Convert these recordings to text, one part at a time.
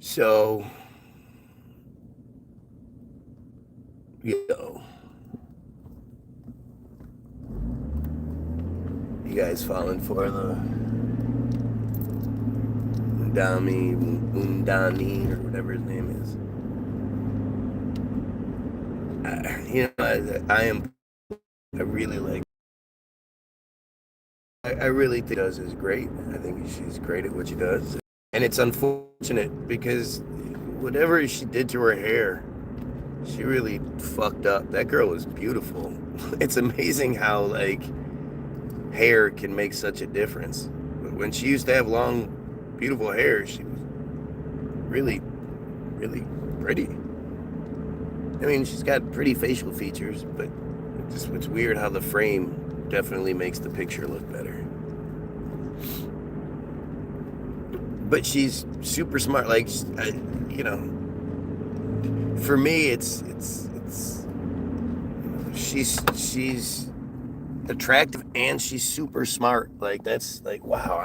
So, yo, you guys falling for the Undani, or whatever his name is. I really like. I really think she does is great. I think she's great at what she does, and it's unfortunate because whatever she did to her hair, she really fucked up. That girl was beautiful. It's amazing how like hair can make such a difference. But when she used to have long, beautiful hair, she was really, really pretty. I mean, she's got pretty facial features, but it's weird how the frame definitely makes the picture look better. But she's super smart. Like, you know, for me, she's attractive and she's super smart. Like, that's like, wow.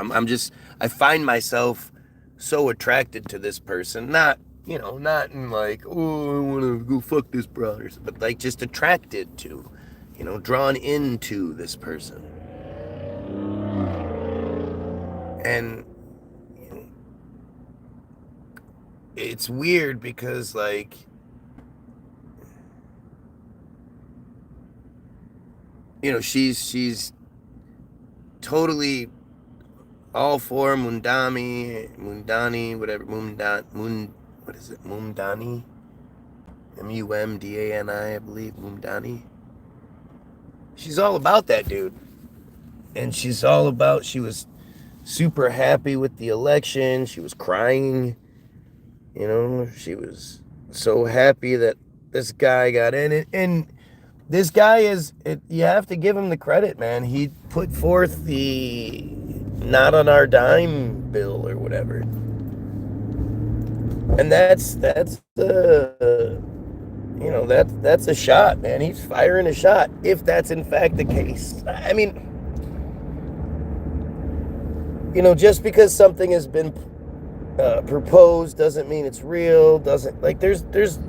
I find myself so attracted to this person. Not in like, oh, I want to go fuck this brothers, but like just attracted to, drawn into this person. And it's weird because like, she's totally all for Mundani, whatever, what is it, Mundani? Mumdani, I believe, Mundani. She's all about that dude. And she was super happy with the election. She was crying. She was so happy that this guy got in it. And this guy you have to give him the credit, man. He put forth the not on our dime bill or whatever. And that's a shot, man. He's firing a shot if that's in fact the case. I mean, just because something has been proposed doesn't mean it's real. Doesn't like there's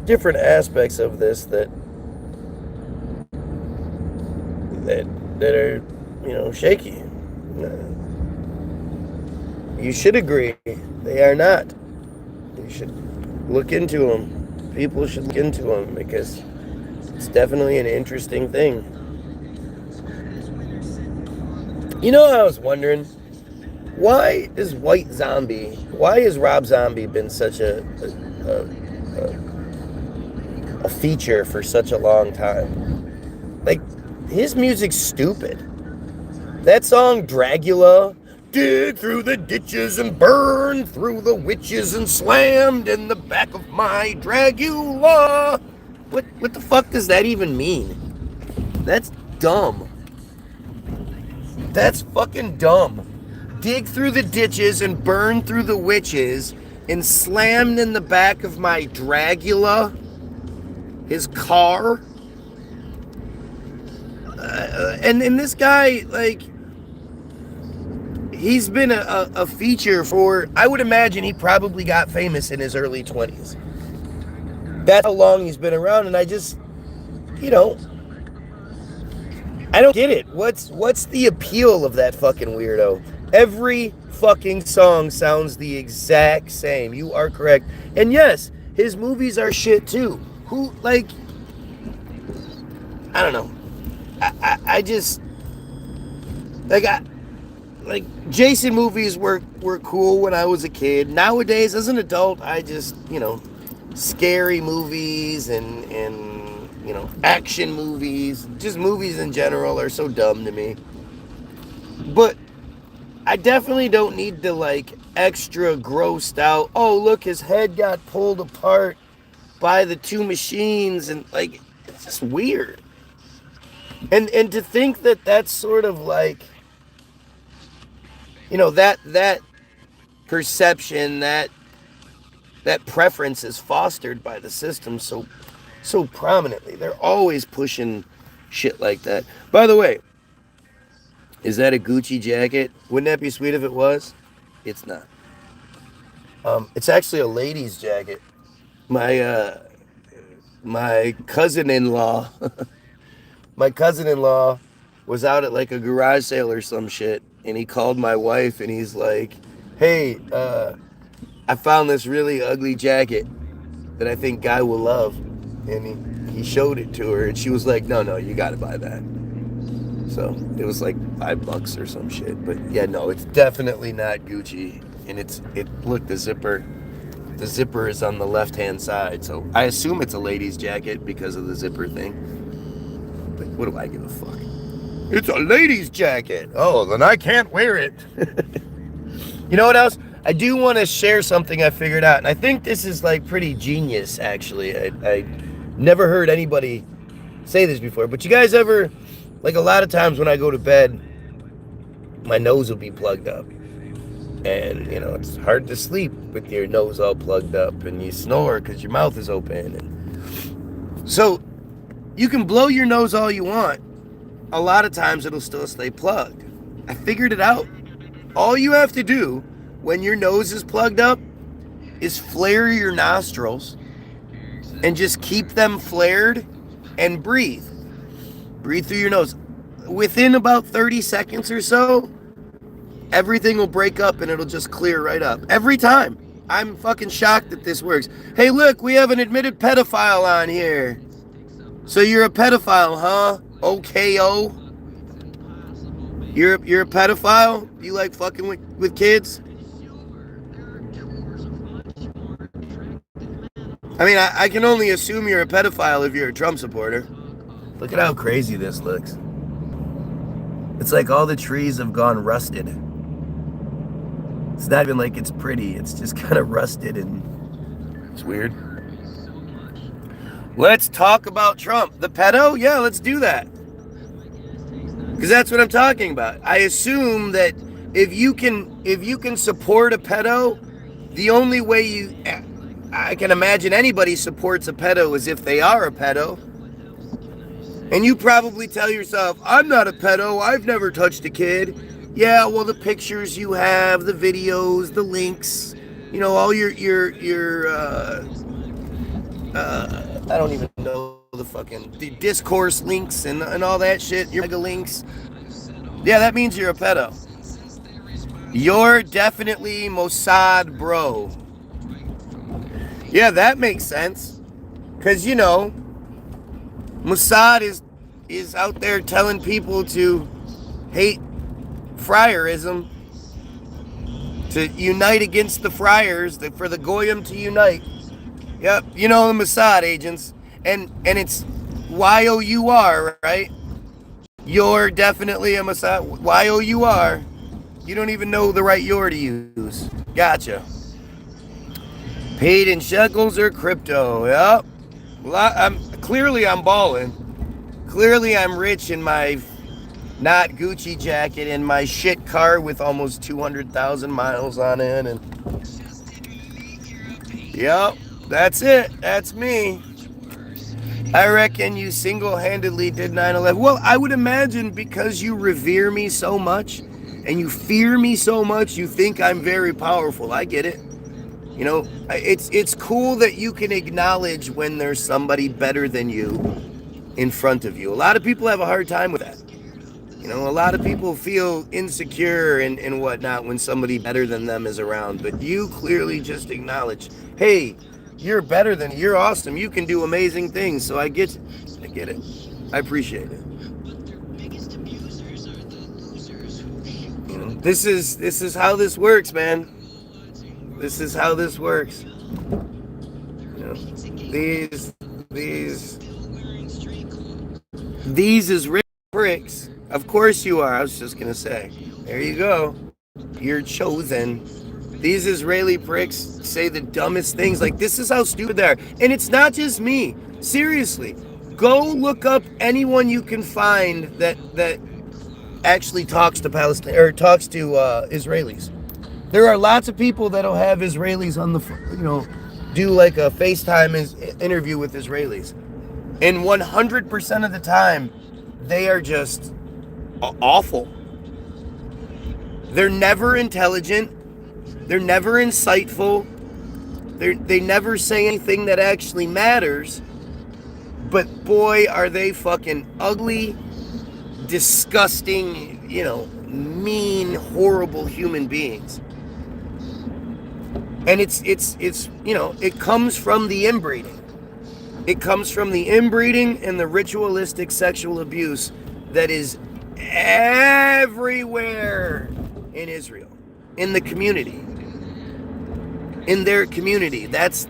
different aspects of this that are shaky. You should agree they are not. You should look into them. People should look into them because it's definitely an interesting thing. I was wondering, why has Rob Zombie been such a feature for such a long time? Like, his music's stupid. That song, Dragula, dig through the ditches and burn through the witches and slammed in the back of my Dragula. What the fuck does that even mean? That's dumb. That's fucking dumb. Dig through the ditches and burn through the witches and slammed in the back of my Dragula, his car. And this guy, like, he's been a feature for, I would imagine he probably got famous in his early 20s. That's how long he's been around, and I just, I don't get it. What's the appeal of that fucking weirdo? Every fucking song sounds the exact same. You are correct. And yes, his movies are shit too. I don't know. I just, Jason movies were cool when I was a kid. Nowadays, as an adult, I just, scary movies and action movies, just movies in general are so dumb to me. But I definitely don't need to extra grossed out, oh look, his head got pulled apart by the two machines, and it's just weird. And to think that that's sort of that perception, that preference is fostered by the system so prominently. They're always pushing shit like that. By the way, is that a Gucci jacket? Wouldn't that be sweet if it was? It's not. It's actually a lady's jacket. My cousin-in-law, my cousin-in-law was out at like a garage sale or some shit, and he called my wife and he's like, "Hey, I found this really ugly jacket that I think Guy will love," and he showed it to her, and she was like, "No, you gotta buy that." So it was like $5 or some shit, but yeah, no, it's definitely not Gucci, and look, the zipper is on the left-hand side, so I assume it's a lady's jacket because of the zipper thing. But what do I give a fuck? It's a lady's jacket. Oh, then I can't wear it. You know what else? I do want to share something I figured out, and I think this is like pretty genius, actually. I never heard anybody say this before, but you guys ever, like a lot of times when I go to bed, my nose will be plugged up. And, you know, it's hard to sleep with your nose all plugged up, and you snore because your mouth is open. And so you can blow your nose all you want. A lot of times it'll still stay plugged. I figured it out. All you have to do when your nose is plugged up is flare your nostrils and just keep them flared and breathe. Breathe through your nose. Within about 30 seconds or so, everything will break up and it'll just clear right up. Every time. I'm fucking shocked that this works. Hey, look, we have an admitted pedophile on here. So you're a pedophile, huh? OKO? You're a pedophile? You like fucking with kids? I mean, I can only assume you're a pedophile if you're a Trump supporter. Look at how crazy this looks. It's like all the trees have gone rusted. It's not even like it's pretty. It's just kind of rusted and it's weird. Let's talk about Trump. The pedo? Yeah, let's do that. Because that's what I'm talking about. I assume that if you can support a pedo, the only way I can imagine anybody supports a pedo is if they are a pedo. And you probably tell yourself, I'm not a pedo, I've never touched a kid. Yeah, well, the pictures you have, the videos, the links, you know, all your I don't even know the discourse links and all that shit, your mega links. Yeah, that means you're a pedo. You're definitely Mossad bro. Yeah, that makes sense. Because, you know, Mossad is out there telling people to hate friarism, to unite against the friars, for the Goyim to unite. Yep, you know the Mossad agents. And it's Y-O-U-R, right? You're definitely a Mossad. Y-O-U-R. You don't even know the right your to use. Gotcha. Paid in shekels or crypto. Yep. Well, clearly I'm balling. Clearly I'm rich in my not Gucci jacket and my shit car with almost 200,000 miles on it. And yep, that's it. That's me. I reckon you single-handedly did 9/11. Well, I would imagine because you revere me so much and you fear me so much, you think I'm very powerful. I get it. You know, it's cool that you can acknowledge when there's somebody better than you in front of you. A lot of people have a hard time with that. You know, a lot of people feel insecure and whatnot when somebody better than them is around. But you clearly just acknowledge, hey, you're better than, you're awesome. You can do amazing things. So I get it. I appreciate it. You know, this is how this works, man. This is how this works. You know, these Israeli pricks. Of course you are. I was just gonna say. There you go. You're chosen. These Israeli pricks say the dumbest things. Like, this is how stupid they are. And it's not just me. Seriously. Go look up anyone you can find that actually talks to Palestine or talks to Israelis. There are lots of people that'll have Israelis on the, do like a FaceTime interview with Israelis. And 100% of the time, they are just awful. They're never intelligent. They're never insightful. They never say anything that actually matters. But boy, are they fucking ugly, disgusting, mean, horrible human beings. And it's it comes from the inbreeding. It comes from the inbreeding and the ritualistic sexual abuse that is everywhere in Israel, in the community, in their community. That's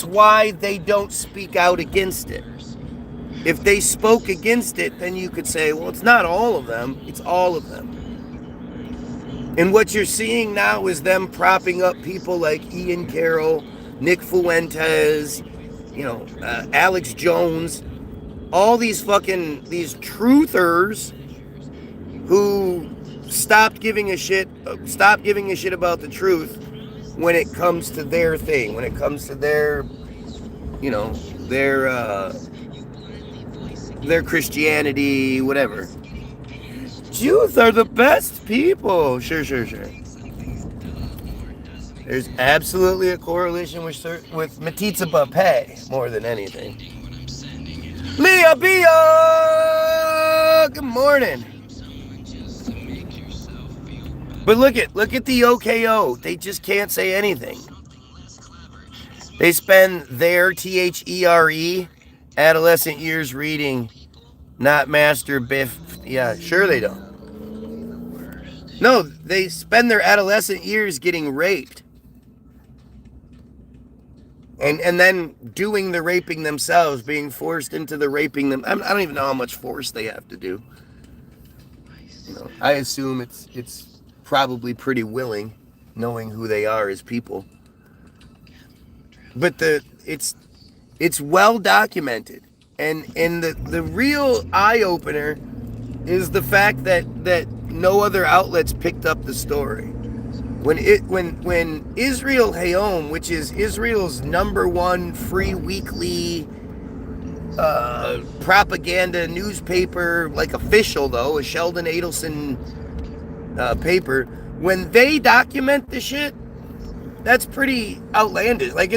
why they don't speak out against it. If they spoke against it, then you could say, well, it's not all of them, it's all of them. And what you're seeing now is them propping up people like Ian Carroll, Nick Fuentes, Alex Jones, all these truthers who stopped giving a shit about the truth when it comes to their thing, when it comes to their Christianity, whatever. Jews are the best people. Sure. There's absolutely a correlation with Matitza Bapé more than anything. Leah Bia! Good morning. But look at the OKO. They just can't say anything. They spend their THERE adolescent years reading, not master biff. Yeah, sure they don't. No, they spend their adolescent years getting raped. And then doing the raping themselves, being forced into the raping them. I don't even know how much force they have to do. I assume it's probably pretty willing, knowing who they are as people. But it's well documented. And the real eye-opener is the fact that no other outlets picked up the story. When Israel Hayom, which is Israel's #1 free weekly propaganda newspaper, like official though, a Sheldon Adelson paper, when they document the shit, that's pretty outlandish. Like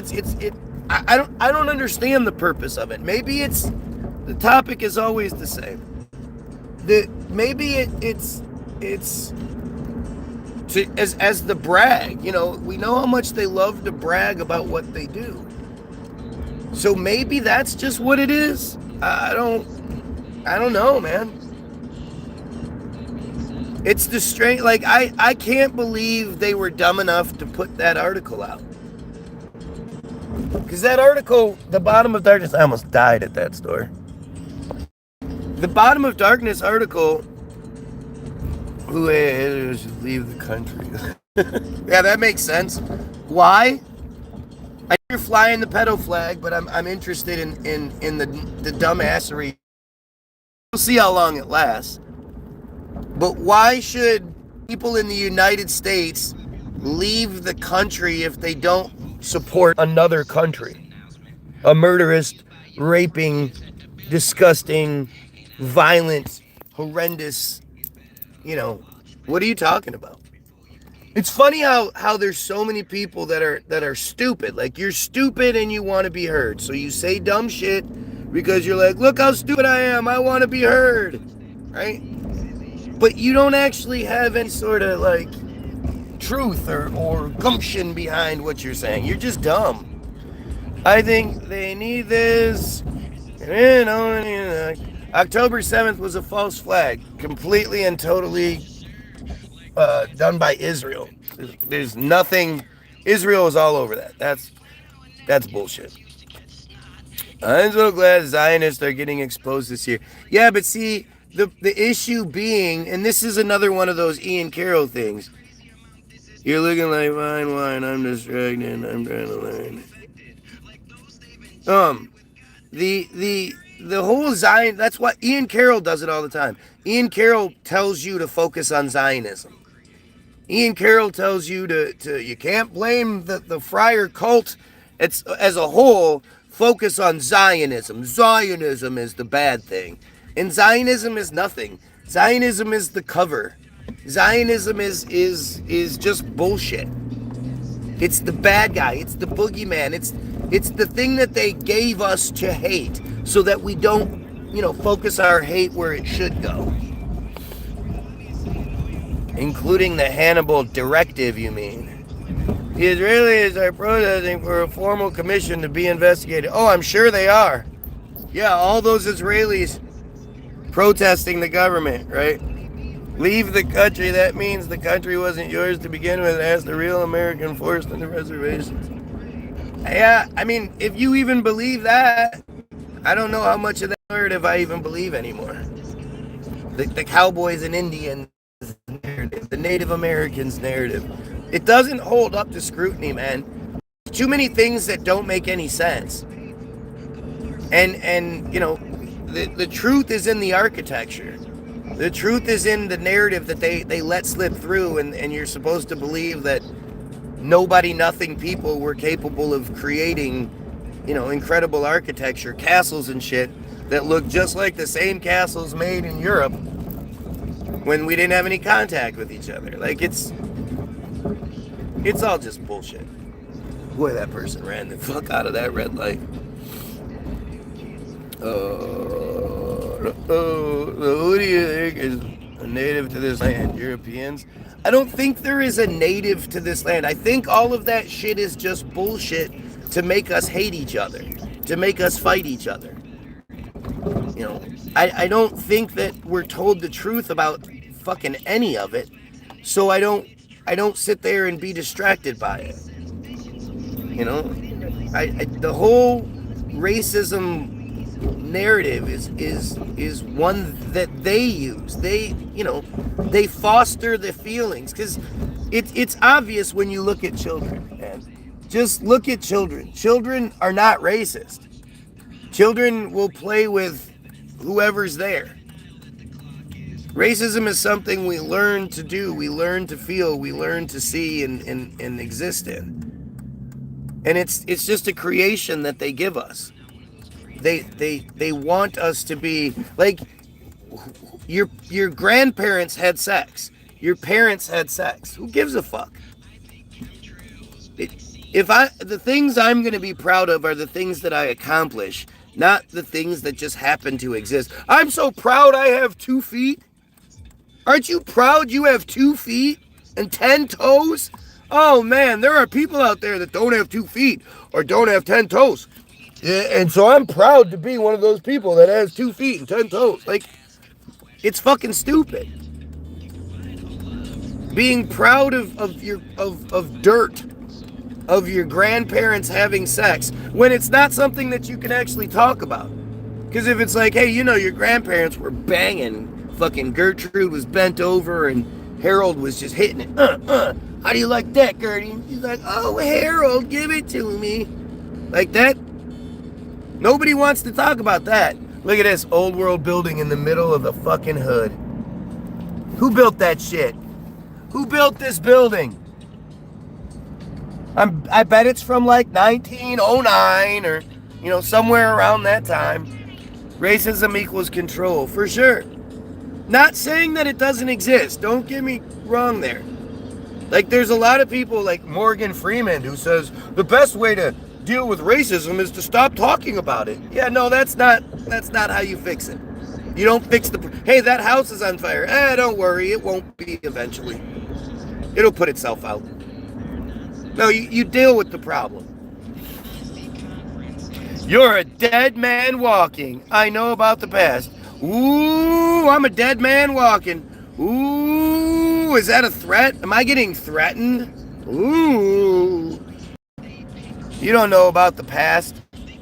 I don't understand the purpose of it. Maybe the topic is always the same. Maybe it's as the brag. We know how much they love to brag about what they do. So maybe that's just what it is. I don't know, man. It's the strange. Like I can't believe they were dumb enough to put that article out. Because that article, The Bottom of Darkness, I almost died at that store. The Bottom of Darkness article, who should leave the country. Yeah, that makes sense. Why? I know you're flying the pedo flag, but I'm interested in the dumbassery. We'll see how long it lasts. But why should people in the United States leave the country if they don't support another country? A murderous, raping, disgusting, violent, horrendous, what are you talking about? It's funny how there's so many people that are stupid. Like, you're stupid and you want to be heard. So you say dumb shit because you're like, look how stupid I am. I want to be heard. Right? But you don't actually have any sort of like truth or gumption behind what you're saying. You're just dumb. I think they need this. October 7th was a false flag. Completely and totally done by Israel. There's nothing. Israel is all over that. That's bullshit. I'm so glad Zionists are getting exposed this year. Yeah, but see, the issue being, and this is another one of those Ian Carroll things. You're looking like fine wine. I'm distracted. I'm trying to learn. The whole Zion. That's why Ian Carroll does it all the time. Ian Carroll tells you to focus on Zionism. Ian Carroll tells you to you can't blame the friar cult. It's as a whole. Focus on Zionism. Zionism is the bad thing. And Zionism is nothing. Zionism is the cover. Zionism is just bullshit. It's the bad guy. It's the boogeyman. It's the thing that they gave us to hate so that we don't, focus our hate where it should go. Including the Hannibal directive, you mean? The Israelis are protesting for a formal commission to be investigated. Oh, I'm sure they are. Yeah, all those Israelis protesting the government, right? Leave the country. That means the country wasn't yours to begin with. Ask the real American forced on the reservations. Yeah, I mean, if you even believe that, I don't know how much of that narrative I even believe anymore. The cowboys and Indians narrative, the Native Americans narrative. It doesn't hold up to scrutiny, man. Too many things that don't make any sense. And the truth is in the architecture. The truth is in the narrative that they let slip through, and you're supposed to believe that nobody, nothing people were capable of creating, incredible architecture, castles and shit that look just like the same castles made in Europe when we didn't have any contact with each other. Like, it's all just bullshit. Boy, that person ran the fuck out of that red light. Who do you think is a native to this land? Europeans? I don't think there is a native to this land. I think all of that shit is just bullshit to make us hate each other, to make us fight each other. I don't think that we're told the truth about fucking any of it, so I don't sit there and be distracted by it. The whole racism narrative is one that they use. They foster the feelings, because it's obvious when you look at children, man. Just look at children. Children are not racist. Children will play with whoever's there. Racism is something we learn to do, we learn to feel, we learn to see and exist in. And it's just a creation that they give us. They want us to be like, your grandparents had sex. Your parents had sex. Who gives a fuck? The things I'm going to be proud of are the things that I accomplish, not the things that just happen to exist. I'm so proud I have 2 feet. Aren't you proud you have 2 feet and 10 toes? Oh man, there are people out there that don't have 2 feet or don't have 10 toes. And so I'm proud to be one of those people that has 2 feet and 10 toes. Like, it's fucking stupid. Being proud of dirt, of your grandparents having sex, when it's not something that you can actually talk about. Because if it's like, hey, your grandparents were banging, fucking Gertrude was bent over and Harold was just hitting it. How do you like that, Gertie? He's like, oh, Harold, give it to me. Like that. Nobody wants to talk about that. Look at this old world building in the middle of the fucking hood. Who built that shit? Who built this building? I bet it's from like 1909 or, somewhere around that time. Racism equals control, for sure. Not saying that it doesn't exist. Don't get me wrong there. Like, there's a lot of people like Morgan Freeman who says the best way to deal with racism is to stop talking about it. Yeah, no, that's not how you fix it. You don't fix hey, that house is on fire. Don't worry, it won't be eventually. It'll put itself out. No, you deal with the problem. You're a dead man walking. I know about the past. Ooh, I'm a dead man walking. Ooh, is that a threat? Am I getting threatened? Ooh. You don't know about the past.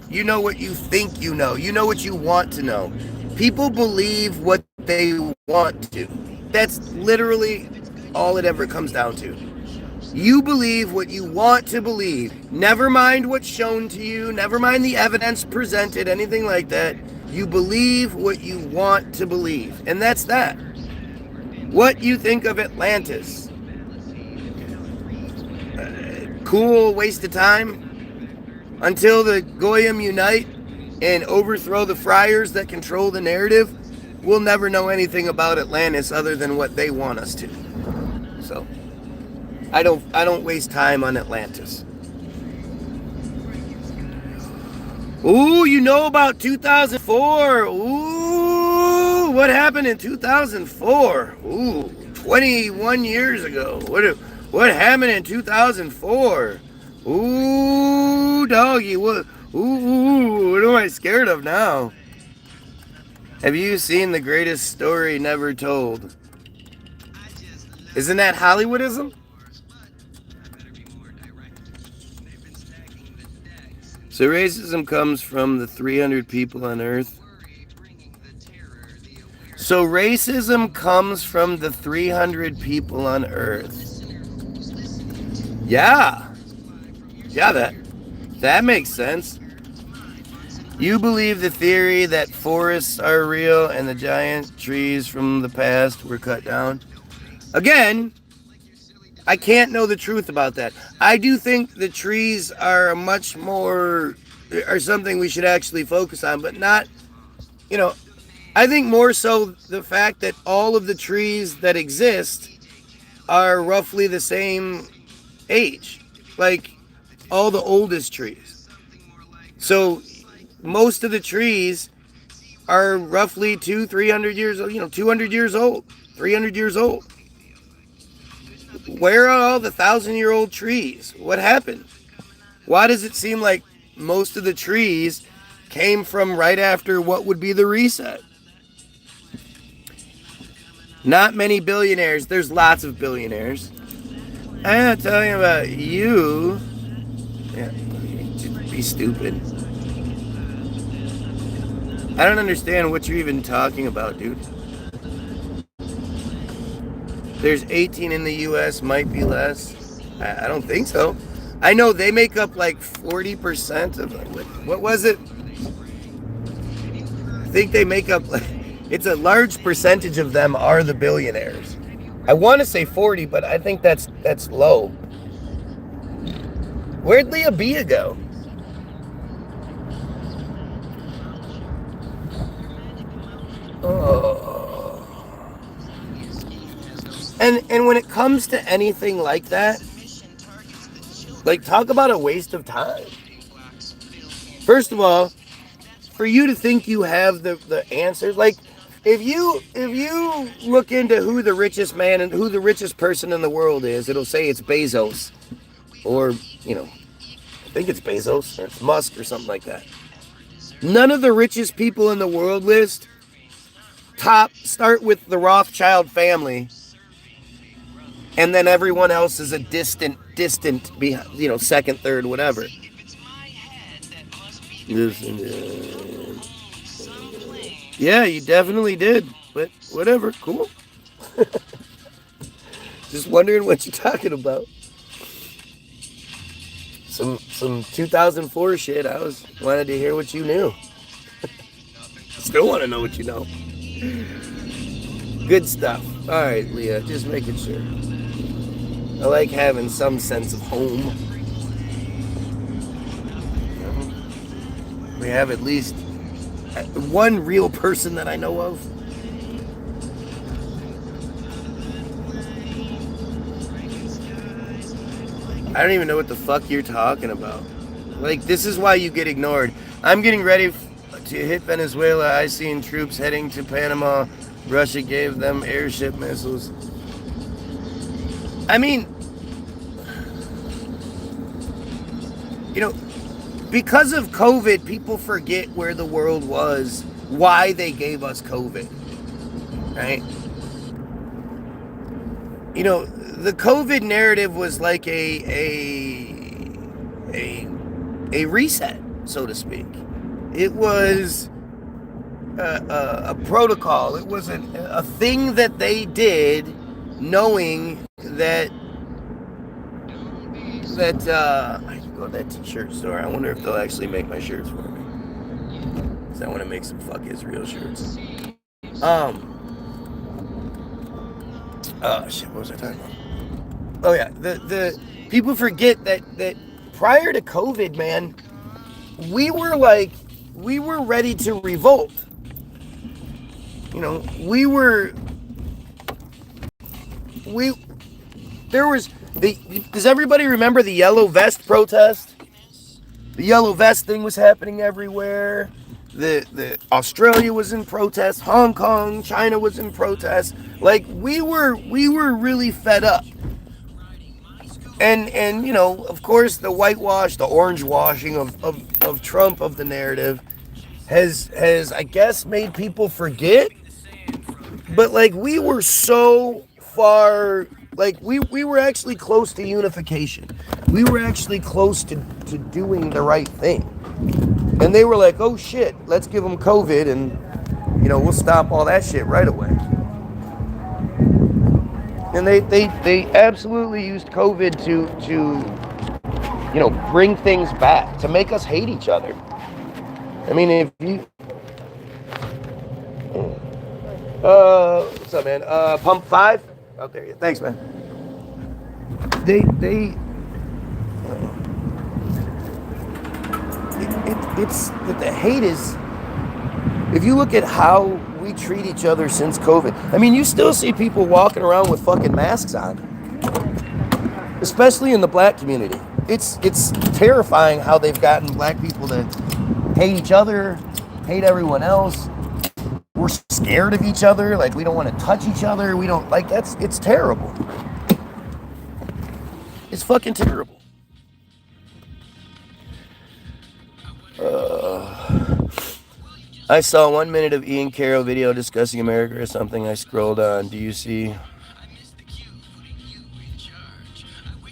You know what you think you know. You know what you want to know. People believe what they want to. That's literally all it ever comes down to. You believe what you want to believe. Never mind what's shown to you. Never mind the evidence presented, anything like that. You believe what you want to believe. And that's that. What you think of Atlantis. Cool waste of time. Until the Goyim unite and overthrow the friars that control the narrative, we'll never know anything about Atlantis other than what they want us to. So, I don't waste time on Atlantis. Ooh, you know about 2004? Ooh, what happened in 2004? Ooh, 21 years ago. What happened in 2004? Ooh, doggy, what am I scared of now? Have you seen The Greatest Story Never Told? Isn't that Hollywoodism? So racism comes from the 300 people on Earth. So racism comes from the 300 people on Earth. Yeah. Yeah, that makes sense. You believe the theory that forests are real and the giant trees from the past were cut down? Again, I can't know the truth about that. I do think the trees are something we should actually focus on, but not, I think more so the fact that all of the trees that exist are roughly the same age. Like all the oldest trees. So most of the trees are roughly 200-300 years old, 200 years old, 300 years old. Where are all the 1,000-year-old trees? What happened? Why does it seem like most of the trees came from right after what would be the reset? Not many billionaires. There's lots of billionaires. I'm not talking about you. Yeah, just be stupid. I don't understand what you're even talking about, dude. There's 18 in the U.S., might be less. I don't think so. I know they make up like 40% of, what was it? I think they make up, it's a large percentage of them are the billionaires. I want to say 40, but I think that's low. Where'd Leah Bia go? Oh. And when it comes to anything like that, like, talk about a waste of time. First of all, for you to think you have the answers, like, if you look into who the richest man and who the richest person in the world is, it'll say it's Bezos, or I think it's Bezos or it's Musk or something like that. None of the richest people in the world list start with the Rothschild family, and then everyone else is a distant, second, third, whatever. Yeah, you definitely did, but whatever, cool. Just wondering what you're talking about. Some 2004 shit. I wanted to hear what you knew. Still want to know what you know. Good stuff. All right, Leah, just making sure. I like having some sense of home. We have at least one real person that I know of. I don't even know what the fuck you're talking about. Like, this is why you get ignored. I'm getting ready to hit Venezuela. I seen troops heading to Panama. Russia gave them airship missiles. I mean, because of COVID, people forget where the world was, why they gave us COVID, right? The COVID narrative was like a reset, so to speak. It was a protocol. It was a thing that they did, knowing that I can go to that t-shirt store. I wonder if they'll actually make my shirts for me, because I want to make some fuck Israel shirts. Oh shit, what was I talking about? Oh yeah, the people forget that prior to COVID, man, we were ready to revolt. Does everybody remember the yellow vest protest? The yellow vest thing was happening everywhere. The Australia was in protest. Hong Kong, China was in protest. Like we were really fed up. And you know, of course, the whitewash, the orange washing of Trump, of the narrative, has I guess made people forget. But like we were so far, like we were actually close to unification. We were actually close to doing the right thing. And they were like, oh shit, let's give them COVID and, you know, we'll stop all that shit right away. And they absolutely used COVID to, you know, bring things back, to make us hate each other. I mean, if you... what's up, man? Pump 5? Out there. Thanks, man. It's the hate is, if you look at how we treat each other since COVID, I mean, you still see people walking around with fucking masks on, especially in the black community. It's terrifying how they've gotten black people to hate each other, hate everyone else. We're scared of each other, like we don't want to touch each other. We don't like it's terrible. It's fucking terrible. I saw 1 minute of Ian Carroll video discussing America or something. I scrolled on. Do you see?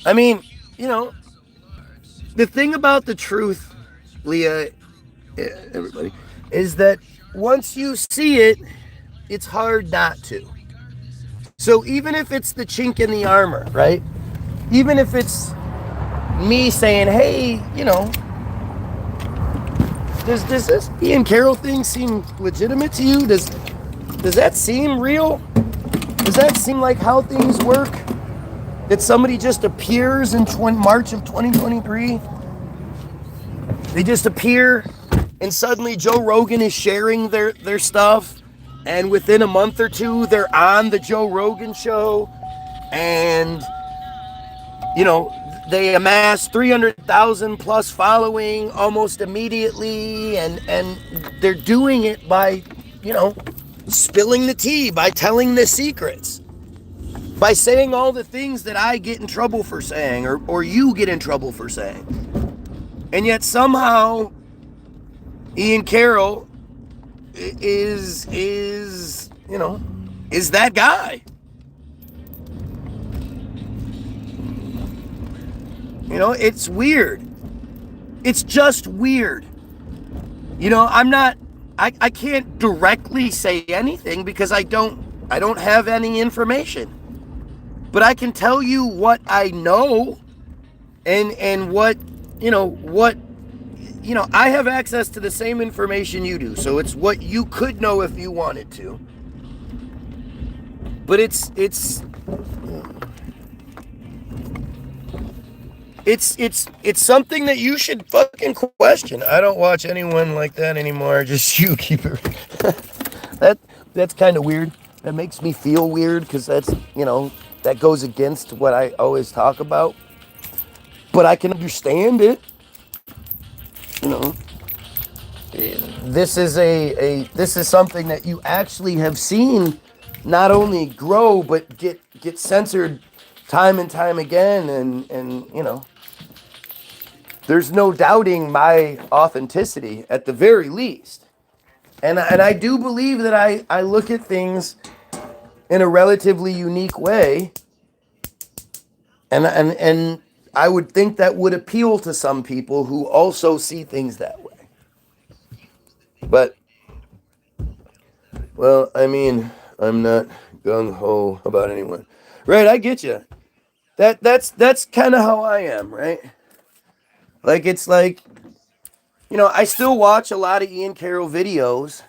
I mean, you know, the thing about the truth, Leah, everybody, is that once you see it, it's hard not to. So even if it's the chink in the armor, right? Even if it's me saying, hey, you know, does this Ian Carroll thing seem legitimate to you? Does that seem real? Does that seem like how things work? That somebody just appears in March of 2023? They just appear and suddenly Joe Rogan is sharing their stuff, and within a month or two they're on the Joe Rogan show, and you know, they amass 300,000 plus following almost immediately, and they're doing it by, you know, spilling the tea, by telling the secrets, by saying all the things that I get in trouble for saying, or you get in trouble for saying. And yet somehow Ian Carroll is you know, is that guy. You know, it's weird. It's just weird. You know, I can't directly say anything because I don't have any information. But I can tell you what I know, and what, you know, I have access to the same information you do. So it's what you could know if you wanted to. But it's something that you should fucking question. I don't watch anyone like that anymore. Just you keep it. That's kind of weird. That makes me feel weird because that's, you know, that goes against what I always talk about. But I can understand it. You know, this is something that you actually have seen not only grow but get censored time and time again, and you know, there's no doubting my authenticity at the very least. And I do believe that I look at things in a relatively unique way, and I would think that would appeal to some people who also see things that way. But, well, I mean, I'm not gung-ho about anyone. Right, I get you. That's kind of how I am, right? Like, it's like, you know, I still watch a lot of Ian Carroll videos,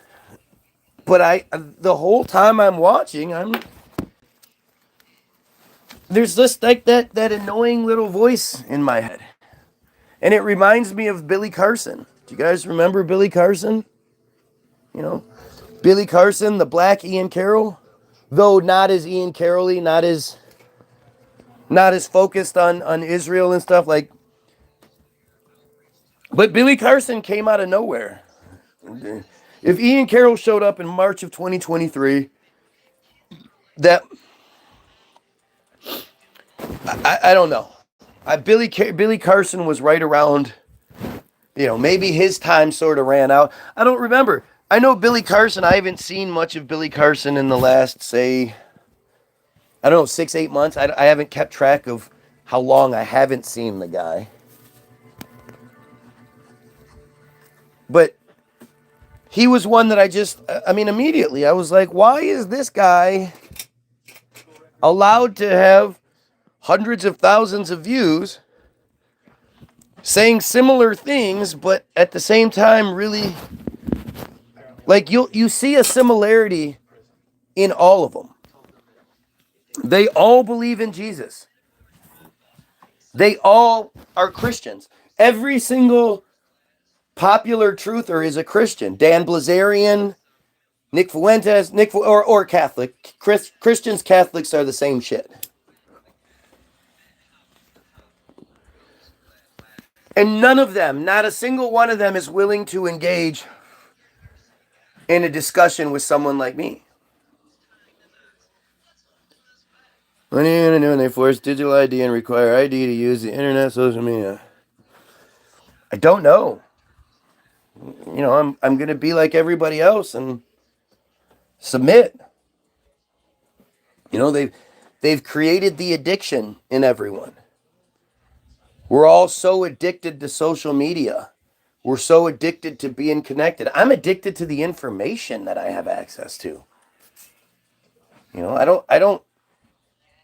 but the whole time I'm watching, there's just like that annoying little voice in my head. And it reminds me of Billy Carson. Do you guys remember Billy Carson? You know, Billy Carson, the black Ian Carroll, though not as Ian Carroll-y, not as not as focused on Israel and stuff like. But Billy Carson came out of nowhere. If Ian Carroll showed up in March of 2023, that I don't know. Billy Carson was right around, maybe his time sort of ran out. I don't remember. I know Billy Carson. I haven't seen much of Billy Carson in the last, say, I don't know, 6-8 months. I haven't kept track of how long I haven't seen the guy. But he was one that immediately I was like, why is this guy allowed to have hundreds of thousands of views saying similar things, but at the same time really, like, you see a similarity in all of them. They all believe in Jesus. They all are Christians. Every single popular truther is a Christian. Dan Blazarian, Nick Fuentes, or Catholic. Christians, Catholics are the same shit. And none of them, not a single one of them, is willing to engage in a discussion with someone like me. What are you going to do when they force digital ID and require ID to use the internet, social media? I don't know. I'm going to be like everybody else and submit. They've created the addiction in everyone. We're all so addicted to social media. We're so addicted to being connected. I'm addicted to the information that I have access to. I don't.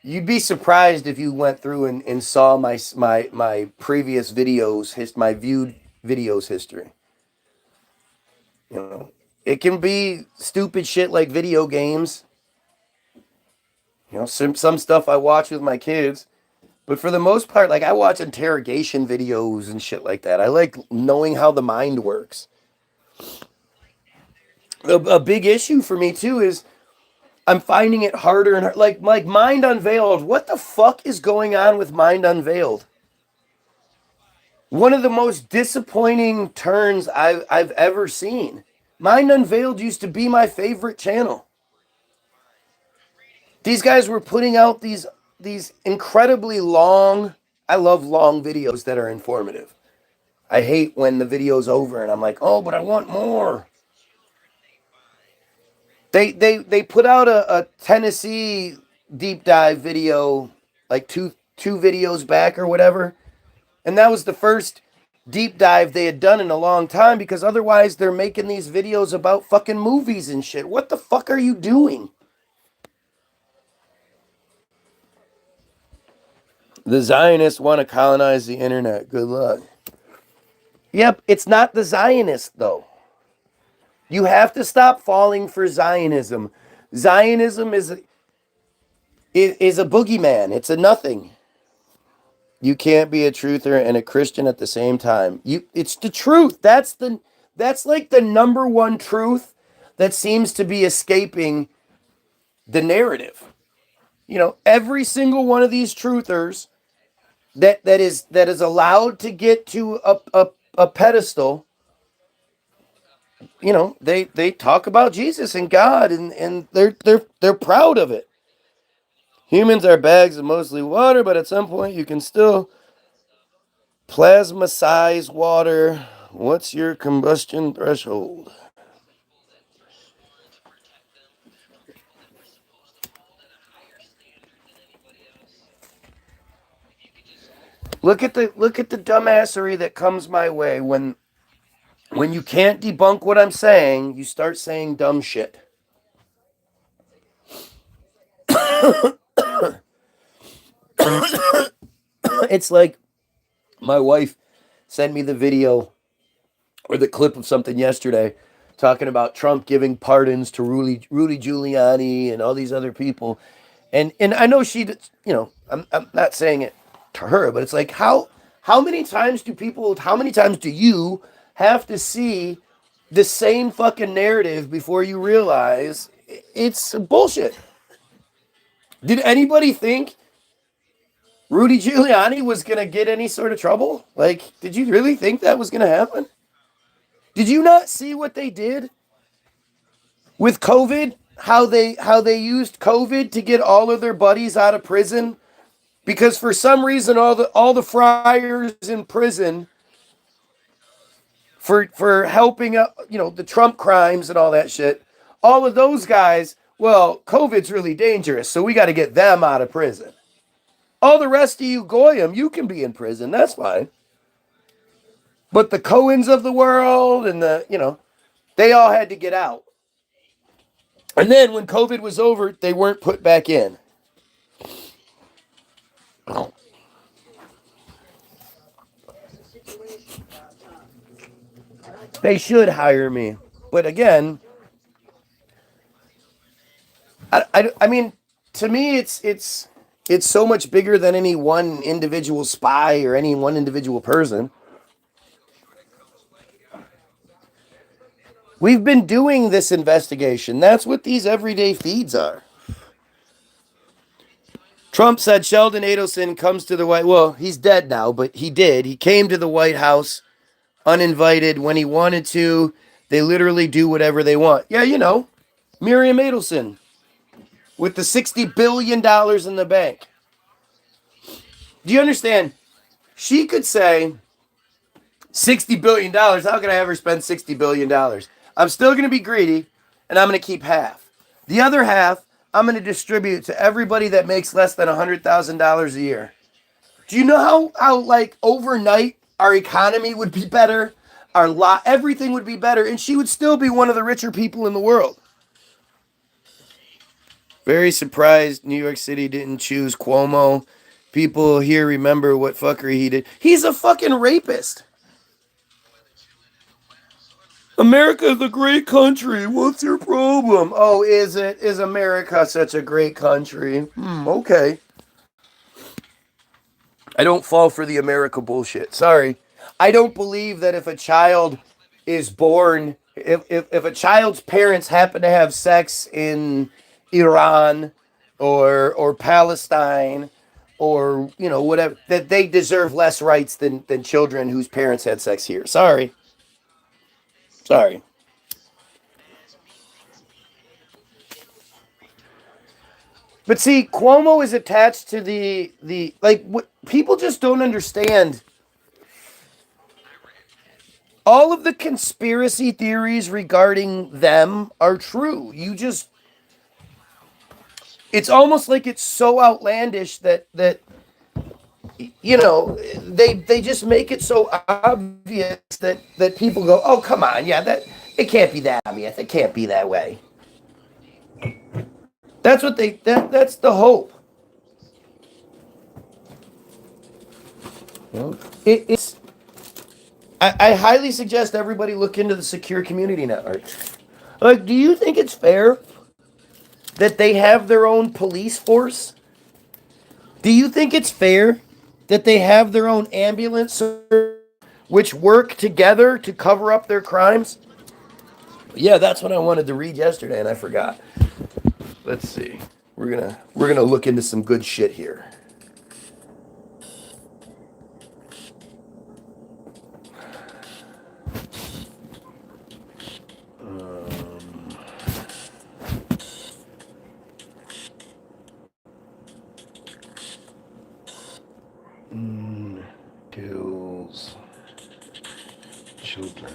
You'd be surprised if you went through and saw my previous videos, my viewed videos history. It can be stupid shit like video games. Some stuff I watch with my kids. But for the most part, like, I watch interrogation videos and shit like that. I like knowing how the mind works. A big issue for me, too, is I'm finding it harder and harder. Like Mind Unveiled. What the fuck is going on with Mind Unveiled? One of the most disappointing turns I've ever seen. Mind Unveiled used to be my favorite channel. These guys were putting out these incredibly long, I love long videos that are informative. I hate when the video's over and I'm like, oh, but I want more. They put out a Tennessee deep dive video like two videos back or whatever. And that was the first deep dive they had done in a long time, because otherwise they're making these videos about fucking movies and shit. What the fuck are you doing? The Zionists want to colonize the internet. Good luck. Yep, it's not the Zionists, though. You have to stop falling for Zionism. Zionism is a boogeyman. It's a nothing. You can't be a truther and a Christian at the same time. It's the truth. That's like the number one truth that seems to be escaping the narrative. Every single one of these truthers that is allowed to get to a pedestal, they talk about Jesus and God, and they're proud of it. Humans are bags of mostly water, but at some point you can still plasma size water. What's your combustion threshold? Look at the dumbassery that comes my way when you can't debunk what I'm saying. You start saying dumb shit. It's like my wife sent me the video or the clip of something yesterday talking about Trump giving pardons to Rudy Giuliani and all these other people. And I know I'm not saying it to her, but it's like, how many times do you have to see the same fucking narrative before you realize it's bullshit? Did anybody think Rudy Giuliani was going to get any sort of trouble? Like, did you really think that was going to happen? Did you not see what they did with COVID? How they used COVID to get all of their buddies out of prison? Because for some reason all the friars in prison for helping up, the Trump crimes and all that shit. All of those guys, well, COVID's really dangerous, so we got to get them out of prison. All the rest of you goyim, you can be in prison. That's fine. But the Cohens of the world and they all had to get out. And then when COVID was over, they weren't put back in. They should hire me. But again, I mean, to me, it's so much bigger than any one individual spy or any one individual person. We've been doing this investigation. That's what these everyday feeds are. Trump said Sheldon Adelson comes to the White. Well, he's dead now, but he did. He came to the White House uninvited when he wanted to. They literally do whatever they want. Yeah, Miriam Adelson with the $60 billion in the bank. Do you understand? She could say $60 billion. How can I ever spend $60 billion? I'm still going to be greedy, and I'm going to keep half. The other half, I'm going to distribute to everybody that makes less than $100,000 a year. Do you know how like overnight our economy would be better? Everything would be better, and she would still be one of the richer people in the world. Very surprised New York City didn't choose Cuomo. People here remember what fuckery he did. He's a fucking rapist. America is a great country. What's your problem? Oh, is it? Is America such a great country? Okay. I don't fall for the America bullshit. Sorry. I don't believe that if a child is born, if a child's parents happen to have sex in Iran or Palestine or, whatever, that they deserve less rights than children whose parents had sex here. Sorry. Sorry. But see, Cuomo is attached to the like what people just don't understand. All of the conspiracy theories regarding them are true. It's almost like it's so outlandish that they just make it so obvious that people go, "Oh, come on. Yeah, that it can't be that obvious. It can't be that way." That's what that's the hope. It's I highly suggest everybody look into the Secure Community Network. Like, do you think it's fair that they have their own police force? Do you think it's fair that they have their own ambulance service which work together to cover up their crimes? Yeah, that's what I wanted to read yesterday and I forgot. Let's see. We're gonna look into some good shit here. Kills children.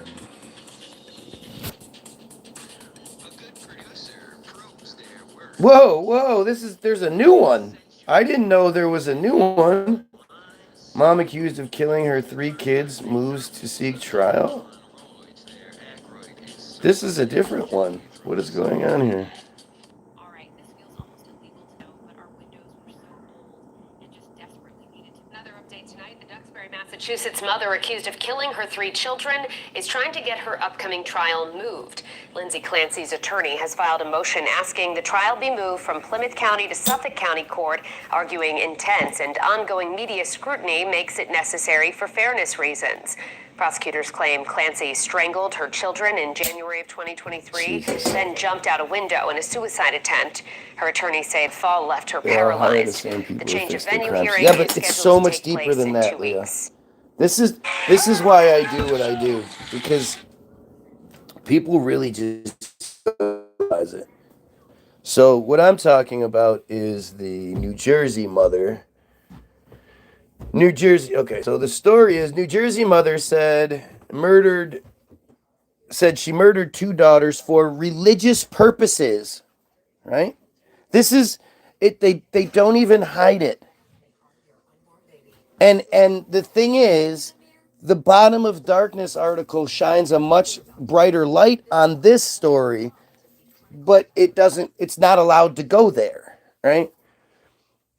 Whoa, there's a new one. I didn't know there was a new one. Mom accused of killing her 3 kids moves to seek trial. This is a different one. What is going on here? Massachusetts mother accused of killing her 3 children is trying to get her upcoming trial moved. Lindsay Clancy's attorney has filed a motion asking the trial be moved from Plymouth County to Suffolk County Court, arguing intense and ongoing media scrutiny makes it necessary for fairness reasons. Prosecutors claim Clancy strangled her children in January of 2023, then jumped out a window in a suicide attempt. Her attorneys say the fall left her paralyzed. The change of venue hearing yeah, but is it's scheduled so to much take deeper place than in that, 2 Leah. weeks. This is why I do what I do, because people really just realize it. So what I'm talking about is the New Jersey mother. New Jersey. Okay, so the story is New Jersey mother said she murdered 2 daughters for religious purposes. Right? This is it. They don't even hide it. And the thing is, the Bottom of Darkness article shines a much brighter light on this story, but it's not allowed to go there, right?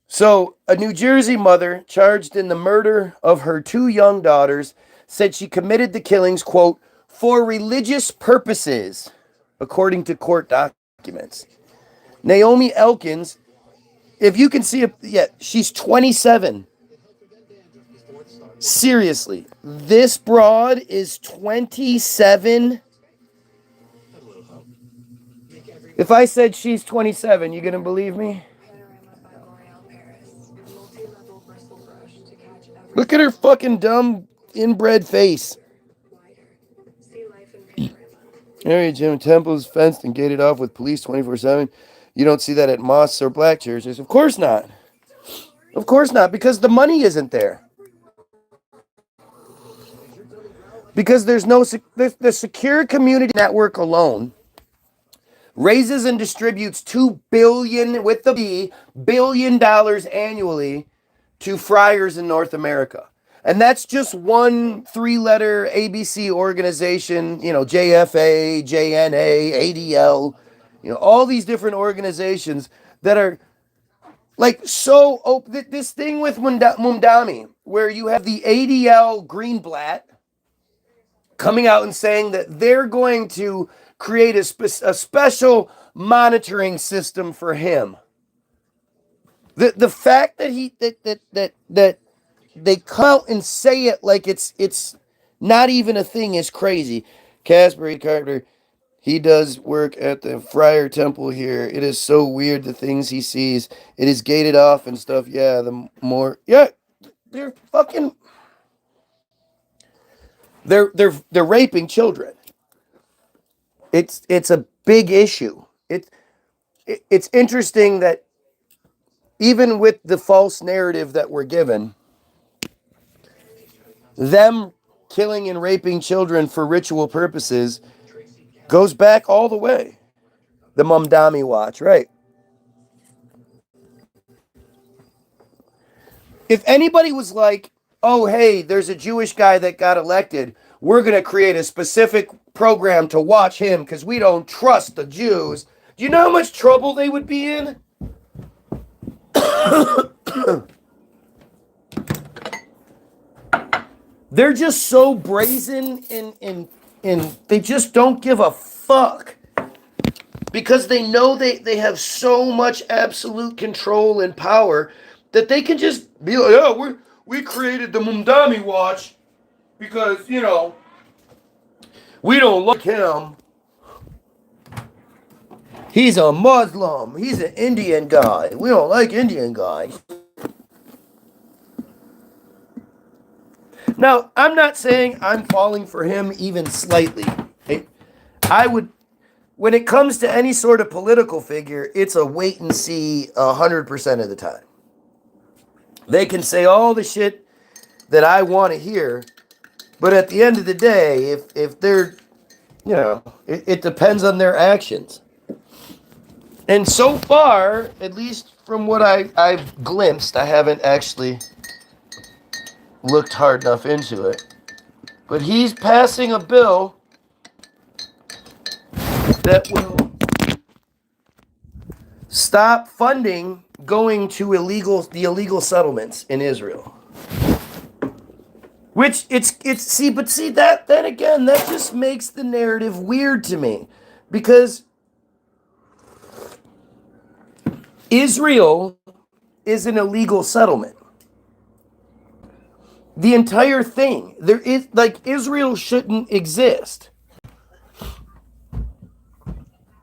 So, a New Jersey mother charged in the murder of her 2 young daughters said she committed the killings, quote, for religious purposes, according to court documents. Naomi Elkins, if you can see it, yeah, she's 27. Seriously, this broad is 27. If I said she's 27, you gonna believe me? Look at her fucking dumb inbred face. Area Jim Temple is fenced and gated off with police 24/7. You don't see that at mosques or black churches. Of course not. Of course not, because the money isn't there. Because there's no the Secure Community Network alone raises and distributes $2 billion with the B billion dollars annually to friars in North America. And that's just one 3-letter ABC organization, JFA, JNA, ADL, all these different organizations that are like so this thing with Mumdami, where you have the ADL Greenblatt coming out and saying that they're going to create a special monitoring system for him. The fact that that they come out and say it like it's not even a thing is crazy. Casper Carter, he does work at the Friar Temple here. It is so weird the things he sees. It is gated off and stuff. Yeah, they're fucking they're raping children. It's a big issue. It's interesting that even with the false narrative that we're given, them killing and raping children for ritual purposes goes back all the way. The Mumdami Watch, right? If anybody was like, oh, hey, there's a Jewish guy that got elected, we're going to create a specific program to watch him because we don't trust the Jews. Do you know how much trouble they would be in? They're just so brazen and they just don't give a fuck. Because they know they have so much absolute control and power that they can just be like, oh, we created the Mumdami Watch because, we don't like him. He's a Muslim. He's an Indian guy. We don't like Indian guys. Now, I'm not saying I'm falling for him even slightly. When it comes to any sort of political figure, it's a wait and see 100% of the time. They can say all the shit that I want to hear, but at the end of the day, if they're, it depends on their actions. And so far, at least from what I've glimpsed, I haven't actually looked hard enough into it, but he's passing a bill that will stop funding going to the illegal settlements in Israel. Which but see that again, that just makes the narrative weird to me, because Israel is an illegal settlement. The entire thing, there is, like, Israel shouldn't exist.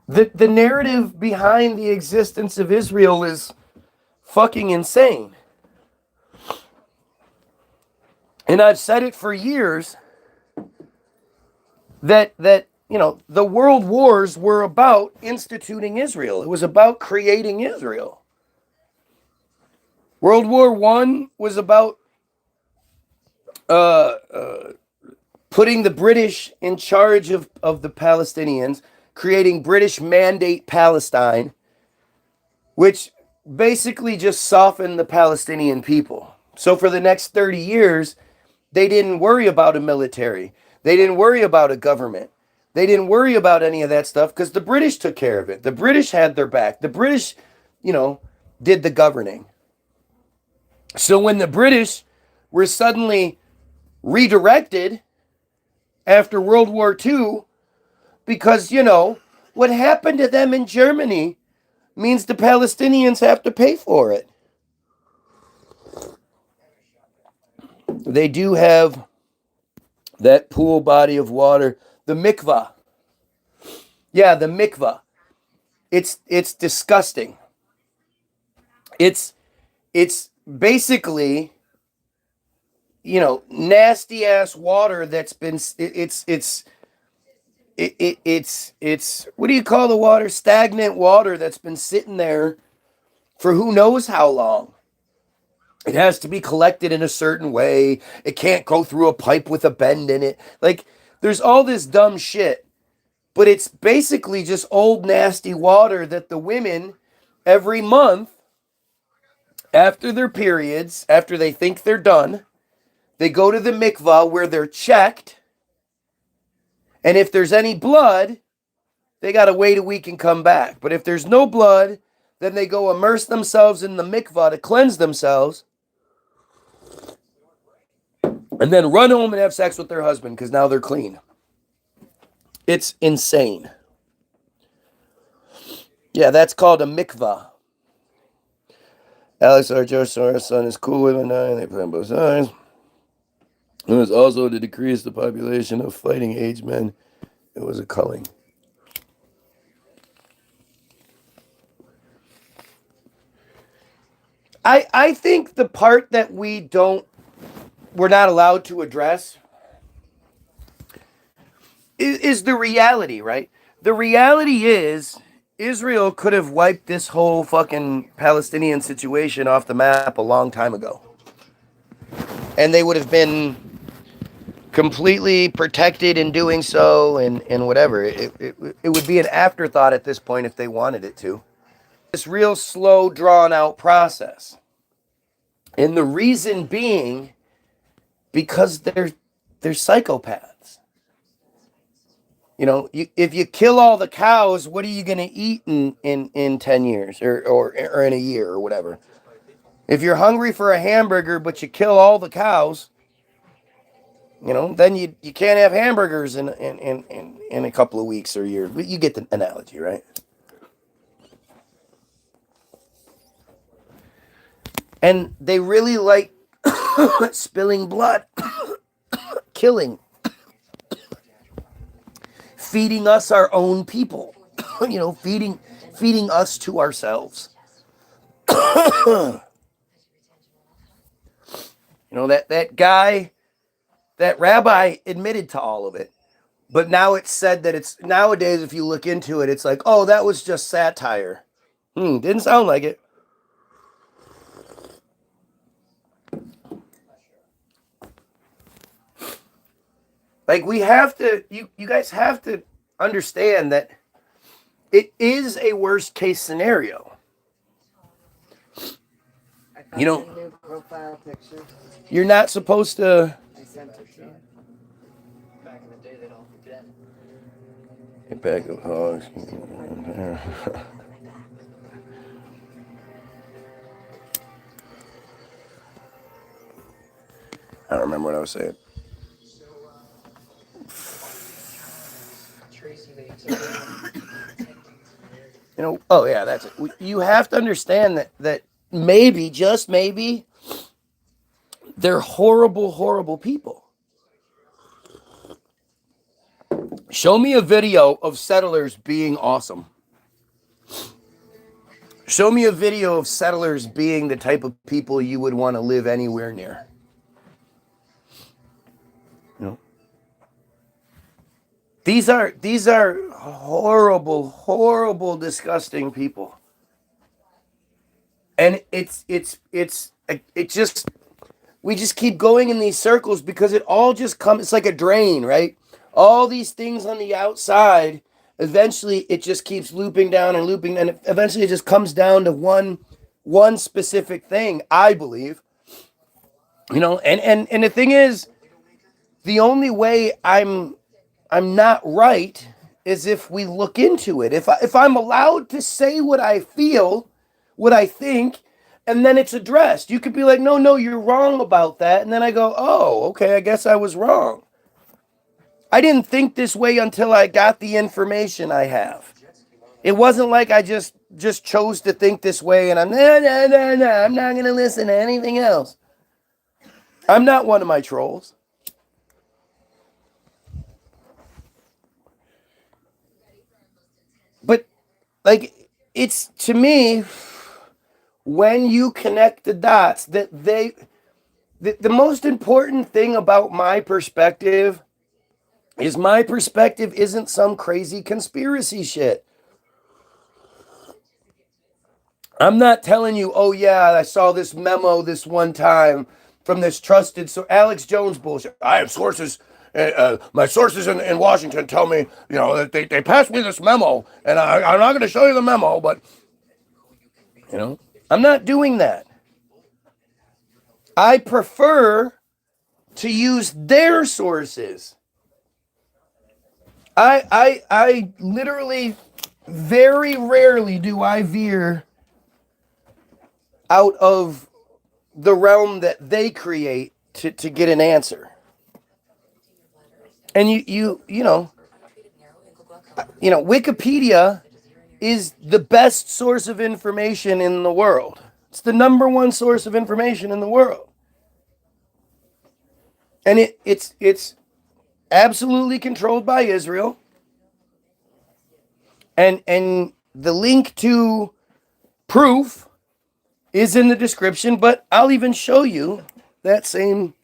The narrative behind the existence of Israel is fucking insane. And I've said it for years that the world wars were about instituting Israel. It was about creating Israel. World War I was about putting the British in charge of the Palestinians, creating British Mandate Palestine, which basically just softened the Palestinian people. So for the next 30 years, they didn't worry about a military. They didn't worry about a government. They didn't worry about any of that stuff because the British took care of it. The British had their back. The British, did the governing. So when the British were suddenly redirected after World War II, because, what happened to them in Germany means the Palestinians have to pay for it. They do have that pool body of water, the mikvah. Yeah, the mikvah. It's disgusting. It's basically, nasty ass water that's been it's what do you call the water? Stagnant water that's been sitting there for who knows how long. It has to be collected in a certain way. It can't go through a pipe with a bend in it. Like, there's all this dumb shit. But it's basically just old nasty water that the women every month after their periods, after they think they're done, they go to the mikvah where they're checked. And if there's any blood, they got to wait a week and come back. But if there's no blood, then they go immerse themselves in the mikvah to cleanse themselves. And then run home and have sex with their husband because now they're clean. It's insane. Yeah, that's called a mikvah. Alex, our son, is cool with it, and they play on both sides. It was also to decrease the population of fighting age men. It was a culling. I think the part that we're not allowed to address is the reality, right? The reality is Israel could have wiped this whole fucking Palestinian situation off the map a long time ago. And they would have been completely protected in doing so and whatever. It would be an afterthought at this point if they wanted it to. This real slow, drawn out process. And the reason being because they're psychopaths. If you kill all the cows, what are you going to eat in 10 years or in a year or whatever? If you're hungry for a hamburger, but you kill all the cows, then you can't have hamburgers in a couple of weeks or a year. You get the analogy, right? And they really like spilling blood, killing, feeding us our own people, feeding us to ourselves. That guy, that rabbi admitted to all of it. But now it's said that it's, nowadays, if you look into it, it's like, oh, that was just satire. Didn't sound like it. Like, we have to, you guys have to understand that it is a worst case scenario. New profile picture. You're not supposed to. I sent it to you. Back in the day, they'd all forget. Get back of hogs. I don't remember what I was saying. Tracy, they took You know, oh yeah, that's it. You have to understand that maybe, just maybe, they're horrible, horrible people. Show me a video of settlers being awesome. Show me a video of settlers being the type of people you would want to live anywhere near. You know? These are horrible, horrible, disgusting people. And we just keep going in these circles because it all just comes, it's like a drain, right? All these things on the outside, eventually it just keeps looping down and looping, and eventually it just comes down to one specific thing, I believe. You know, and the thing is, the only way I'm not right is if we look into it. If I'm allowed to say what I feel, what I think, and then it's addressed. You could be like, no, you're wrong about that. And then I go, oh, okay, I guess I was wrong. I didn't think this way until I got the information I have. It wasn't like I just chose to think this way and I'm I'm not going to listen to anything else. I'm not one of my trolls. But like, it's, to me, when you connect the dots, that the most important thing about my perspective is my perspective isn't some crazy conspiracy shit. I'm not telling you, oh yeah, I saw this memo this one time from this trusted Alex Jones bullshit. I have sources. My sources in Washington tell me, you know, that they passed me this memo, and I'm not going to show you the memo, but, you know, I'm not doing that. I prefer to use their sources. I literally, very rarely do I veer out of the realm that they create to get an answer. And you know, Wikipedia is the best source of information in the world. It's the number one source of information in the world. And it's absolutely controlled by Israel. And the link to proof is in the description, but I'll even show you that same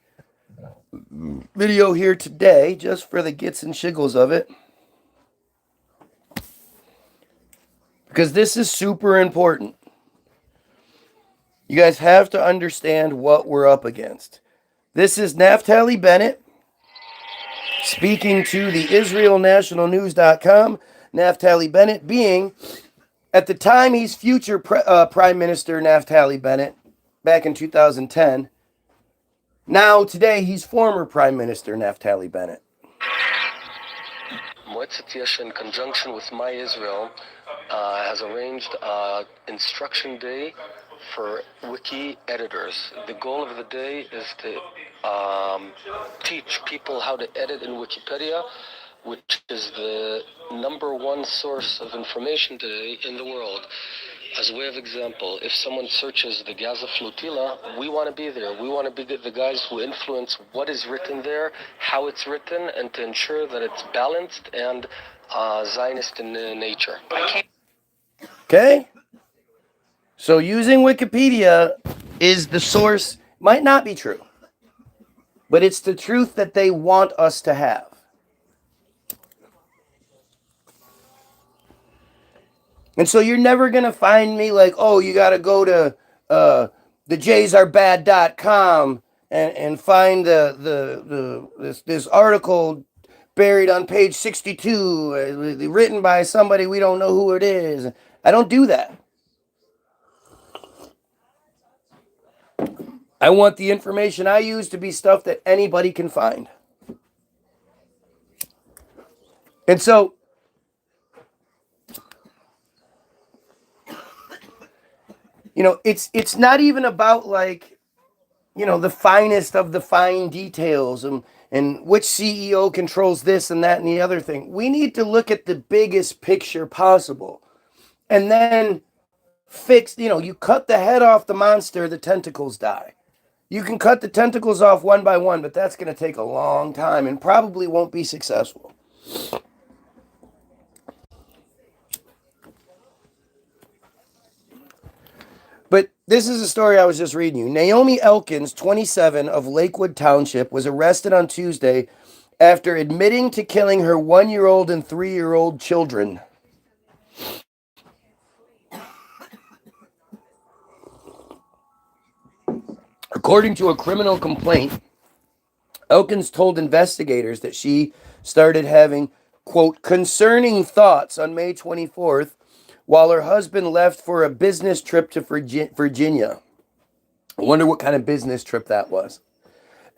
video here today, just for the gits and shiggles of it. Because this is super important. You guys have to understand what we're up against. This is Naftali Bennett speaking to the IsraelNationalNews.com. Naftali Bennett being, at the time, he's future Prime Minister Naftali Bennett, back in 2010. Now, today, he's former Prime Minister Naftali Bennett. Moetzet Yesh, in conjunction with My Israel, has arranged Instruction Day for wiki editors. The goal of the day is to teach people how to edit in Wikipedia, which is the number one source of information today in the world. As a way of example, if someone searches the Gaza flotilla, we want to be there. We want to be the guys who influence what is written there, how it's written, and to ensure that it's balanced and Zionist in nature. Okay? So using Wikipedia is the source, might not be true, but it's the truth that they want us to have. And so you're never going to find me like, oh, you got to go to thejaysarbad.com and find this article buried on page 62, written by somebody we don't know who it is. I don't do that. I want the information I use to be stuff that anybody can find. And so, you know, it's not even about like the finest of the fine details and which CEO controls this and that and the other thing. We need to look at the biggest picture possible. And then fix, you cut the head off the monster, the tentacles die. You can cut the tentacles off one by one, but that's going to take a long time and probably won't be successful. But this is a story I was just reading you. Naomi Elkins, 27, of Lakewood Township, was arrested on Tuesday after admitting to killing her 1-year-old and 3-year-old children. According to a criminal complaint, Elkins told investigators that she started having, quote, concerning thoughts on May 24th while her husband left for a business trip to Virginia. I wonder what kind of business trip that was.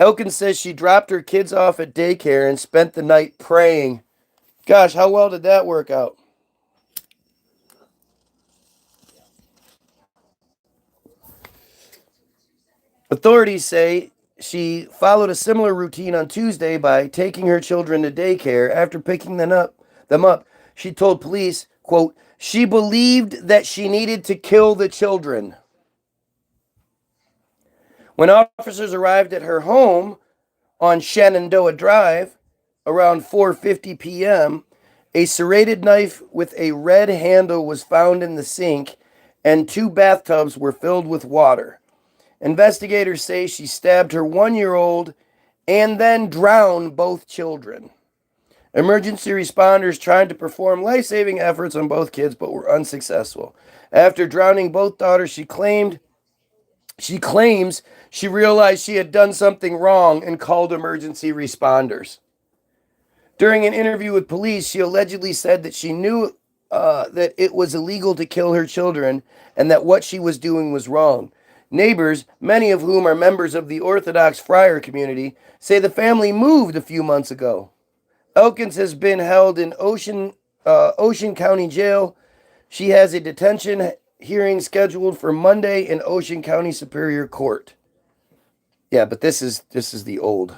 Elkins says she dropped her kids off at daycare and spent the night praying. Gosh, how well did that work out? Authorities say she followed a similar routine on Tuesday by taking her children to daycare. After picking them up, she told police, quote, she believed that she needed to kill the children. When officers arrived at her home on Shenandoah Drive around 4:50 p.m., a serrated knife with a red handle was found in the sink, and 2 bathtubs were filled with water. Investigators say she stabbed her 1-year-old and then drowned both children. Emergency responders tried to perform life-saving efforts on both kids but were unsuccessful. After drowning both daughters, she claims she realized she had done something wrong and called emergency responders. During an interview with police, she allegedly said that she knew that it was illegal to kill her children and that what she was doing was wrong. Neighbors, many of whom are members of the Orthodox friar community, say the family moved a few months ago. Elkins has been held in Ocean County Jail. She has a detention hearing scheduled for Monday in Ocean County Superior Court. Yeah, but this is the old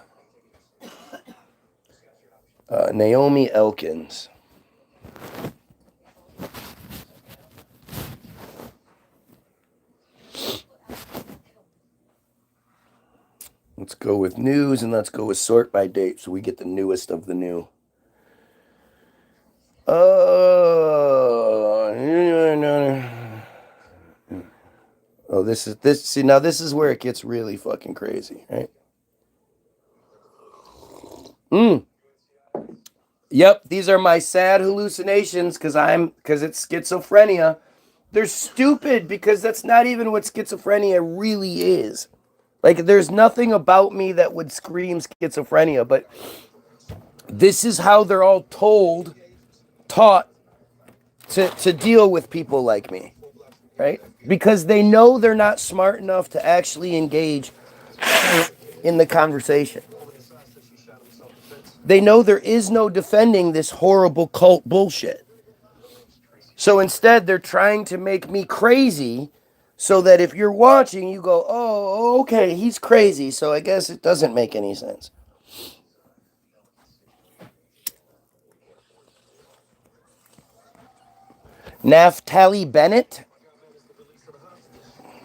Naomi Elkins. Let's go with news and let's go with sort by date so we get the newest of the new. This is where it gets really fucking crazy, right? Yep, these are my sad hallucinations because it's schizophrenia. They're stupid because that's not even what schizophrenia really is. Like, there's nothing about me that would scream schizophrenia, but this is how they're all taught to deal with people like me, right? Because they know they're not smart enough to actually engage in the conversation. They know there is no defending this horrible cult bullshit. So instead, they're trying to make me crazy so that if you're watching, you go, oh, okay, he's crazy, so I guess it doesn't make any sense. Naftali Bennett?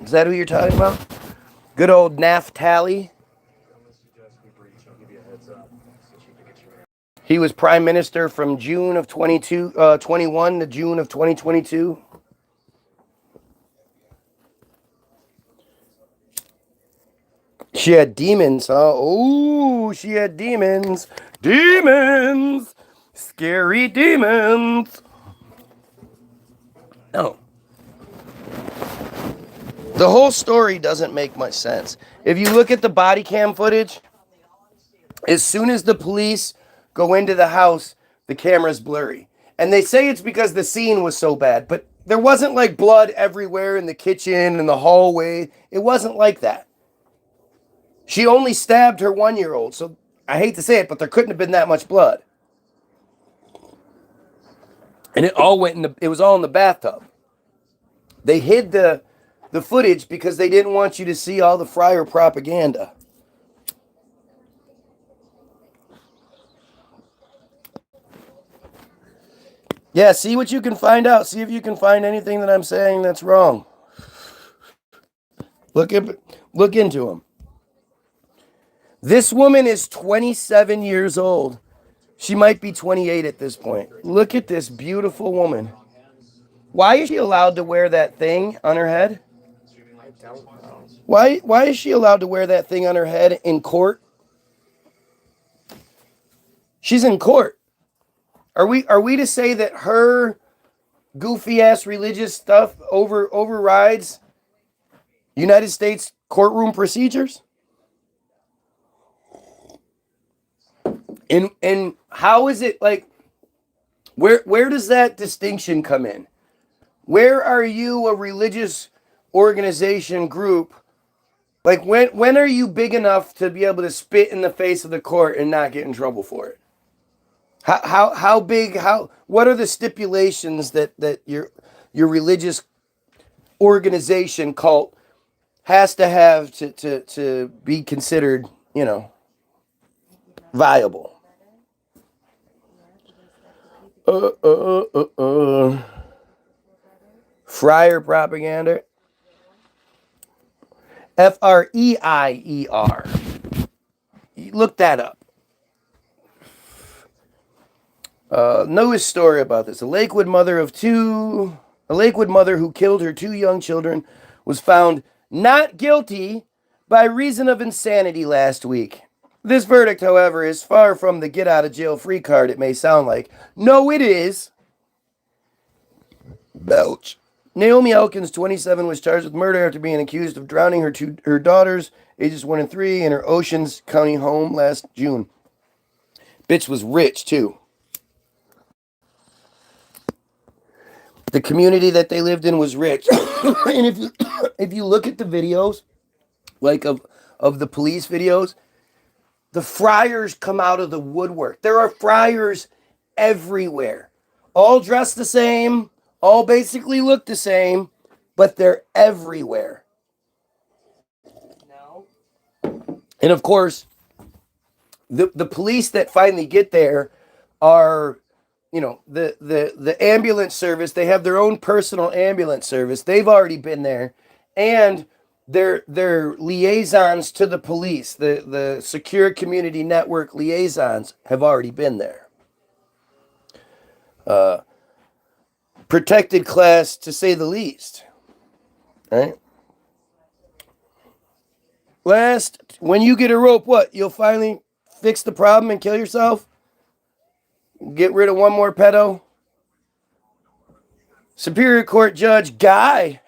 Is that who you're talking about? Good old Naftali. He was prime minister from June of 21 to June of 2022. She had demons, huh? Oh, she had demons. Demons! Scary demons! No. The whole story doesn't make much sense. If you look at the body cam footage, as soon as the police go into the house, the camera's blurry. And they say it's because the scene was so bad, but there wasn't like blood everywhere in the kitchen and the hallway. It wasn't like that. She only stabbed her 1-year-old, so I hate to say it, but there couldn't have been that much blood. And it was all in the bathtub. They hid the the footage because they didn't want you to see all the friar propaganda. Yeah, see what you can find out. See if you can find anything that I'm saying that's wrong. Look into them. This woman is 27 years old. She might be 28 at this point. Look at this beautiful woman. Why is she allowed to wear that thing on her head? I don't know. Why is she allowed to wear that thing on her head in court? She's in court. Are we to say that her goofy ass religious stuff overrides United States courtroom procedures? And how is it like where does that distinction come in? Where are you a religious organization group? Like when are you big enough to be able to spit in the face of the court and not get in trouble for it? How big, what are the stipulations that your religious organization cult has to have to be considered, viable? Friar propaganda. Freier. Look that up. Noah's story about this. A Lakewood mother who killed her 2 young children was found not guilty by reason of insanity last week. This verdict, however, is far from the get out of jail free card it may sound like. No, it is. Belch. Naomi Elkins, 27, was charged with murder after being accused of drowning her daughters, ages 1 and 3, in her Oceans County home last June. Bitch was rich, too. The community that they lived in was rich. And if you look at the videos, like of the police videos, the friars come out of the woodwork. There are friars everywhere. All dressed the same, all basically look the same, but they're everywhere. No. And of course, the police that finally get there are, the ambulance service. They have their own personal ambulance service. They've already been there. And they're liaisons to the police. The secure community network liaisons have already been there. Protected class, to say the least. Right? When you get a rope, what? You'll finally fix the problem and kill yourself? Get rid of one more pedo? Superior Court Judge Guy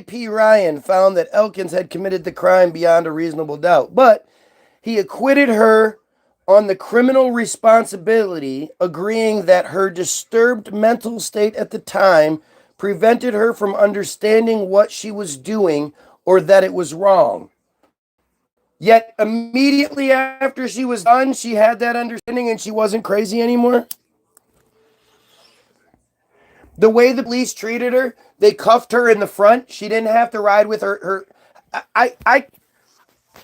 P. Ryan found that Elkins had committed the crime beyond a reasonable doubt, but he acquitted her on the criminal responsibility, agreeing that her disturbed mental state at the time prevented her from understanding what she was doing or that it was wrong. Yet immediately after she was done, she had that understanding and she wasn't crazy anymore. The way the police treated her, they cuffed her in the front. She didn't have to ride with her.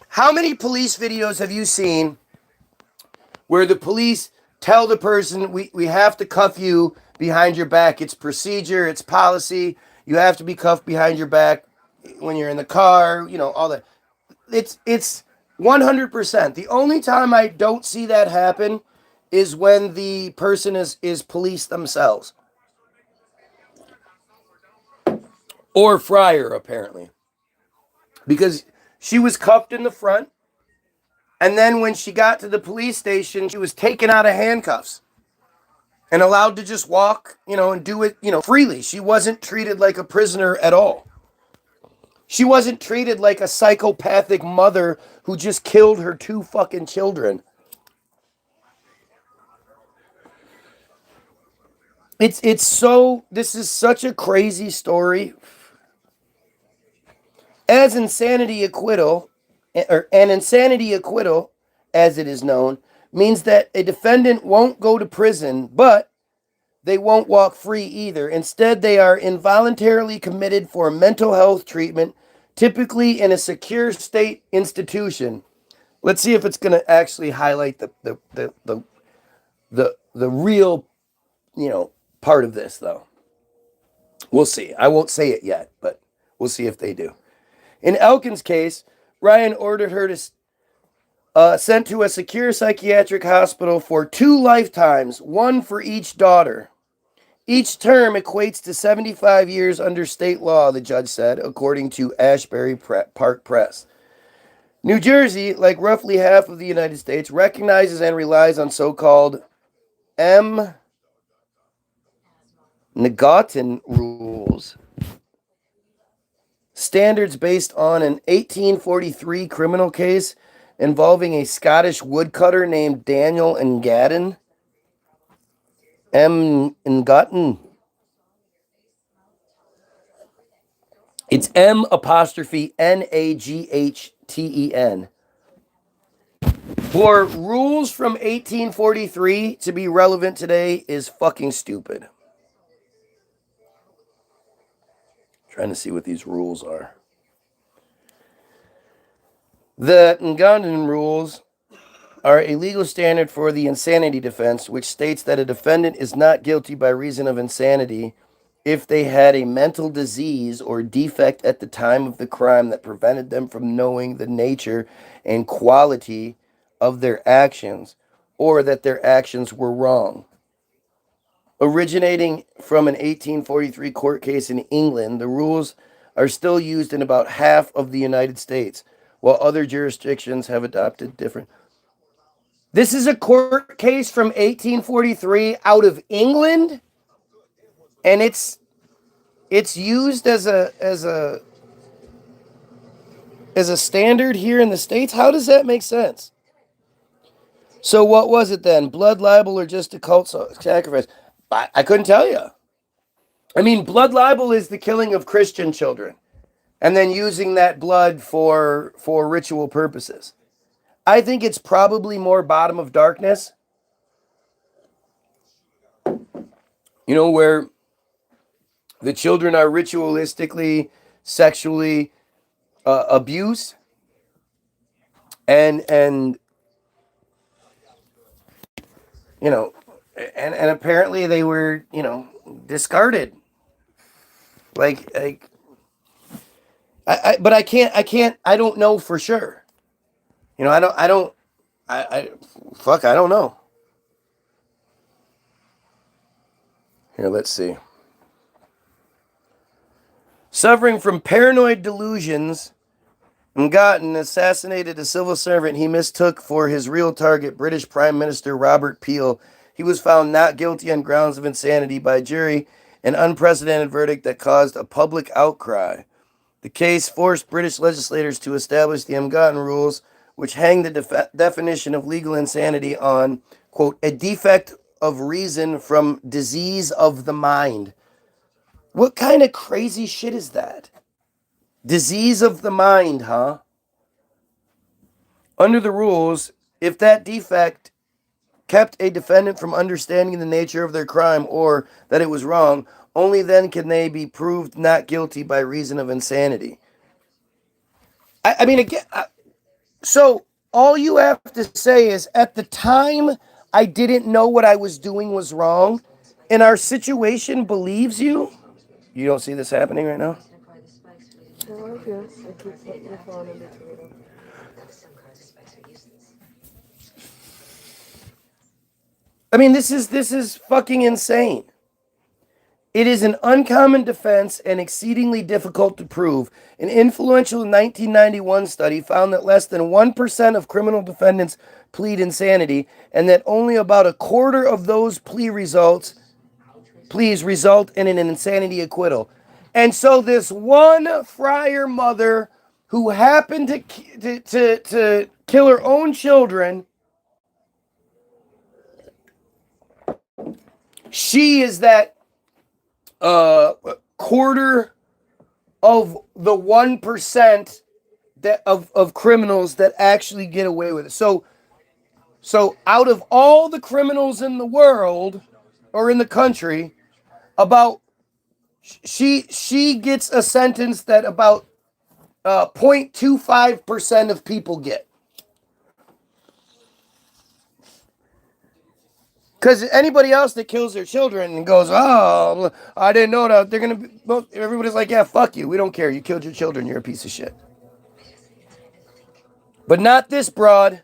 How many police videos have you seen where the police tell the person, we have to cuff you behind your back? It's procedure, it's policy. You have to be cuffed behind your back when you're in the car, all that. It's 100%. The only time I don't see that happen is when the person is police themselves. Or friar, apparently. Because she was cuffed in the front, and then when she got to the police station, she was taken out of handcuffs and allowed to just walk, and do it, freely. She wasn't treated like a prisoner at all. She wasn't treated like a psychopathic mother who just killed her 2 fucking children. This is such a crazy story. An insanity acquittal, as it is known, means that a defendant won't go to prison, but they won't walk free either. Instead, they are involuntarily committed for mental health treatment, typically in a secure state institution. Let's see if it's going to actually highlight the real, part of this, though. We'll see. I won't say it yet, but we'll see if they do. In Elkin's case, Ryan ordered her to sent to a secure psychiatric hospital for 2 lifetimes, 1 for each daughter. Each term equates to 75 years under state law, the judge said, according to Ashbury Park Press. New Jersey, like roughly half of the United States, recognizes and relies on so-called Nagotin rules, standards based on an 1843 criminal case involving a Scottish woodcutter named Daniel Ngaden. Ngaten. It's M'Naghten. For rules from 1843 to be relevant today is fucking stupid. Trying to see what these rules are. The Ngaden rules are a legal standard for the insanity defense, which states that a defendant is not guilty by reason of insanity if they had a mental disease or defect at the time of the crime that prevented them from knowing the nature and quality of their actions, or that their actions were wrong. Originating from an 1843 court case in England, the rules are still used in about half of the United States, while other jurisdictions have adopted different. This is a court case from 1843 out of England, and it's used as a standard here in the States. How does that make sense? So what was it then? Blood libel or just a cult sacrifice? I couldn't tell you. I mean, blood libel is the killing of Christian children and then using that blood for ritual purposes. I think it's probably more bottom of darkness. Where the children are ritualistically, sexually abused. And apparently they were, discarded. But I don't know for sure. I don't know. Here, let's see. Suffering from paranoid delusions, Ngaten assassinated a civil servant he mistook for his real target, British Prime Minister Robert Peel. He was found not guilty on grounds of insanity by a jury, an unprecedented verdict that caused a public outcry. The case forced British legislators to establish the Ngaten rules, which hang the definition of legal insanity on, quote, a defect of reason from disease of the mind. What kind of crazy shit is that? Disease of the mind, huh? Under the rules, if that defect kept a defendant from understanding the nature of their crime or that it was wrong, only then can they be proved not guilty by reason of insanity. I mean, again, so all you have to say is, at the time, I didn't know what I was doing was wrong, and our situation believes you. You don't see this happening right now? I mean, this is fucking insane. It is an uncommon defense and exceedingly difficult to prove. An influential 1991 study found that less than 1% of criminal defendants plead insanity, and that only about a quarter of those pleas result in an insanity acquittal. And so this one friar mother who happened to kill her own children, she is that quarter of the 1% that of criminals that actually get away with it. So out of all the criminals in the world, or in the country about she gets a sentence that about 0.25% of people get. Because anybody else that kills their children and goes, oh, I didn't know that, they're going to be, well, everybody's like, yeah, fuck you. We don't care. You killed your children. You're a piece of shit. But not this broad.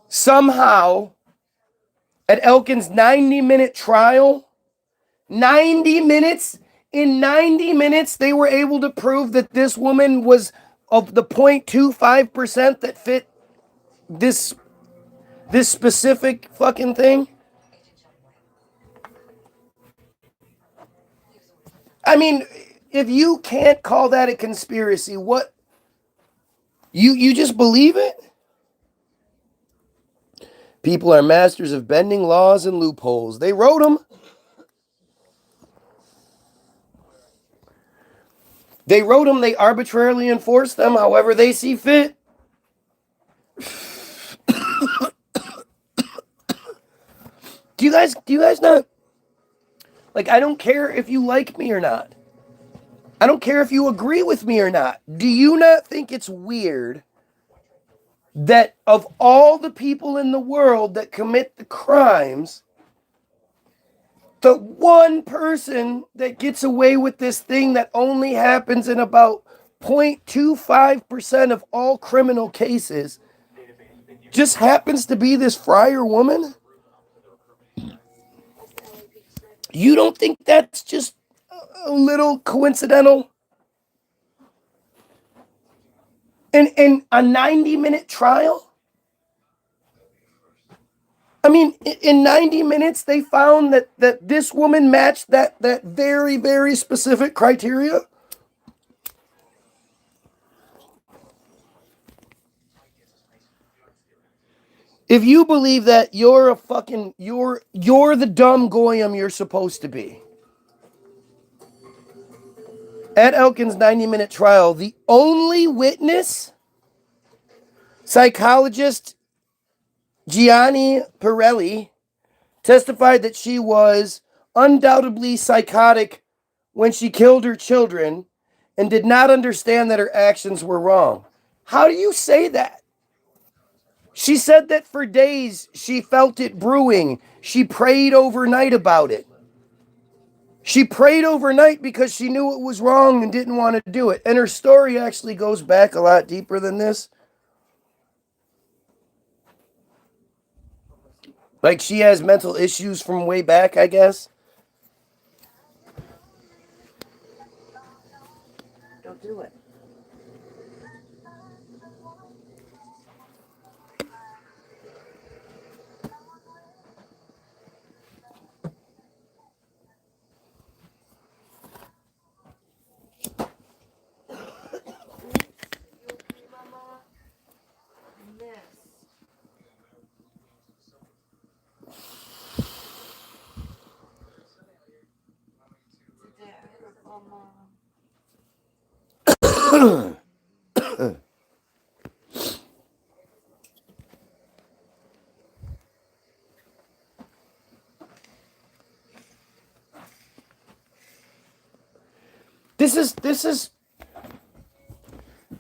Somehow, at Elkin's 90-minute trial, 90 minutes, in 90 minutes, they were able to prove that this woman was of the 0.25% that fit this specific fucking thing. I mean, if you can't call that a conspiracy, what? You just believe it? People are masters of bending laws and loopholes. They wrote them. They wrote them. They arbitrarily enforce them however they see fit. Do you guys not? Like, I don't care if you like me or not. I don't care if you agree with me or not. Do you not think it's weird that of all the people in the world that commit the crimes, the one person that gets away with this thing that only happens in about 0.25% of all criminal cases just happens to be this friar woman? You don't think that's just a little coincidental? In a 90-minute trial? I mean, in 90 minutes, they found that this woman matched that very, very specific criteria. If you believe that, you're a fucking, you're the dumb goyim you're supposed to be. At Elkin's 90-minute trial, the only witness, psychologist Gianni Pirelli, testified that she was undoubtedly psychotic when she killed her children and did not understand that her actions were wrong. How do you say that? She said that for days she felt it brewing. She prayed overnight about it. She prayed overnight because she knew it was wrong and didn't want to do it. And her story actually goes back a lot deeper than this. Like, she has mental issues from way back, I guess. Don't do it.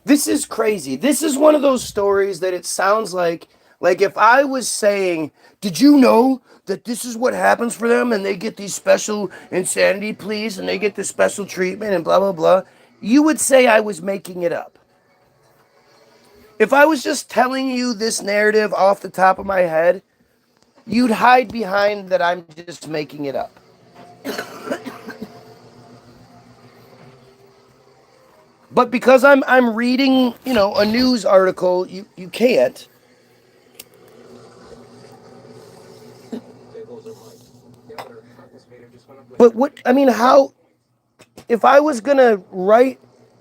This is crazy. This is one of those stories that it sounds like if I was saying, did you know that this is what happens for them and they get these special insanity pleas and they get this special treatment and blah, blah, blah, you would say I was making it up. If I was just telling you this narrative off the top of my head, you'd hide behind that I'm just making it up. But because I'm reading, a news article, you can't. But how, if I was gonna write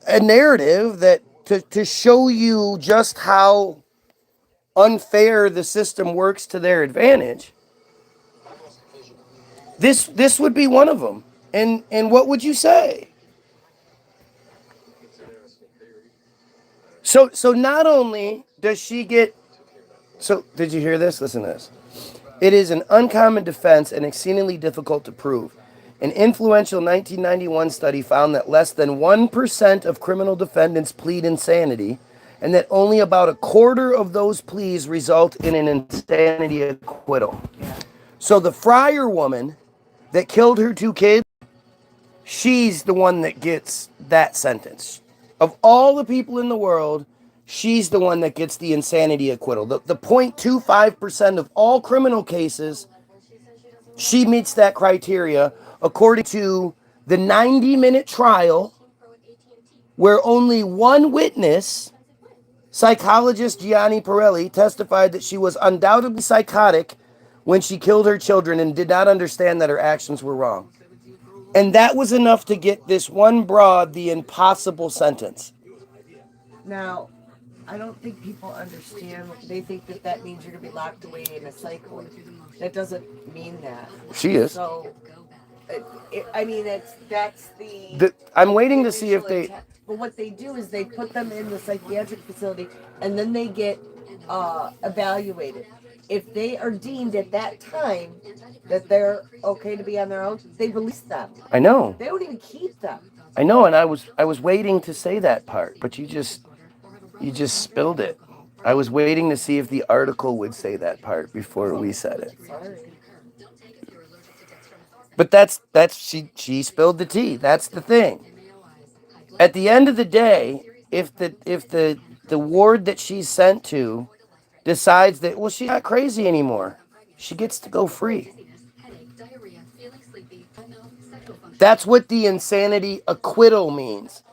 a narrative that to show you just how unfair the system works to their advantage, this would be one of them. And what would you say? So not only does she get, so did you hear this? Listen to this. It is an uncommon defense and exceedingly difficult to prove. An influential 1991 study found that less than 1% of criminal defendants plead insanity, and that only about a quarter of those pleas result in an insanity acquittal. So the Fryer woman that killed her 2 kids, she's the one that gets that sentence. Of all the people in the world, she's the one that gets the insanity acquittal. The 0.25% of all criminal cases, she meets that criteria according to the 90-minute trial where only one witness, psychologist Gianni Pirelli, testified that she was undoubtedly psychotic when she killed her children and did not understand that her actions were wrong. And that was enough to get this one broad the impossible sentence. Now, I don't think people understand. They think that that means you're going to be locked away in a psych ward. That doesn't mean that. She is. So, I mean, that's the I'm waiting to see if they... But what they do is they put them in the psychiatric facility, and then they get evaluated. If they are deemed at that time that they're okay to be on their own, they release them. I know. They don't even keep them. I know, and I was waiting to say that part, but you just spilled it. I was waiting to see if the article would say that part before we said it. Sorry. But that's she spilled the tea. That's the thing. At the end of the day, if the ward that she's sent to decides that, well, she's not crazy anymore, she gets to go free. That's what the insanity acquittal means.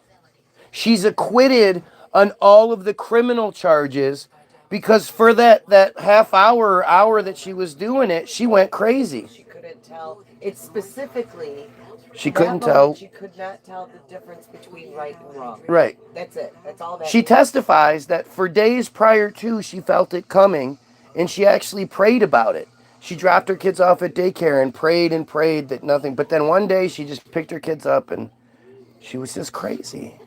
She's acquitted on all of the criminal charges because for that half hour or hour that she was doing it, she went crazy. She couldn't tell. It's specifically... She couldn't tell. She could not tell the difference between right and wrong. Right. That's it. That's all that She is. testifies that for days prior to, she felt it coming, and she actually prayed about it. She dropped her kids off at daycare and prayed that nothing. But then one day she just picked her kids up and she was just crazy.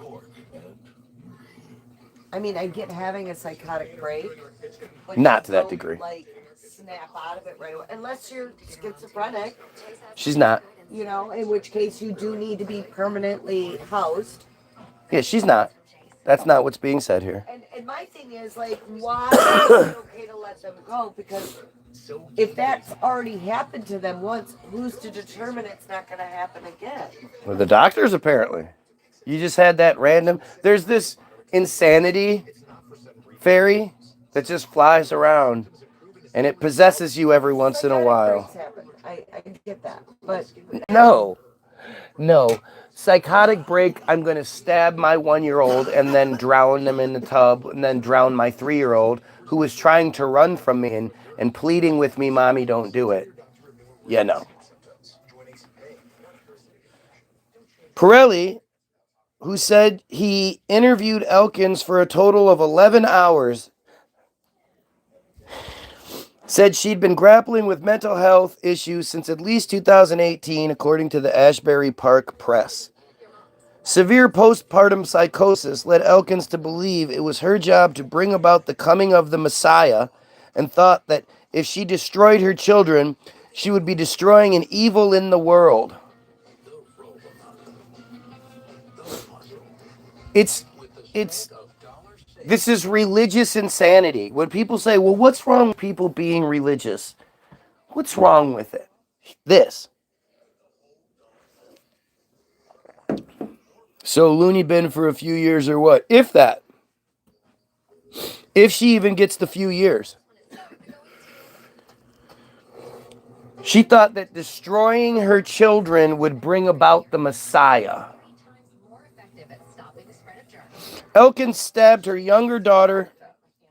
I mean, I get having a psychotic break. But Not to you that don't, degree. Like, snap out of it right away. Unless you're schizophrenic, She's not. you know, in which case you do need to be permanently housed. Yeah, she's not. That's not what's being said here. And my thing is, like, why is it okay to let them go? Because if that's already happened to them once, who's to determine it's not going to happen again? Well, the doctors, apparently. You just had that random... There's this insanity fairy that just flies around, and it possesses you every once in a while. I get that, but... No. Psychotic break, I'm going to stab my 1-year-old and then drown them in the tub and then drown my 3-year-old who was trying to run from me and pleading with me, Mommy, don't do it. Yeah, no. Pirelli, who said he interviewed Elkins for a total of 11 hours, said she'd been grappling with mental health issues since at least 2018, according to the Ashbury Park Press. Severe postpartum psychosis led Elkins to believe it was her job to bring about the coming of the Messiah, and thought that if she destroyed her children, she would be destroying an evil in the world. This is religious insanity. When people say, well, what's wrong with people being religious? What's wrong with it? This. So loony bin for a few years or what? If that. If she even gets the few years. She thought that destroying her children would bring about the Messiah. Elkins stabbed her younger daughter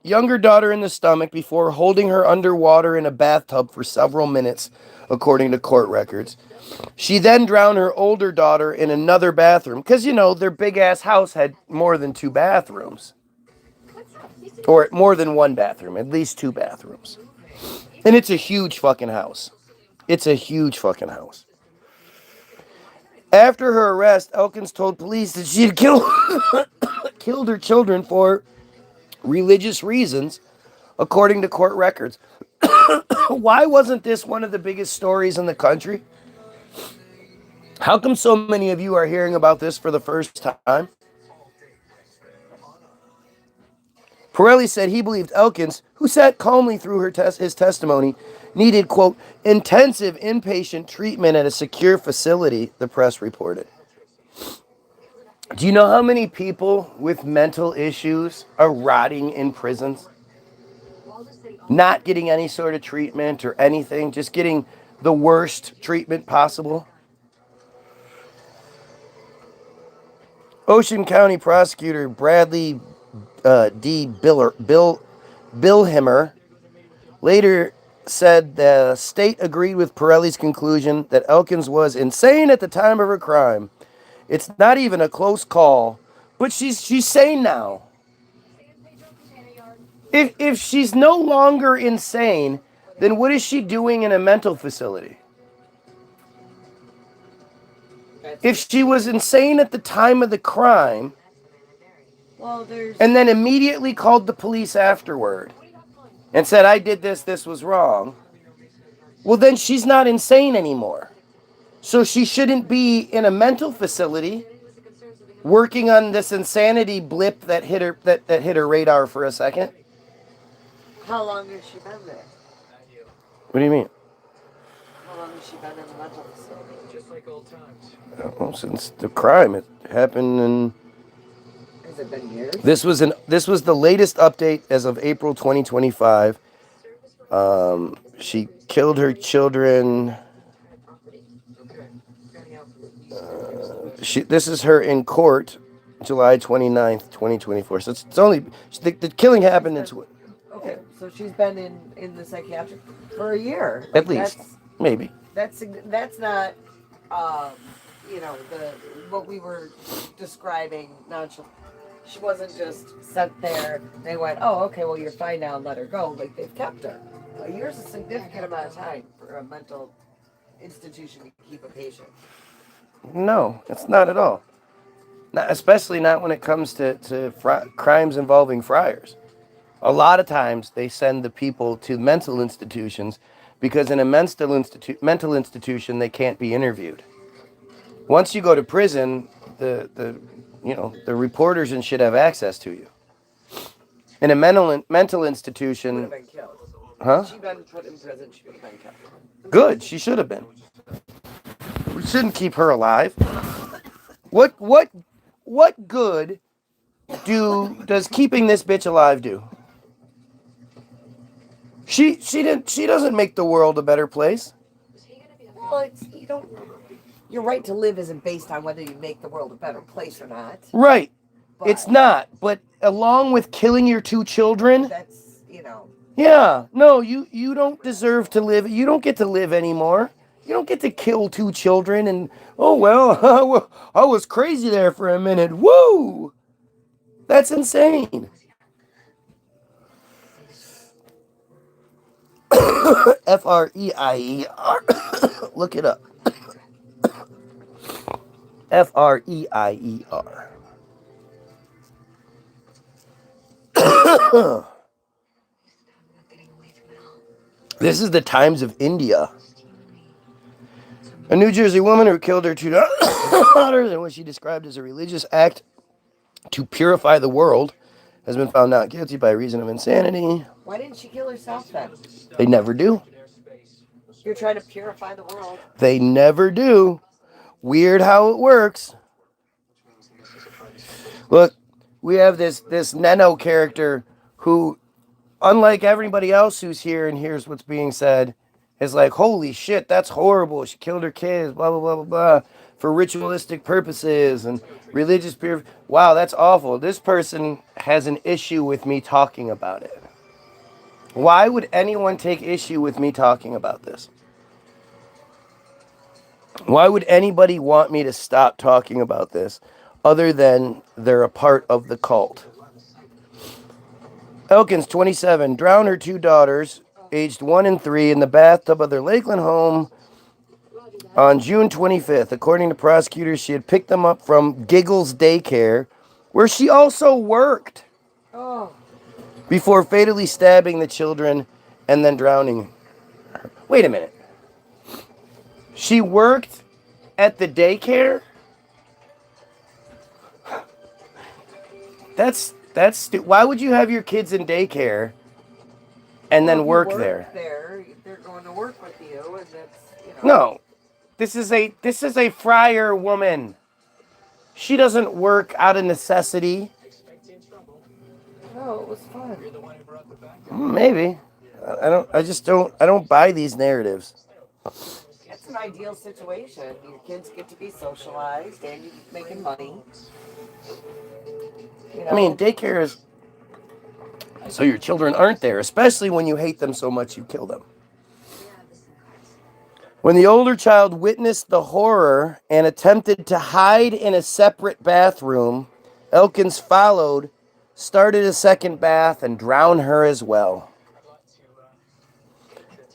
in the stomach before holding her underwater in a bathtub for several minutes, according to court records. She then drowned her older daughter in another bathroom, because, you know, their big-ass house had more than 2 bathrooms. Or more than 1 bathroom, at least 2 bathrooms. And it's a huge fucking house. It's a huge fucking house. After her arrest, Elkins told police that she had killed her children for religious reasons, according to court records. Why wasn't this one of the biggest stories in the country? How come so many of you are hearing about this for the first time? Pirelli said he believed Elkins, who sat calmly through his testimony, needed, quote, intensive inpatient treatment at a secure facility, the press reported. Do you know how many people with mental issues are rotting in prisons? Not getting any sort of treatment or anything, just getting the worst treatment possible? Ocean County prosecutor Bradley Billheimer later said the state agreed with Pirelli's conclusion that Elkins was insane at the time of her crime. It's not even a close call, but she's sane now. If she's no longer insane, then what is she doing in a mental facility? If she was insane at the time of the crime, and then immediately called the police afterward and said, I did this was wrong, well, then she's not insane anymore. So she shouldn't be in a mental facility working on this insanity blip that hit her radar for a second. How long has she been there? What do you mean? How long has she been in the mental facility? Just like old times. Well, since the crime, it happened in... Has it been years? This was the latest update as of April 2025. She killed her children. This is her in court, July 29th, 2024. So it's only the killing happened in... Okay, so she's been in the psychiatric for a year. At least, maybe. That's not, what we were describing. She wasn't just sent there. They went, oh, okay, well, you're fine now, and let her go. Like, they've kept her. A year's a significant amount of time for a mental institution to keep a patient. No, it's not at all. Especially not when it comes to crimes involving friars. A lot of times they send the people to mental institutions because in a mental institution they can't be interviewed. Once you go to prison, the reporters and shit have access to you. In a mental institution, Would have been killed. huh? She'd been put in prison. She would have been killed. Good, she should have been. We shouldn't keep her alive. What good does keeping this bitch alive do? She doesn't make the world a better place. Well, your right to live isn't based on whether you make the world a better place or not. Right. But It's not. But along with killing your 2 children, that's, yeah, no, you don't deserve to live. You don't get to live anymore. You don't get to kill 2 children and, oh, well, I was crazy there for a minute. Woo! That's insane. F-R-E-I-E-R. Look it up. F-R-E-I-E-R. This is the Times of India. A New Jersey woman who killed her 2 daughters in what she described as a religious act to purify the world has been found not guilty by reason of insanity. Why didn't she kill herself then? They never do. You're trying to purify the world. They never do. Weird how it works. Look, we have this Neno character who, unlike everybody else who's here and hears what's being said, is like, holy shit, that's horrible. She killed her kids, blah, blah, blah, blah, blah, for ritualistic purposes and religious purification. Wow, that's awful. This person has an issue with me talking about it. Why would anyone take issue with me talking about this? Why would anybody want me to stop talking about this other than they're a part of the cult? Elkins, 27, drowned her 2 daughters, aged 1 and 3, in the bathtub of their Lakeland home on June 25th. According to prosecutors, she had picked them up from Giggles Daycare, where she also worked, before fatally stabbing the children and then drowning. Wait a minute. She worked at the daycare? That's why would you have your kids in daycare and Well, then if you work there? There, they're going to work with you, and that's No. This is a friar woman. She doesn't work out of necessity. No, it was fun. Maybe. I don't buy these narratives. It's an ideal situation. Your kids get to be socialized, and you're making money. I mean, daycare is so your children aren't there, especially when you hate them so much you kill them. When the older child witnessed the horror and attempted to hide in a separate bathroom, Elkins followed, started a second bath, and drowned her as well.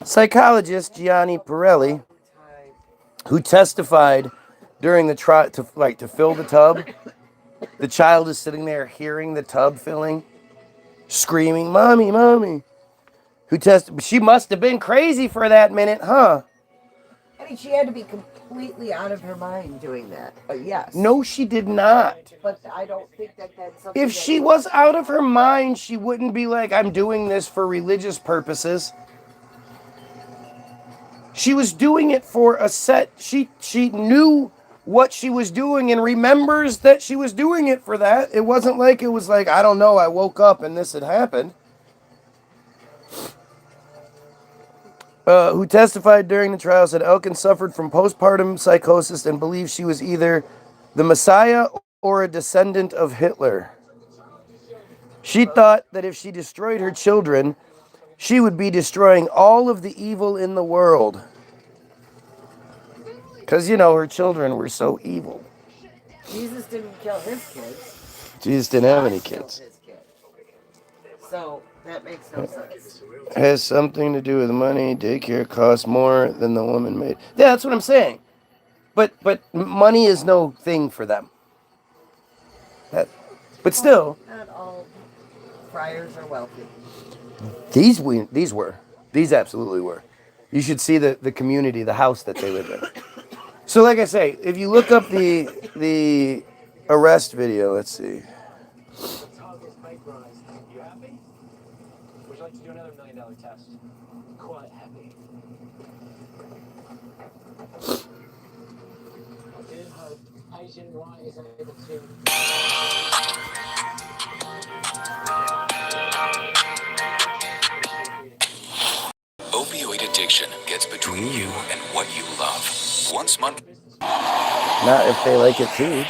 Psychologist Gianni Pirelli, who testified during the trial to fill the tub, the child is sitting there hearing the tub filling, screaming, "Mommy, mommy." She must have been crazy for that minute, huh? I mean, she had to be completely out of her mind doing that. But yes. No, she did not. But I don't think that's something. If she was out of her mind, she wouldn't be like, "I'm doing this for religious purposes." She was doing it for a set. She knew what she was doing and remembers that she was doing it for that. It wasn't like it was like, I don't know, I woke up and this had happened. Who testified during the trial said Elkins suffered from postpartum psychosis and believed she was either the Messiah or a descendant of Hitler. She thought that if she destroyed her children, she would be destroying all of the evil in the world. Because, her children were so evil. Jesus didn't kill his kids. Jesus didn't have any kids. So that makes no sense. Has something to do with money. Daycare costs more than the woman made. Yeah, that's what I'm saying. But money is no thing for them. But still. Not all friars are wealthy. These were. These absolutely were. You should see the community, the house that they live in. So like I say, if you look up the arrest video, let's see. You happy? Would you like to do another $1 million test? Quite happy. Okay, patient Y is able to. Opioid addiction gets between you and what you love. Once month. Not if they like it too.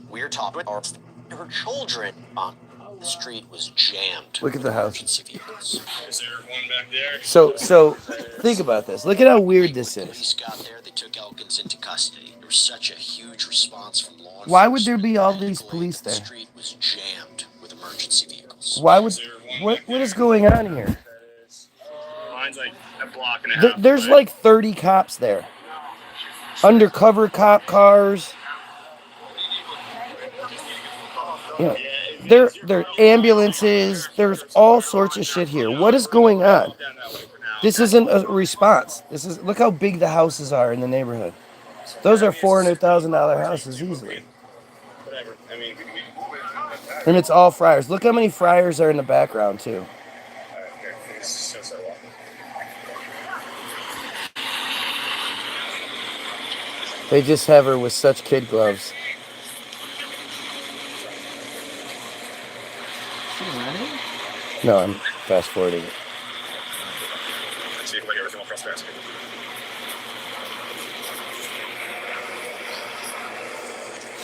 We're talking about her children on the street was jammed. Look at the house. Emergency vehicles. Is there one back there? So think about this. Look at how weird this When is. police got there, they took Elkins into custody. There was such a huge response from law enforcement. Why would there be all these police The there? street was jammed with emergency vehicles. Why would what is going on here? Mine's like a block and a half. There's like 30 cops there. Undercover cop cars. There ambulances. There's all sorts of shit here. What is going on? This isn't a response. Look how big the houses are in the neighborhood. Those are $400,000 houses easily. Whatever. I mean, And it's all friars. Look how many friars are in the background too. They just have her with such kid gloves. She running? No, I'm fast forwarding it. let's see if I get everything all pressed fast.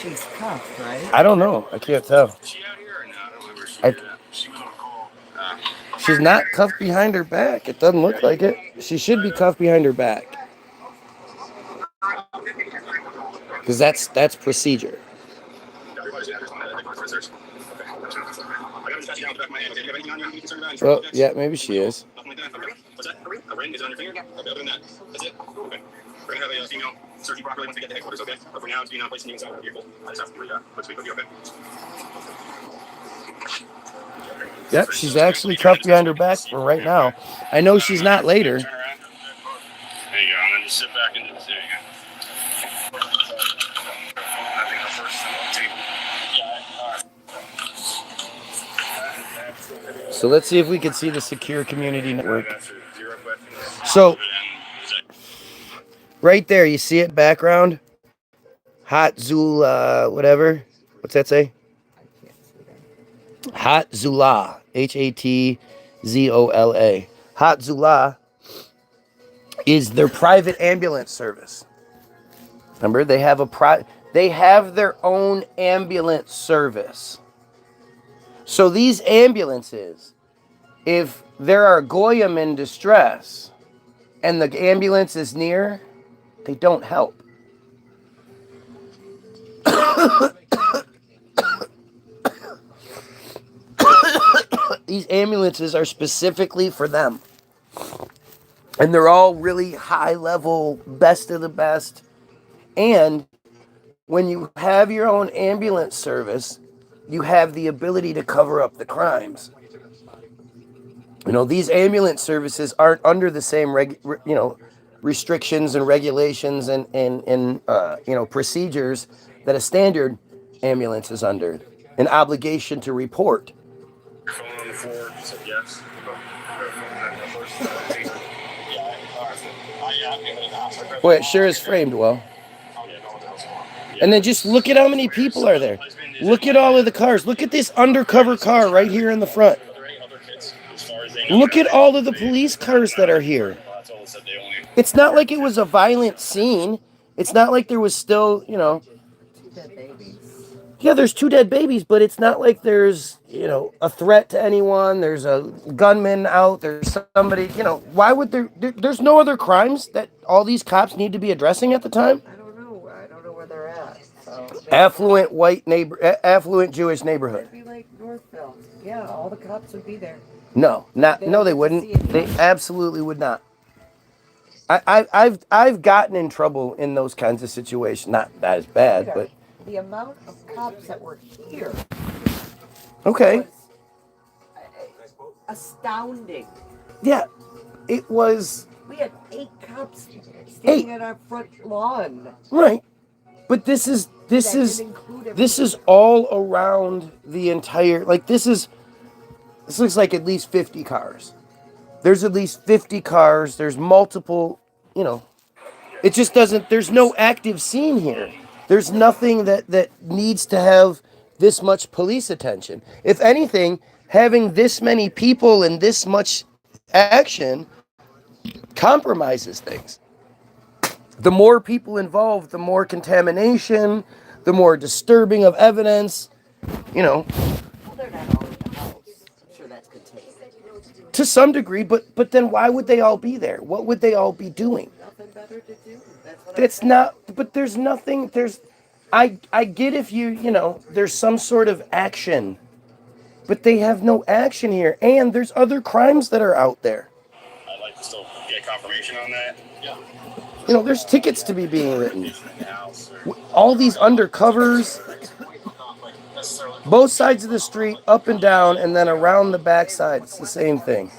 She's cuffed, right? I don't know. I can't tell. Is she out here or not? I don't remember if she I- did that. She was on a call. She's not cuffed behind her back. It doesn't look like it. She should be cuffed behind her back. Because that's procedure. Well, yeah, maybe she is. What's that? A ring? Is it on your finger? Okay, other than that. That's it? Okay. We're going to have a female search you properly once we get to headquarters, okay? But for now, it's being placed inside of the vehicle. I just have to put speak with you, okay? Yep, she's actually cuffed behind her back for right now. I know she's not later. Turn around. There you go. And then just sit back into the. There you go. I think the first table. Yeah. All right. So let's see if we can see the secure community network. So right there, you see it background? Hot Zula, whatever. What's that say? Hot Zula. Hatzola. Hot Zula is their private ambulance service. Remember, they have they have their own ambulance service. So these ambulances, if there are goyim in distress and the ambulance is near, they don't help. These ambulances are specifically for them. And they're all really high level, best of the best. And when you have your own ambulance service, you have the ability to cover up the crimes. You know, these ambulance services aren't under the same restrictions and regulations and procedures that a standard ambulance is under. An obligation to report. Your phone on the floor. You said yes. Boy, it sure is framed well. And then just look at how many people are there. Look at all of the cars. Look at this undercover car right here in the front. Look at all of the police cars that are here. It's not like it was a violent scene. It's not like there was still, yeah, there's 2 dead babies, but it's not like there's, a threat to anyone. There's a gunman out. There's somebody, why would there's no other crimes that all these cops need to be addressing at the time? I don't know where they're at. So Affluent Jewish neighborhood. It'd be like Northville. Yeah, all the cops would be there. No, they wouldn't. They absolutely would not. I've gotten in trouble in those kinds of situations. Not that as bad, but the amount of cops that were here. Okay. Was astounding. Yeah, it was. We had 8 cops standing at our front lawn. Right, but this is all around the entire. Like this looks like at least 50 cars. There's at least 50 cars. There's multiple. It just doesn't. There's no active scene here. There's nothing that needs to have this much police attention. If anything, having this many people and this much action compromises things. The more people involved, the more contamination, the more disturbing of evidence, Well, they're not all in the house. I'm sure that's contained. to some degree, but then why would they all be there? What would they all be doing? Nothing better to do. That's not, but there's nothing, I get if there's some sort of action, but they have no action here, and there's other crimes that are out there. I'd like to still get confirmation on that. Yeah. There's tickets to be being written. All these undercovers, both sides of the street, up and down, and then around the backside, it's the same thing.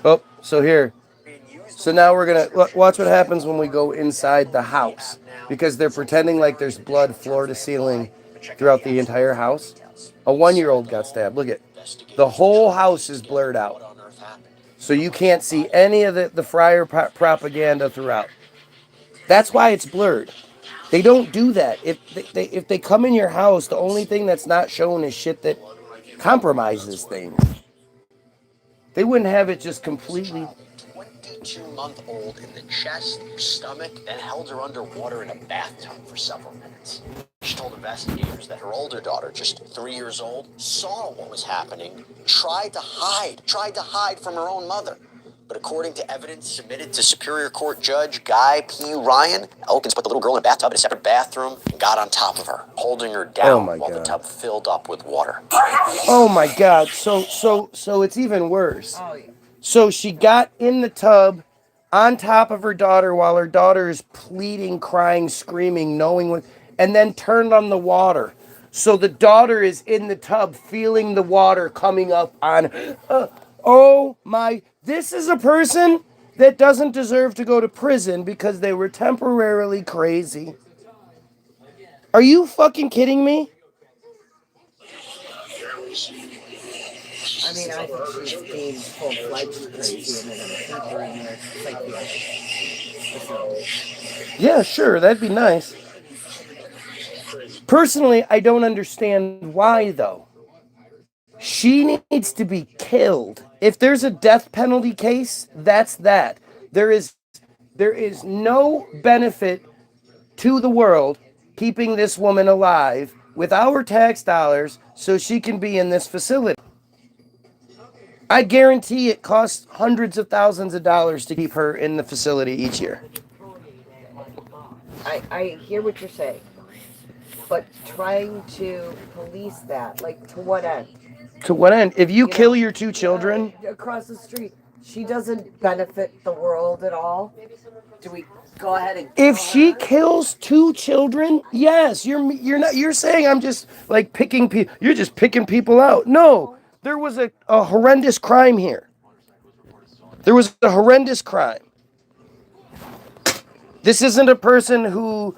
Oh, so here. So now we're going to watch what happens when we go inside the house, because they're pretending like there's blood floor to ceiling throughout the entire house. A 1-year-old got stabbed. Look at the whole house is blurred out. So you can't see any of the Friar propaganda throughout. That's why it's blurred. They don't do that. If they come in your house, the only thing that's not shown is shit that compromises things. They wouldn't have it just completely. 22-month-old in the chest, stomach, and held her underwater in a bathtub for several minutes. She told investigators that her older daughter, just 3 years old, saw what was happening, tried to hide from her own mother. But according to evidence submitted to Superior Court Judge Guy P. Ryan, Elkins put the little girl in a bathtub in a separate bathroom and got on top of her, holding her down while the tub filled up with water. Oh my God! So it's even worse. Oh, yeah. So she got in the tub on top of her daughter while her daughter is pleading, crying, screaming, knowing what, and then turned on the water. So the daughter is in the tub feeling the water coming up on. Oh my, this is a person that doesn't deserve to go to prison because they were temporarily crazy. Are you fucking kidding me? I mean, I think she's being full-fledged crazy, and they're going to keep her in their psychiatric facility. Yeah, sure, that'd be nice. Personally, I don't understand why, though. She needs to be killed. If there's a death penalty case, that's that. There is no benefit to the world keeping this woman alive with our tax dollars so she can be in this facility. I guarantee it costs hundreds of thousands of dollars to keep her in the facility each year. I hear what you're saying, but trying to police that, like, to what end? To what end? If you kill your two children across the street, she doesn't benefit the world at all. Do we go ahead and? If she kills two children, yes, you're saying I'm just like picking people. You're just picking people out. No, there was a horrendous crime here. There was a horrendous crime. This isn't a person who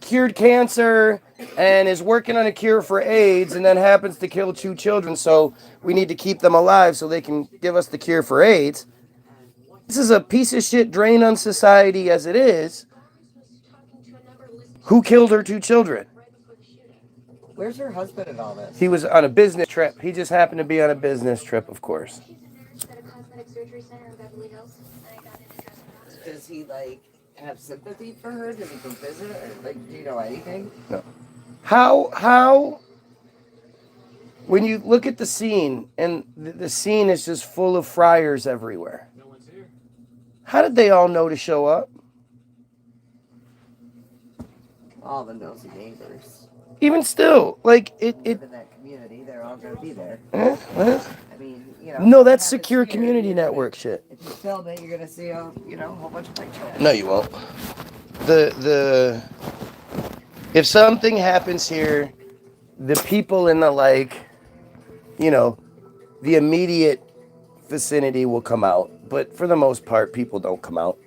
cured cancer and is working on a cure for AIDS and then happens to kill two children, so we need to keep them alive so they can give us the cure for AIDS. This is a piece of shit drain on society as it is. Who killed her two children? Where's her husband in all this? He was on a business trip. He just happened to be on a business trip, of course. Does he, like, have sympathy for her? Does he go visit her? Like, do you know anything? No. How when you look at the scene, and the scene is just full of friars everywhere. How did they all know to show up? All the nosy neighbors. Even still, like Live in that community, they're all gonna be there. I mean, you know. No, that's secure community network shit. If you film it, you're gonna see a whole bunch of pictures. No, you won't. If something happens here, the people in the the immediate vicinity will come out. But for the most part, people don't come out.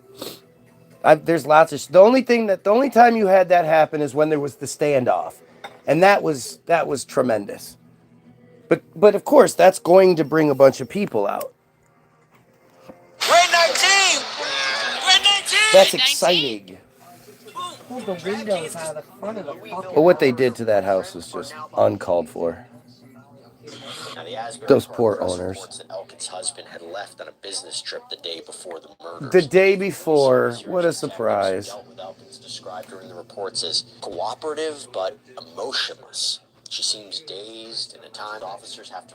There's lots of the only time you had that happen is when there was the standoff, and that was tremendous. But of course, that's going to bring a bunch of people out. Red 19! Red 19! That's exciting. Pull the windows out of the front of the fucking. But what they did to that house was just uncalled for. Those poor owners. That Elkin's husband had left on a business trip the day before the murders. The day before, what a surprise. Elkins described her in the reports as cooperative but emotionless. She seems dazed, and at times officers have to.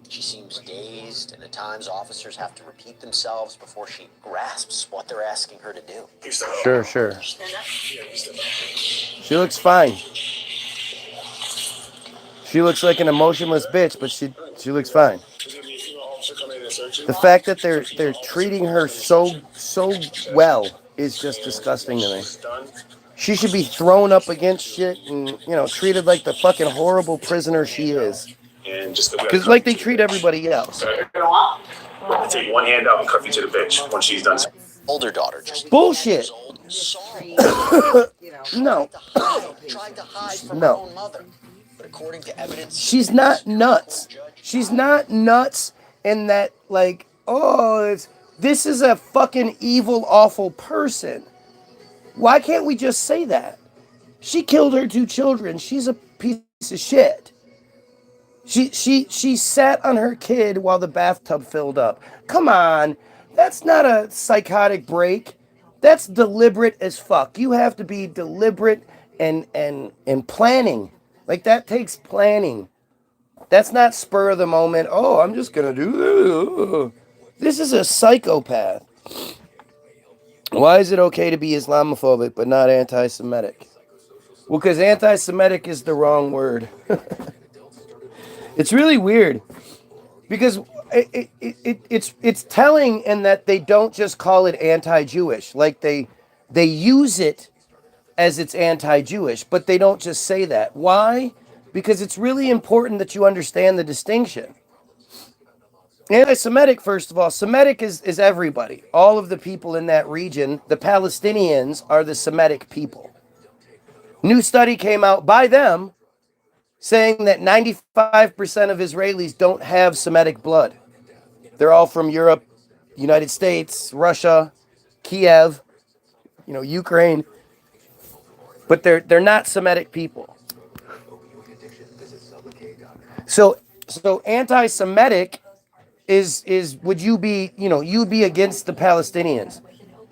She seems dazed, and at times officers have to repeat themselves before she grasps what they're asking her to do. Sure. She looks fine. She looks like an emotionless bitch, but she looks fine. The fact that they're treating her so well is just disgusting to me. She should be thrown up against shit and treated like the fucking horrible prisoner she is. Because like they treat everybody else. Take one hand out and cuff you to the bench when she's done. Older daughter just bullshit. No. Tried to hide from her own mother. But according to evidence, she's not nuts. She's not nuts in that this is a fucking evil, awful person. Why can't we just say that? She killed her two children. She's a piece of shit. She sat on her kid while the bathtub filled up. Come on. That's not a psychotic break. That's deliberate as fuck. You have to be deliberate and planning. Like, that takes planning. That's not spur of the moment. Oh, I'm just going to do this. This is a psychopath. Why is it okay to be Islamophobic but not anti-Semitic? Well, because anti-Semitic is the wrong word. It's really weird. Because it's telling in that they don't just call it anti-Jewish. Like, they use it as it's anti-Jewish, but they don't just say that. Why? Because it's really important that you understand the distinction. Anti-Semitic, first of all, Semitic is everybody. All of the people in that region, the Palestinians are the Semitic people. New study came out by them saying that 95% of Israelis don't have Semitic blood. They're all from Europe, United States, Russia, Kiev, Ukraine, but they're not Semitic people. So anti-Semitic is would you be, you'd be against the Palestinians.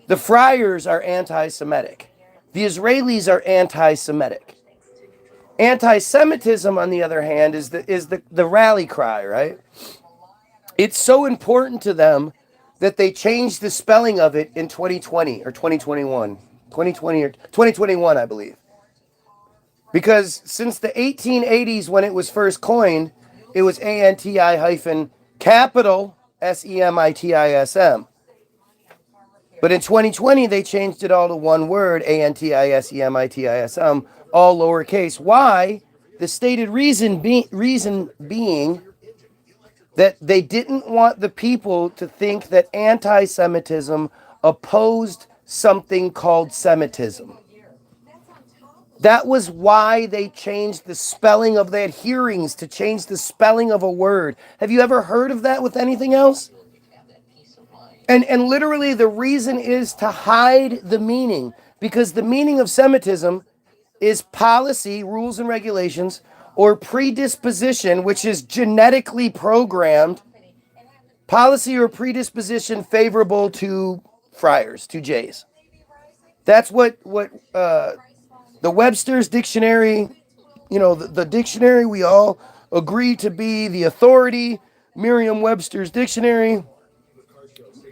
The Friars are anti-Semitic. The Israelis are anti-Semitic. Anti-Semitism, on the other hand, is the rally cry, right? It's so important to them that they changed the spelling of it in 2020 or 2021. 2020 or 2021, I believe. Because since the 1880s, when it was first coined, it was ANTI-capital SEMITISM. But in 2020, they changed it all to one word, ANTISEMITISM, all lowercase. Why? The stated reason being that they didn't want the people to think that anti-Semitism opposed something called Semitism. That was why they changed the spelling of, they had hearings to change the spelling of a word. Have you ever heard of that with anything else? And literally the reason is to hide the meaning, because the meaning of Semitism is policy, rules and regulations, or predisposition, which is genetically programmed, policy or predisposition favorable to friars, to Jays. That's what the Webster's dictionary, the dictionary we all agree to be the authority, Merriam-Webster's dictionary,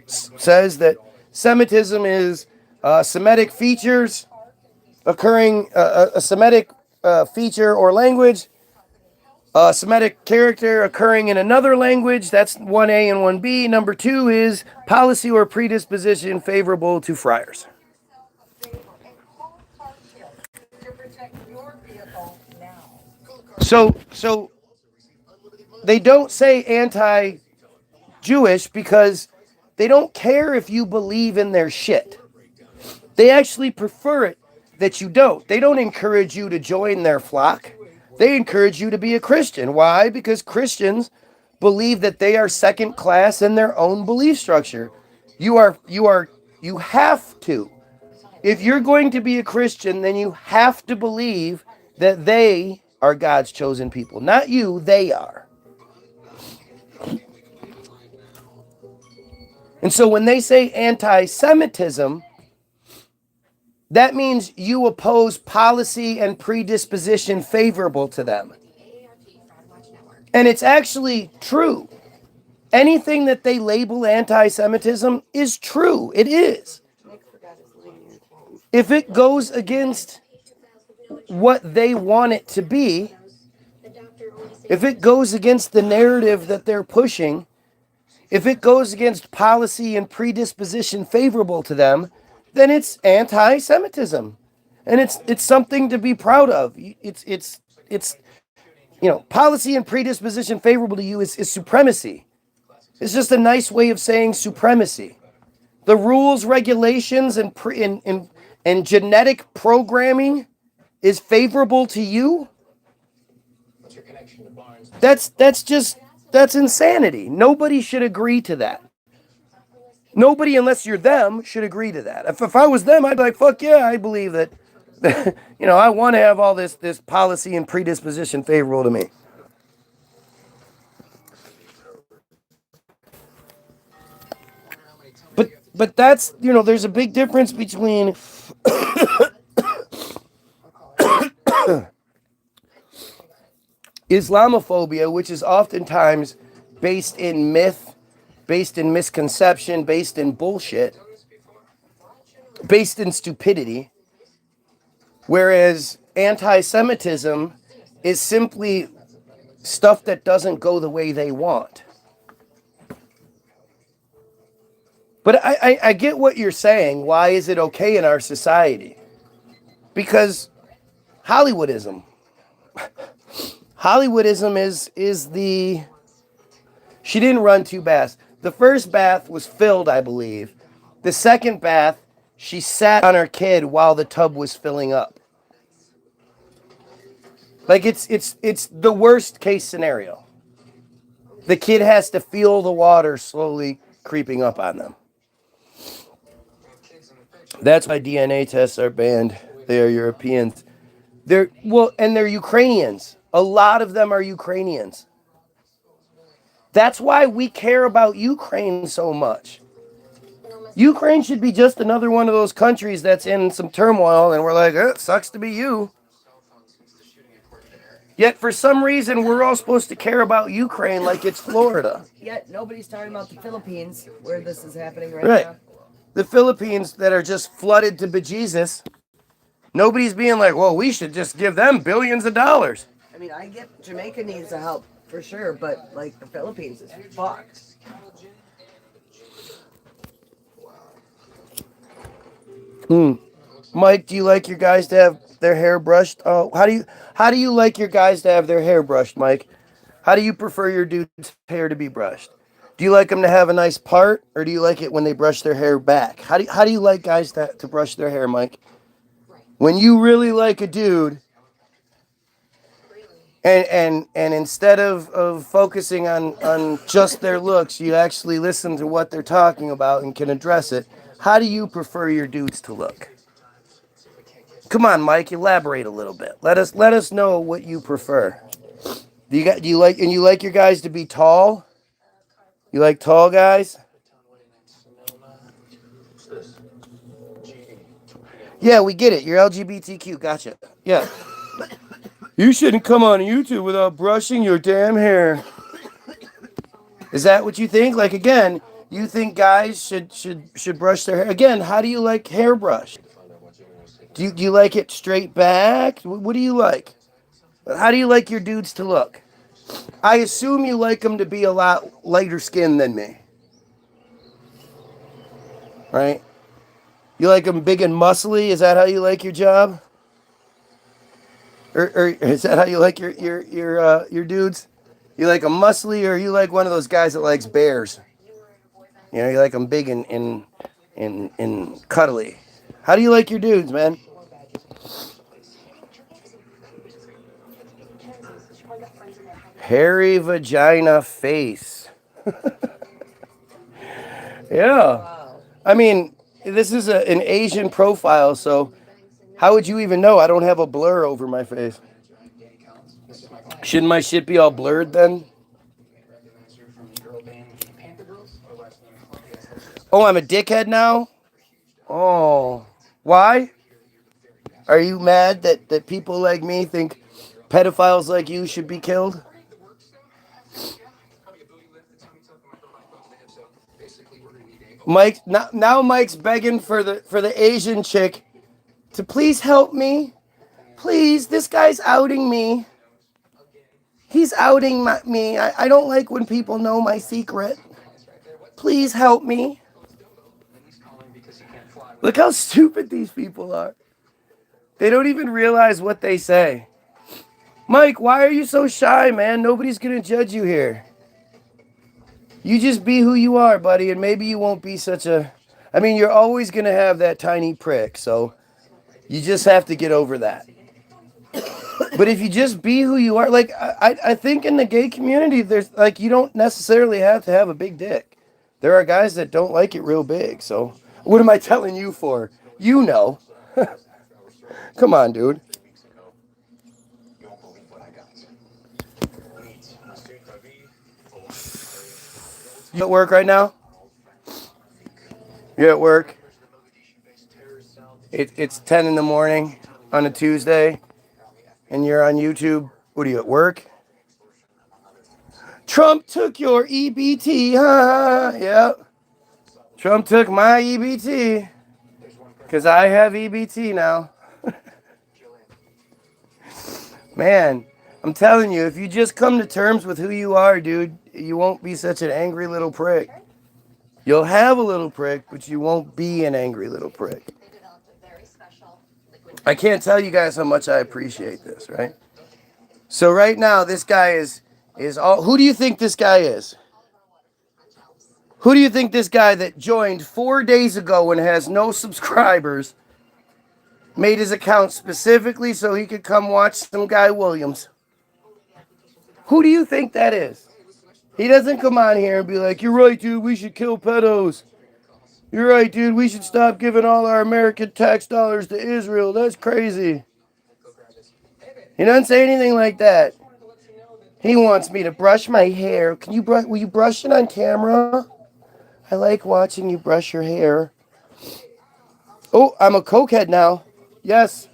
says that Semitism is Semitic features occurring, a Semitic feature or language, a Semitic character occurring in another language. That's 1A and 1B. Number 2 is policy or predisposition favorable to friars. So they don't say anti-Jewish because they don't care if you believe in their shit. They actually prefer it that you don't. They don't encourage you to join their flock. They encourage you to be a Christian. Why? Because Christians believe that they are second class in their own belief structure. You have to. If you're going to be a Christian, then you have to believe that they are God's chosen people. Not you, they are. And so when they say anti-Semitism, that means you oppose policy and predisposition favorable to them. And it's actually true. Anything that they label anti-Semitism is true. It is. If it goes against what they want it to be, if it goes against the narrative that they're pushing, if it goes against policy and predisposition favorable to them, then it's anti-Semitism, and it's something to be proud of. It's policy and predisposition favorable to you is supremacy. It's just a nice way of saying supremacy. The rules, regulations, and genetic programming is favorable to you. That's insanity. Nobody should agree to that. Nobody, unless you're them, should agree to that. If I was them, I'd be like, fuck yeah, I believe that, I want to have all this policy and predisposition favorable to me. But that's, there's a big difference between Islamophobia, which is oftentimes based in myth, based in misconception, based in bullshit, based in stupidity, whereas anti-Semitism is simply stuff that doesn't go the way they want. But I get what you're saying. Why is it okay in our society? Because Hollywoodism. Hollywoodism is the... She didn't run 2 baths. The first bath was filled, I believe. The second bath, she sat on her kid while the tub was filling up. Like it's the worst case scenario. The kid has to feel the water slowly creeping up on them. That's why DNA tests are banned. They are Europeans. They're Ukrainians. A lot of them are Ukrainians. That's why we care about Ukraine so much. Ukraine should be just another one of those countries that's in some turmoil, and we're like, it sucks to be you. Yet for some reason, we're all supposed to care about Ukraine like it's Florida. Yet nobody's talking about the Philippines, where this is happening right now. The Philippines that are just flooded to bejesus. Nobody's being like, well, we should just give them billions of dollars. I mean, I get Jamaica needs the help for sure, but like the Philippines is fucked. Mike, do you like your guys to have their hair brushed? Oh, how do you like your guys to have their hair brushed, Mike? How do you prefer your dude's hair to be brushed? Do you like them to have a nice part, or do you like it when they brush their hair back? How do you like guys to brush their hair, Mike? When you really like a dude, and instead of focusing on just their looks, you actually listen to what they're talking about and can address it. How do you prefer your dudes to look? Come on, Mike, elaborate a little bit. Let us know what you prefer. Do you like your guys to be tall? You like tall guys? Yeah, we get it. You're LGBTQ. Gotcha. Yeah. You shouldn't come on YouTube without brushing your damn hair. Is that what you think? Like, again, you think guys should brush their hair? Again, how do you like hair brushed? Do you like it straight back? What do you like? How do you like your dudes to look? I assume you like them to be a lot lighter skinned than me. Right? You like them big and muscly? Is that how you like your job? Or is that how you like your dudes? You like them muscly, or you like one of those guys that likes bears? You know, you like them big and cuddly. How do you like your dudes, man? Hairy vagina face. Yeah. I mean, this is an Asian profile, so how would you even know? I don't have a blur over my face. Shouldn't my shit be all blurred then? Oh, I'm a dickhead now? Oh. Why? Are you mad that people like me think pedophiles like you should be killed? Mike, now Mike's begging for the Asian chick to please help me. Please, this guy's outing me. He's outing me. I don't like when people know my secret. Please help me. Look how stupid these people are. They don't even realize what they say. Mike, why are you so shy, man? Nobody's going to judge you here. You just be who you are, buddy, and maybe you won't be such a... I mean, you're always going to have that tiny prick, so you just have to get over that. But if you just be who you are, like, I think in the gay community, there's, like, you don't necessarily have to have a big dick. There are guys that don't like it real big, so what am I telling you for? You know. Come on, dude. You at work right now? You're at work? It's 10 in the morning on a Tuesday, and you're on YouTube. What are you, at work? Trump took your EBT, huh? Yep. Trump took my EBT, because I have EBT now. Man, I'm telling you, if you just come to terms with who you are, dude, you won't be such an angry little prick. You'll have a little prick, but you won't be an angry little prick. I can't tell you guys how much I appreciate this, right? So right now, this guy is all. Who do you think this guy is? Who do you think this guy that joined 4 days ago and has no subscribers made his account specifically so he could come watch some guy Williams? Who do you think that is? He doesn't come on here and be like, "You're right, dude, we should kill pedos. You're right, dude, we should stop giving all our American tax dollars to Israel. That's crazy." He doesn't say anything like that. He wants me to brush my hair. Will you brush it on camera? I like watching you brush your hair. Oh, I'm a cokehead now. Yes.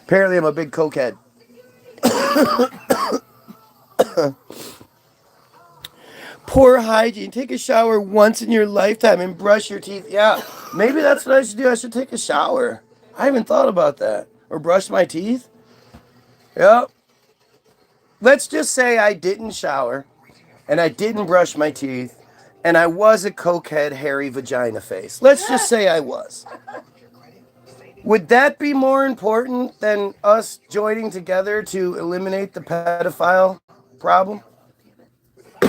Apparently I'm a big cokehead. Poor hygiene. Take a shower once in your lifetime and brush your teeth. Yeah, maybe that's what I should do. I should take a shower. I haven't thought about that. Or brush my teeth. Yep. Let's just say I didn't shower and I didn't brush my teeth and I was a cokehead, hairy vagina face. Let's just say I was. Would that be more important than us joining together to eliminate the pedophile problem?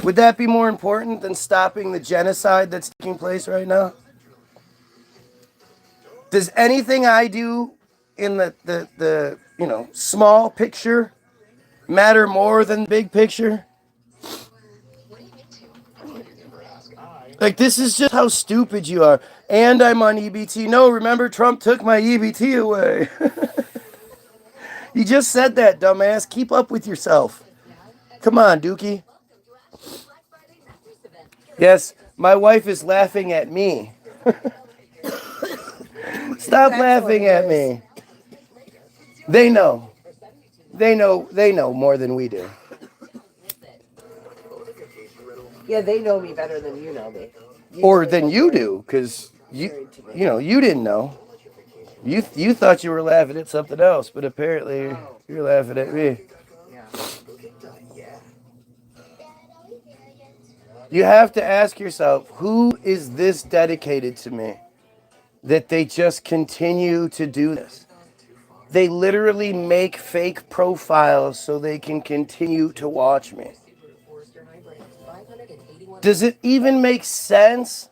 Would that be more important than stopping the genocide that's taking place right now? Does anything I do in the small picture matter more than the big picture? Like, this is just how stupid you are. And I'm on EBT. No, remember, Trump took my EBT away. You just said that, dumbass. Keep up with yourself. Come on, Dookie. Yes, my wife is laughing at me. Stop laughing at me. They know. They know more than we do. Yeah, they know me better than you know me. Or than you do, because you didn't know. You thought you were laughing at something else, but apparently you're laughing at me. You have to ask yourself, who is this dedicated to me that they just continue to do this? They literally make fake profiles so they can continue to watch me. Does it even make sense?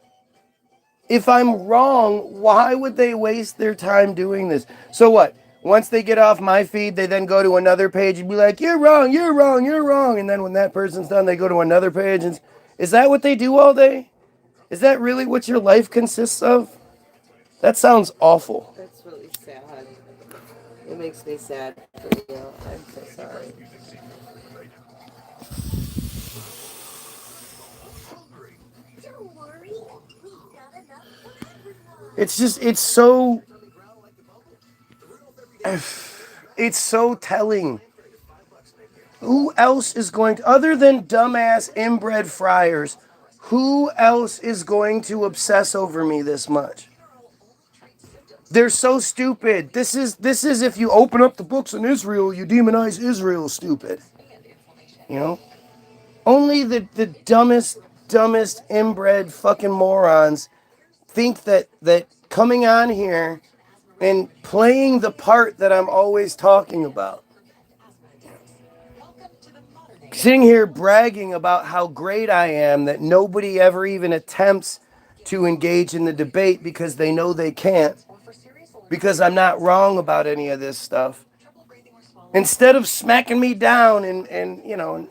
If I'm wrong, why would they waste their time doing this? So what? Once they get off my feed, they then go to another page and be like, "You're wrong, you're wrong, you're wrong." And then when that person's done, they go to another page. And is that what they do all day? Is that really what your life consists of? That sounds awful. That's really sad. It makes me sad for you. I'm so sorry. It's so telling. Who else is going to, other than dumbass inbred friars, who else is going to obsess over me this much? They're so stupid. This is if you open up the books in Israel, you demonize Israel, stupid. You know? Only the dumbest inbred fucking morons think that coming on here and playing the part that I'm always talking about. Sitting here bragging about how great I am, that nobody ever even attempts to engage in the debate because they know they can't. Because I'm not wrong about any of this stuff. Instead of smacking me down and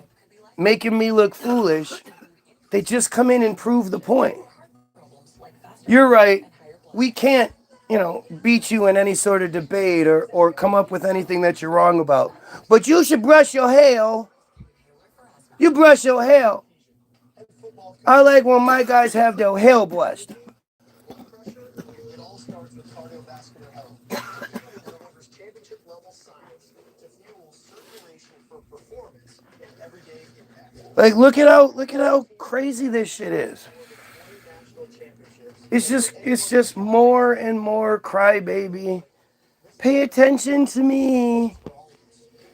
making me look foolish, they just come in and prove the point. You're right. We can't, beat you in any sort of debate or come up with anything that you're wrong about. But you should brush your hair. You brush your hair. I like when my guys have their hair brushed. Like, look at how crazy this shit is. It's just more and more crybaby. Pay attention to me.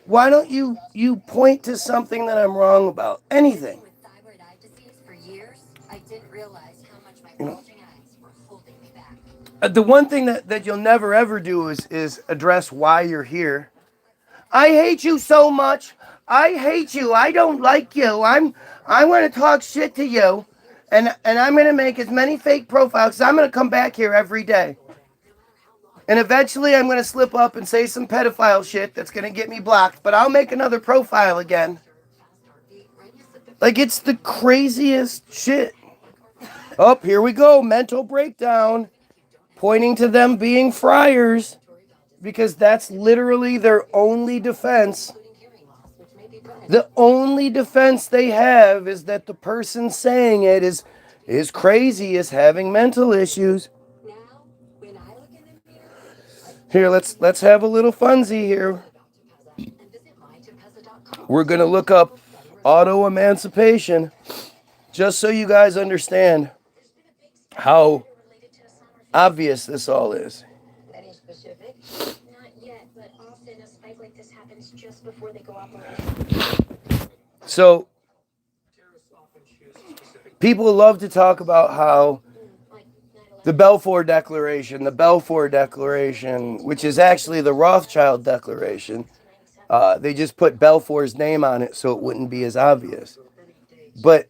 Why don't you point to something that I'm wrong about? Anything. You know? The one thing that you'll never ever do is address why you're here. I hate you so much. I hate you. I don't like you. I want to talk shit to you. And I'm going to make as many fake profiles. I'm going to come back here every day. And eventually I'm going to slip up and say some pedophile shit that's going to get me blocked. But I'll make another profile again. Like, it's the craziest shit. Oh, here we go. Mental breakdown. Pointing to them being friars. Because that's literally their only defense. The only defense they have is that the person saying it is crazy, is having mental issues. Here, let's have a little funsy here. We're going to look up auto-emancipation just so you guys understand how obvious this all is. So, people love to talk about how the Balfour Declaration, which is actually the Rothschild Declaration, they just put Balfour's name on it so it wouldn't be as obvious. But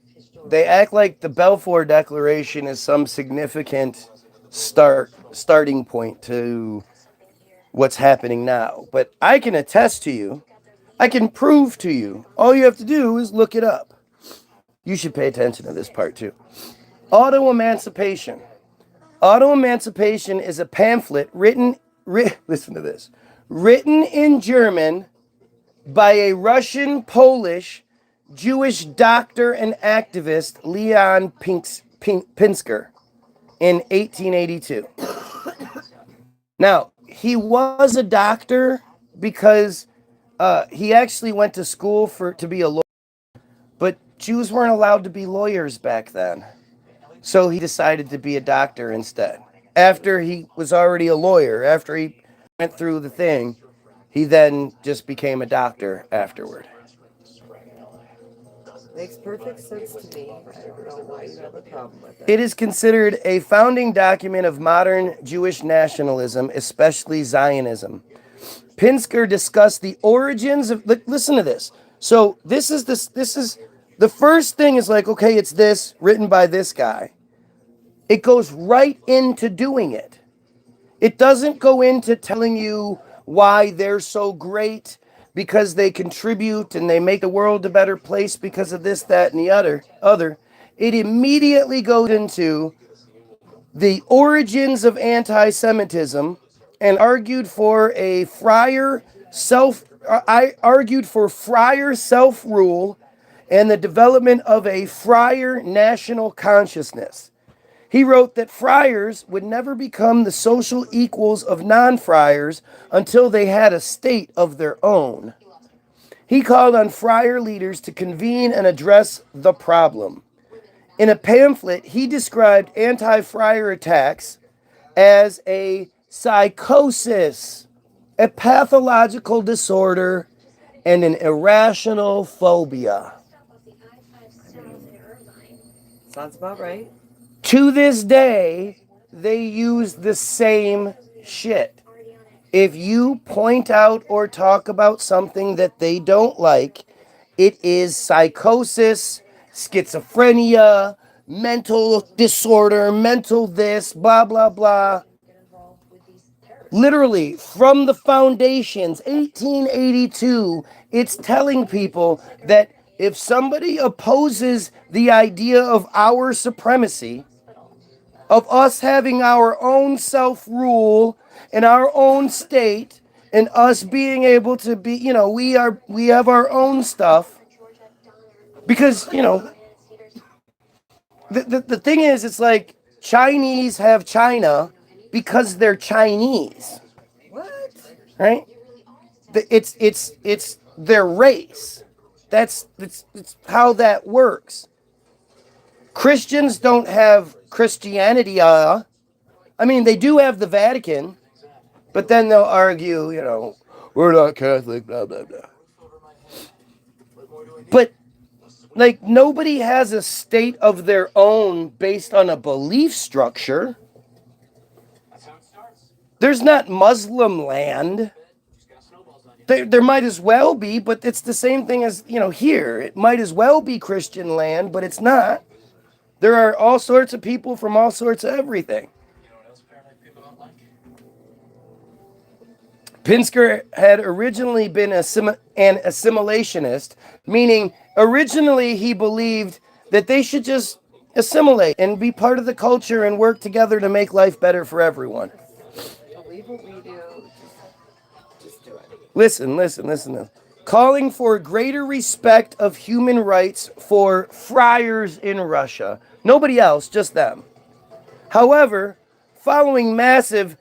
they act like the Balfour Declaration is some significant starting point to what's happening now. But I can attest to you, I can prove to you, all you have to do is look it up. You should pay attention to this part too. Auto-emancipation. Auto-emancipation is a pamphlet listen to this, written in German by a Russian, Polish, Jewish doctor and activist, Leon Pinsker, in 1882. Now, he was a doctor because he actually went to school to be a lawyer, but Jews weren't allowed to be lawyers back then. So he decided to be a doctor instead. After he was already a lawyer, after he went through the thing, he then just became a doctor afterward. Makes perfect sense to me. I don't know why you have a problem with it. It is considered a founding document of modern Jewish nationalism, especially Zionism. Pinsker discussed the origins of. Listen to this. So this is the first thing is like, okay, it's this written by this guy. It goes right into doing it. It doesn't go into telling you why they're so great because they contribute and they make the world a better place because of this, that, and the other. It immediately goes into the origins of anti-Semitism and argued for friar self-rule and the development of a friar national consciousness. He wrote that friars would never become the social equals of non-friars until they had a state of their own. He called on friar leaders to convene and address the problem. In a pamphlet, he described anti-friar attacks as a psychosis, a pathological disorder, and an irrational phobia. Sounds about right. To this day, they use the same shit. If you point out or talk about something that they don't like, it is psychosis, schizophrenia, mental disorder, mental this, blah, blah, blah. Literally, from the foundations, 1882, it's telling people that if somebody opposes the idea of our supremacy, of us having our own self-rule and our own state and us being able to be, we have our own stuff. Because, the thing is, it's like Chinese have China because they're Chinese. What? Right? It's their race. It's how that works. Christians don't have Christianity. I mean, they do have the Vatican, but then they'll argue, we're not Catholic, blah, blah, blah. But, like, nobody has a state of their own based on a belief structure. There's not Muslim land. There might as well be, but it's the same thing as, here. It might as well be Christian land, but it's not. There are all sorts of people from all sorts of everything. Pinsker had originally been an assimilationist, meaning originally he believed that they should just assimilate and be part of the culture and work together to make life better for everyone. Believe what we do. Just do it. Listen. Calling for greater respect of human rights for friars in Russia. Nobody else, just them. However, following massive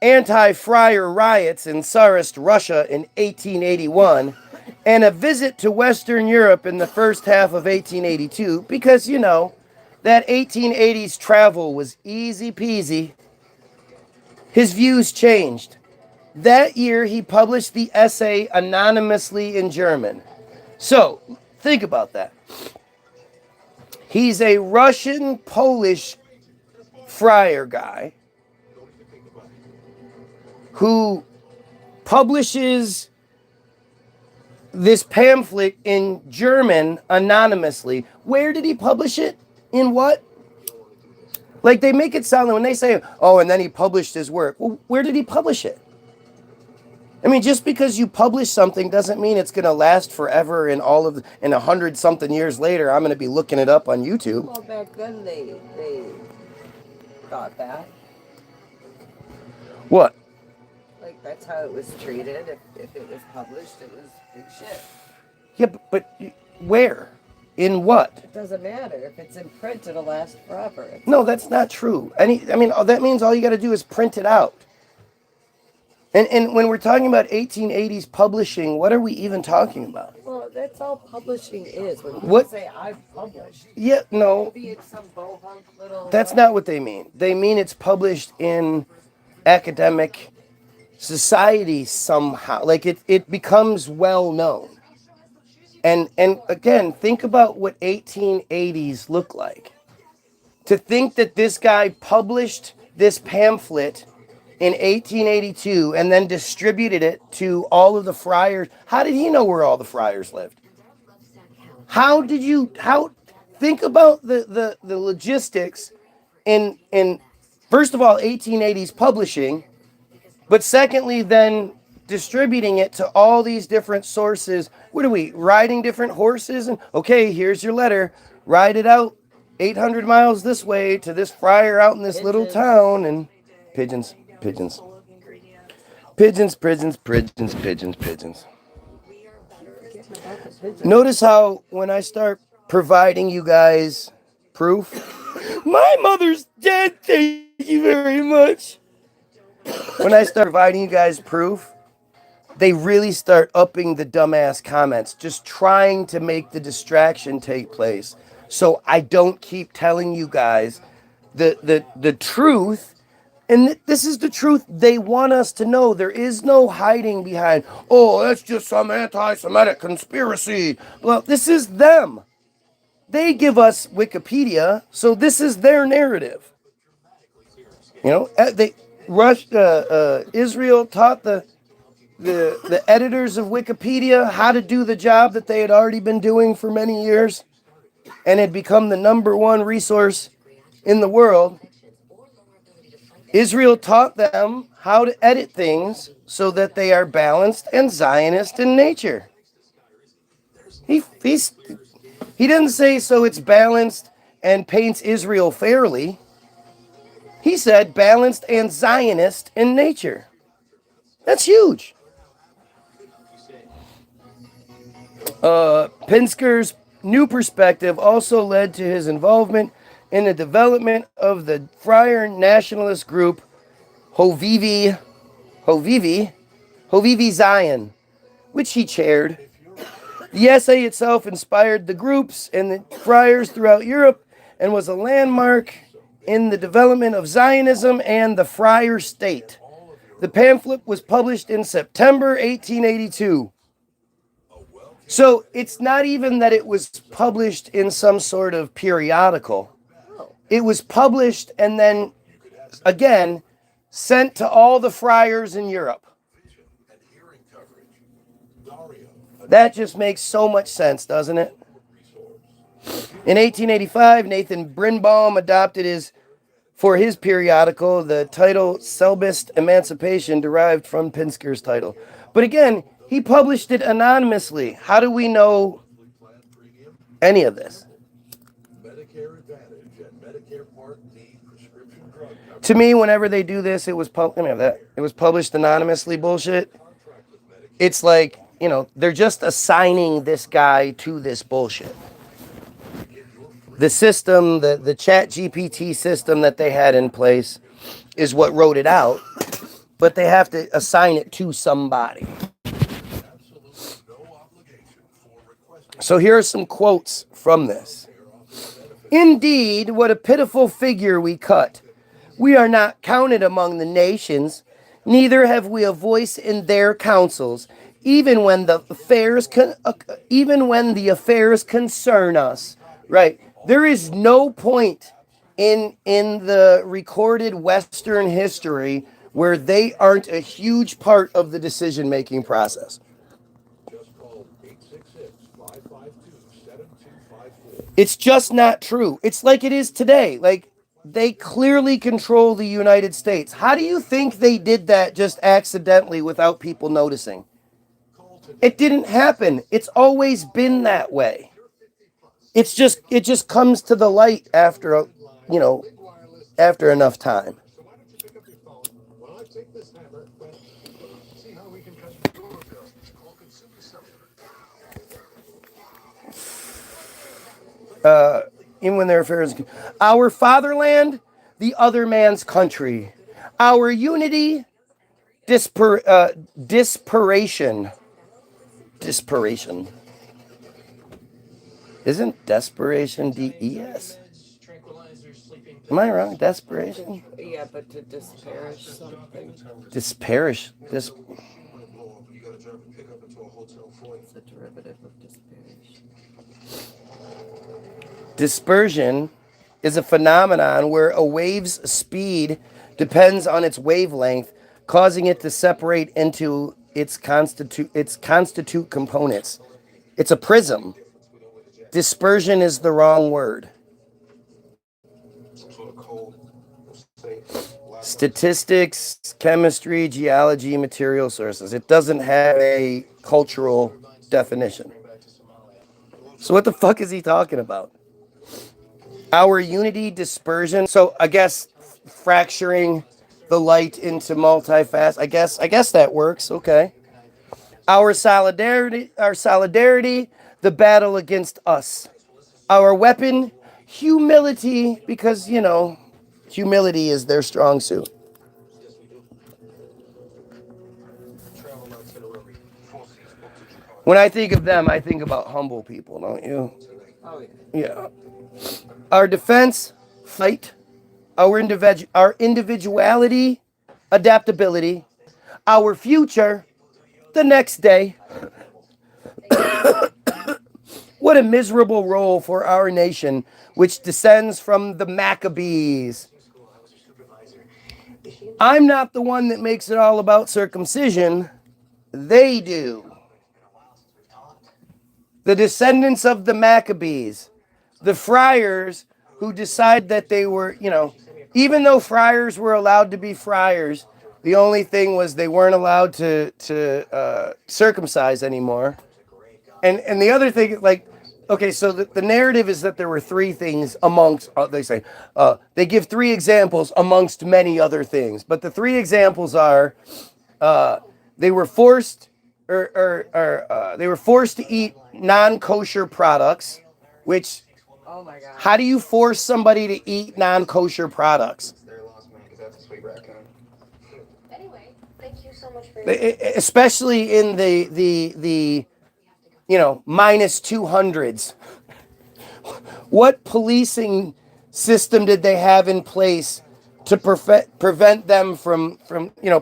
anti-friar riots in Tsarist Russia in 1881 and a visit to Western Europe in the first half of 1882, because, that 1880s travel was easy peasy, his views changed. That year, he published the essay anonymously in German. So, think about that. He's a Russian-Polish friar guy who publishes this pamphlet in German anonymously. Where did he publish it? In what? Like, they make it sound, when they say, oh, and then he published his work. Well, where did he publish it? I mean, just because you publish something doesn't mean it's going to last forever and in 100-something years later, I'm going to be looking it up on YouTube. Well, back then they thought that. What? Like, that's how it was treated. If it was published, it was big shit. Yeah, but where? In what? It doesn't matter. If it's in print, it'll last forever. No, that's not true. That means all you got to do is print it out. And when we're talking about 1880s publishing, what are we even talking about? Well, that's all publishing is. When people say, I've published. Yeah, no. Maybe it's some bohunk little... That's not what they mean. They mean it's published in academic society somehow. Like, it becomes well known. And again, think about what 1880s look like. To think that this guy published this pamphlet in 1882 and then distributed it to all of the friars. How did he know where all the friars lived? Think about the logistics in first of all, 1880s publishing, but secondly, then distributing it to all these different sources. What are we, riding different horses? And okay, here's your letter. Ride it out 800 miles this way to this friar out in this little town. And pigeons. Notice how when I start providing you guys proof, my mother's dead, thank you very much. When I start providing you guys proof, they really start upping the dumbass comments, just trying to make the distraction take place. So I don't keep telling you guys the truth. And this is the truth they want us to know. There is no hiding behind, oh, that's just some anti-Semitic conspiracy. Well, this is them. They give us Wikipedia, so this is their narrative. Israel taught the editors of Wikipedia how to do the job that they had already been doing for many years and had become the #1 resource in the world. Israel taught them how to edit things so that they are balanced and Zionist in nature. He didn't say so it's balanced and paints Israel fairly. He said balanced and Zionist in nature. That's huge. Pinsker's new perspective also led to his involvement in the development of the friar nationalist group Hovivi Zion, which he chaired. The essay itself inspired the groups and the friars throughout Europe and was a landmark in the development of Zionism and the friar state. The pamphlet was published in September 1882. So it's not even that it was published in some sort of periodical. It was published and then, again, sent to all the friars in Europe. That just makes so much sense, doesn't it? In 1885, Nathan Brinbaum adopted for his periodical the title Selbst Emancipation, derived from Pinsker's title. But again, he published it anonymously. How do we know any of this? To me, whenever they do this, it was published anonymously bullshit. It's like, they're just assigning this guy to this bullshit. The system, the chat GPT system that they had in place is what wrote it out, but they have to assign it to somebody. So here are some quotes from this. Indeed, what a pitiful figure we cut. We are not counted among the nations, neither have we a voice in their councils, even when the affairs concern us. Right. There is no point in the recorded Western history where they aren't a huge part of the decision-making process. It's just not true. It's like it is today. Like, they clearly control the United States. How do you think they did that just accidentally without people noticing? It didn't happen. It's always been that way. It just comes to the light after enough time. Even when their affairs, our fatherland, the other man's country, our unity, desperation. Isn't desperation DES? Am I wrong? Desperation? Yeah, but to disparage something. Disparage. It's a derivative of disparage. Dispersion is a phenomenon where a wave's speed depends on its wavelength, causing it to separate into its constitute components. It's a prism. Dispersion is the wrong word. Statistics, chemistry, geology, material sources. It doesn't have a cultural definition. So what the fuck is he talking about? Our unity, dispersion. So I guess fracturing the light into multifacets. I guess that works. Okay. Our solidarity, the battle against us. Our weapon, humility, because, humility is their strong suit. When I think of them, I think about humble people, don't you? Oh, yeah. Our defense, fight. Our individuality, adaptability. Our future, the next day. What a miserable role for our nation, which descends from the Maccabees. I'm not the one that makes it all about circumcision. They do. The descendants of the Maccabees, the friars who decide that they were, even though friars were allowed to be friars, the only thing was they weren't allowed to circumcise anymore. And the other thing, okay, so the narrative is that there were three things amongst, they give three examples amongst many other things. But the three examples are, they were forced to eat non-kosher products, which, oh my God. How do you force somebody to eat non-kosher products? Anyway, thank you so much for especially in the minus 200s. What policing system did they have in place to prevent them from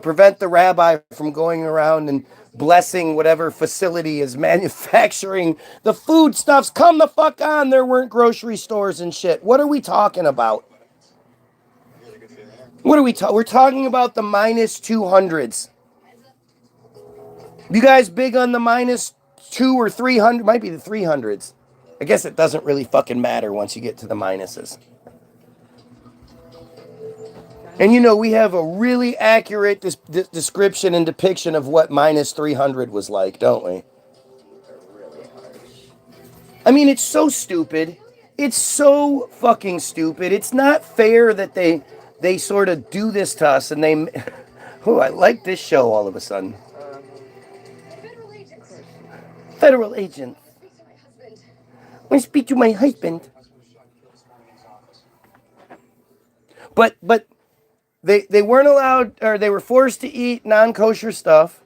prevent the rabbi from going around and blessing whatever facility is manufacturing the foodstuffs? Come the fuck on. There weren't grocery stores and shit. What are we talking about? What are we talking? We're talking about the minus 200s. You guys big on the minus 2 or 300? Might be the 300s. I guess it doesn't really fucking matter once you get to the minuses. And you know, we have a really accurate description and depiction of what minus 300 was like, don't we? I mean, it's so stupid. It's so fucking stupid. It's not fair that they sort of do this to us and they... Oh, I like this show all of a sudden. Federal agent. I want to speak to my husband. But they weren't allowed, or they were forced to eat non-kosher stuff.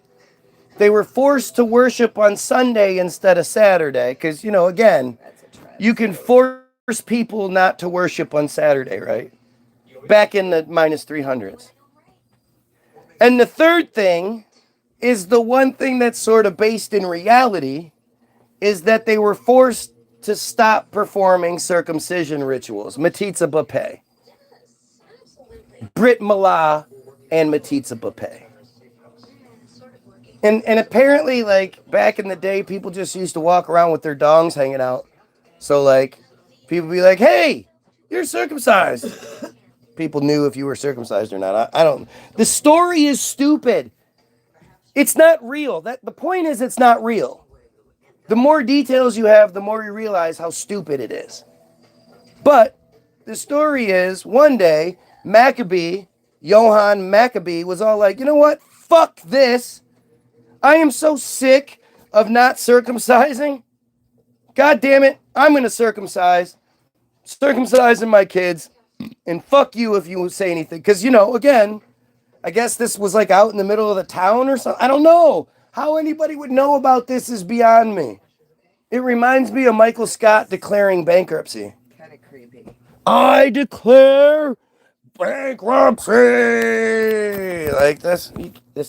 They were forced to worship on Sunday instead of Saturday. Because, you know, again, you can force people not to worship on Saturday, right? Back in the minus 300s. And the third thing is the one thing that's sort of based in reality is that they were forced to stop performing circumcision rituals. Matitza B'Peh. Brit Milah and Matitza B'Peh. And apparently, like, back in the day, people just used to walk around with their dongs hanging out. So, like, people be like, hey, you're circumcised. People knew if you were circumcised or not. I don't... The story is stupid. It's not real. The point is it's not real. The more details you have, the more you realize how stupid it is. But the story is, one day, Johann Maccabee was all like, you know what? Fuck this. I am so sick of not circumcising. God damn it. I'm going to circumcising my kids. And fuck you if you say anything. Because, you know, again, I guess this was like out in the middle of the town or something. I don't know. How anybody would know about this is beyond me. It reminds me of Michael Scott declaring bankruptcy. Kind of creepy. I declare bankruptcy. Like, that's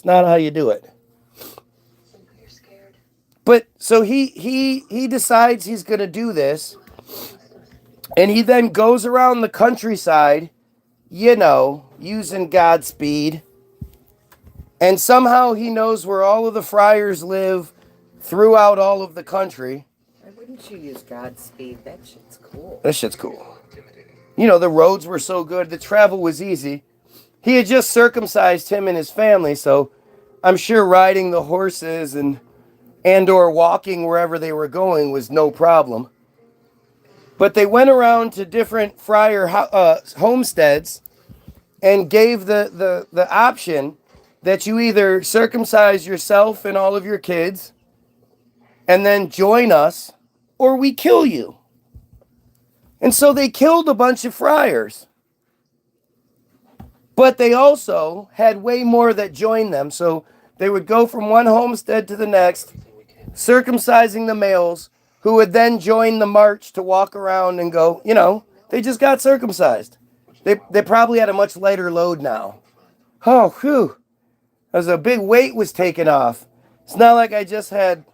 not how you do it. But so he decides he's going to do this. And he then goes around the countryside, you know, using Godspeed. And somehow he knows where all of the friars live throughout all of the country. Why wouldn't you use Godspeed? That shit's cool. That shit's cool. You know, the roads were so good, the travel was easy. He had just circumcised him and his family, so I'm sure riding the horses and or walking wherever they were going was no problem. But they went around to different friar homesteads and gave the option that you either circumcise yourself and all of your kids and then join us, or we kill you. And so they killed a bunch of friars. But they also had way more that joined them. So they would go from one homestead to the next, circumcising the males, who would then join the march to walk around and go, you know, they just got circumcised. They probably had a much lighter load now. Oh, whew. As a big weight was taken off. It's not like I just had,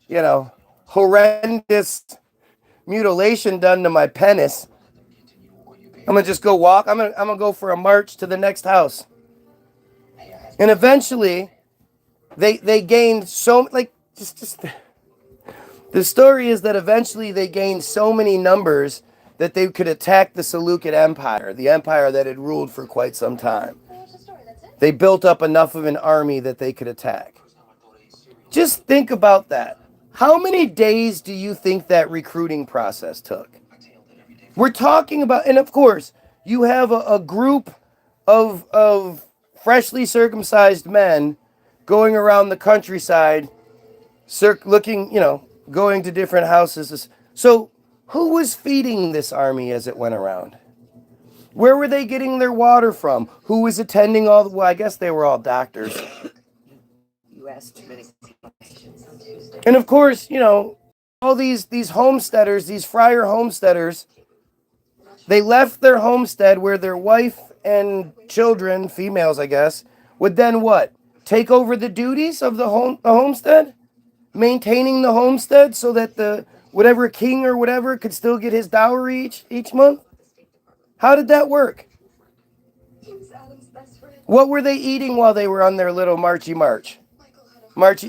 you know, horrendous mutilation done to my penis. I'm going to just go walk. I'm going to go for a march to the next house. And eventually, they gained so, like, just the story is that eventually they gained so many numbers that they could attack the Seleucid Empire, the empire that had ruled for quite some time. They built up enough of an army that they could attack. Just think about that. How many days do you think that recruiting process took? We're talking about, and of course, you have a group of freshly circumcised men going around the countryside, looking, you know, going to different houses. So who was feeding this army as it went around? Where were they getting their water from? Who was attending all the... Well, I guess they were all doctors. You asked too many questions. And of course, you know, all these homesteaders, these friar homesteaders, they left their homestead where their wife and children, females, I guess, would then what? Take over the duties of the homestead? Maintaining the homestead so that the whatever king or whatever could still get his dowry each month? How did that work? What were they eating while they were on their little marchy march?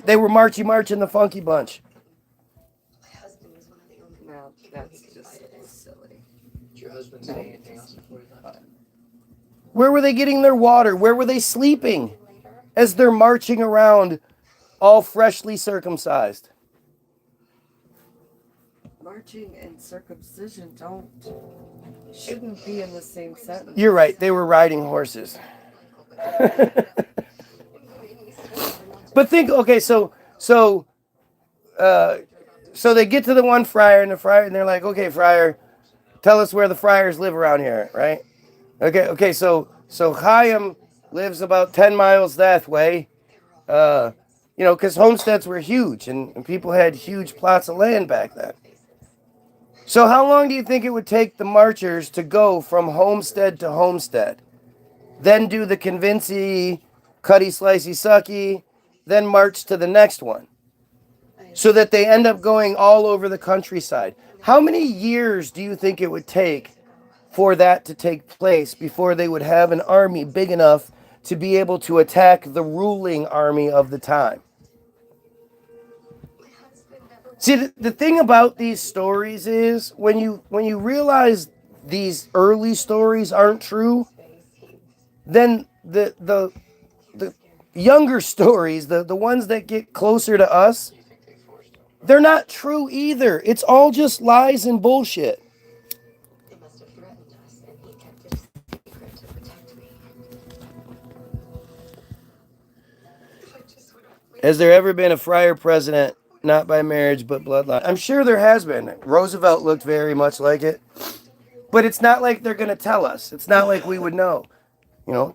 They were marchy marching the Funky Bunch. No, that's just silly. Did your husband say anything else before he left? Where were they getting their water? Where were they sleeping as they're marching around all freshly circumcised? Marching and circumcision shouldn't be in the same sentence. You're right. They were riding horses. But think, okay, so they get to the one friar, and they're like, okay, friar, tell us where the friars live around here, right? Okay, so Hayom lives about 10 miles that way, because homesteads were huge, and people had huge plots of land back then. So how long do you think it would take the marchers to go from homestead to homestead? Then do the convincey, cutty, slicey, sucky, then march to the next one. So that they end up going all over the countryside. How many years do you think it would take for that to take place before they would have an army big enough to be able to attack the ruling army of the time? See, the thing about these stories is when you realize these early stories aren't true, then the younger stories, the ones that get closer to us, they're not true either. It's all just lies and bullshit. Has there ever been a friar president, not by marriage, but bloodline? I'm sure there has been. Roosevelt looked very much like it. But it's not like they're going to tell us. It's not like we would know.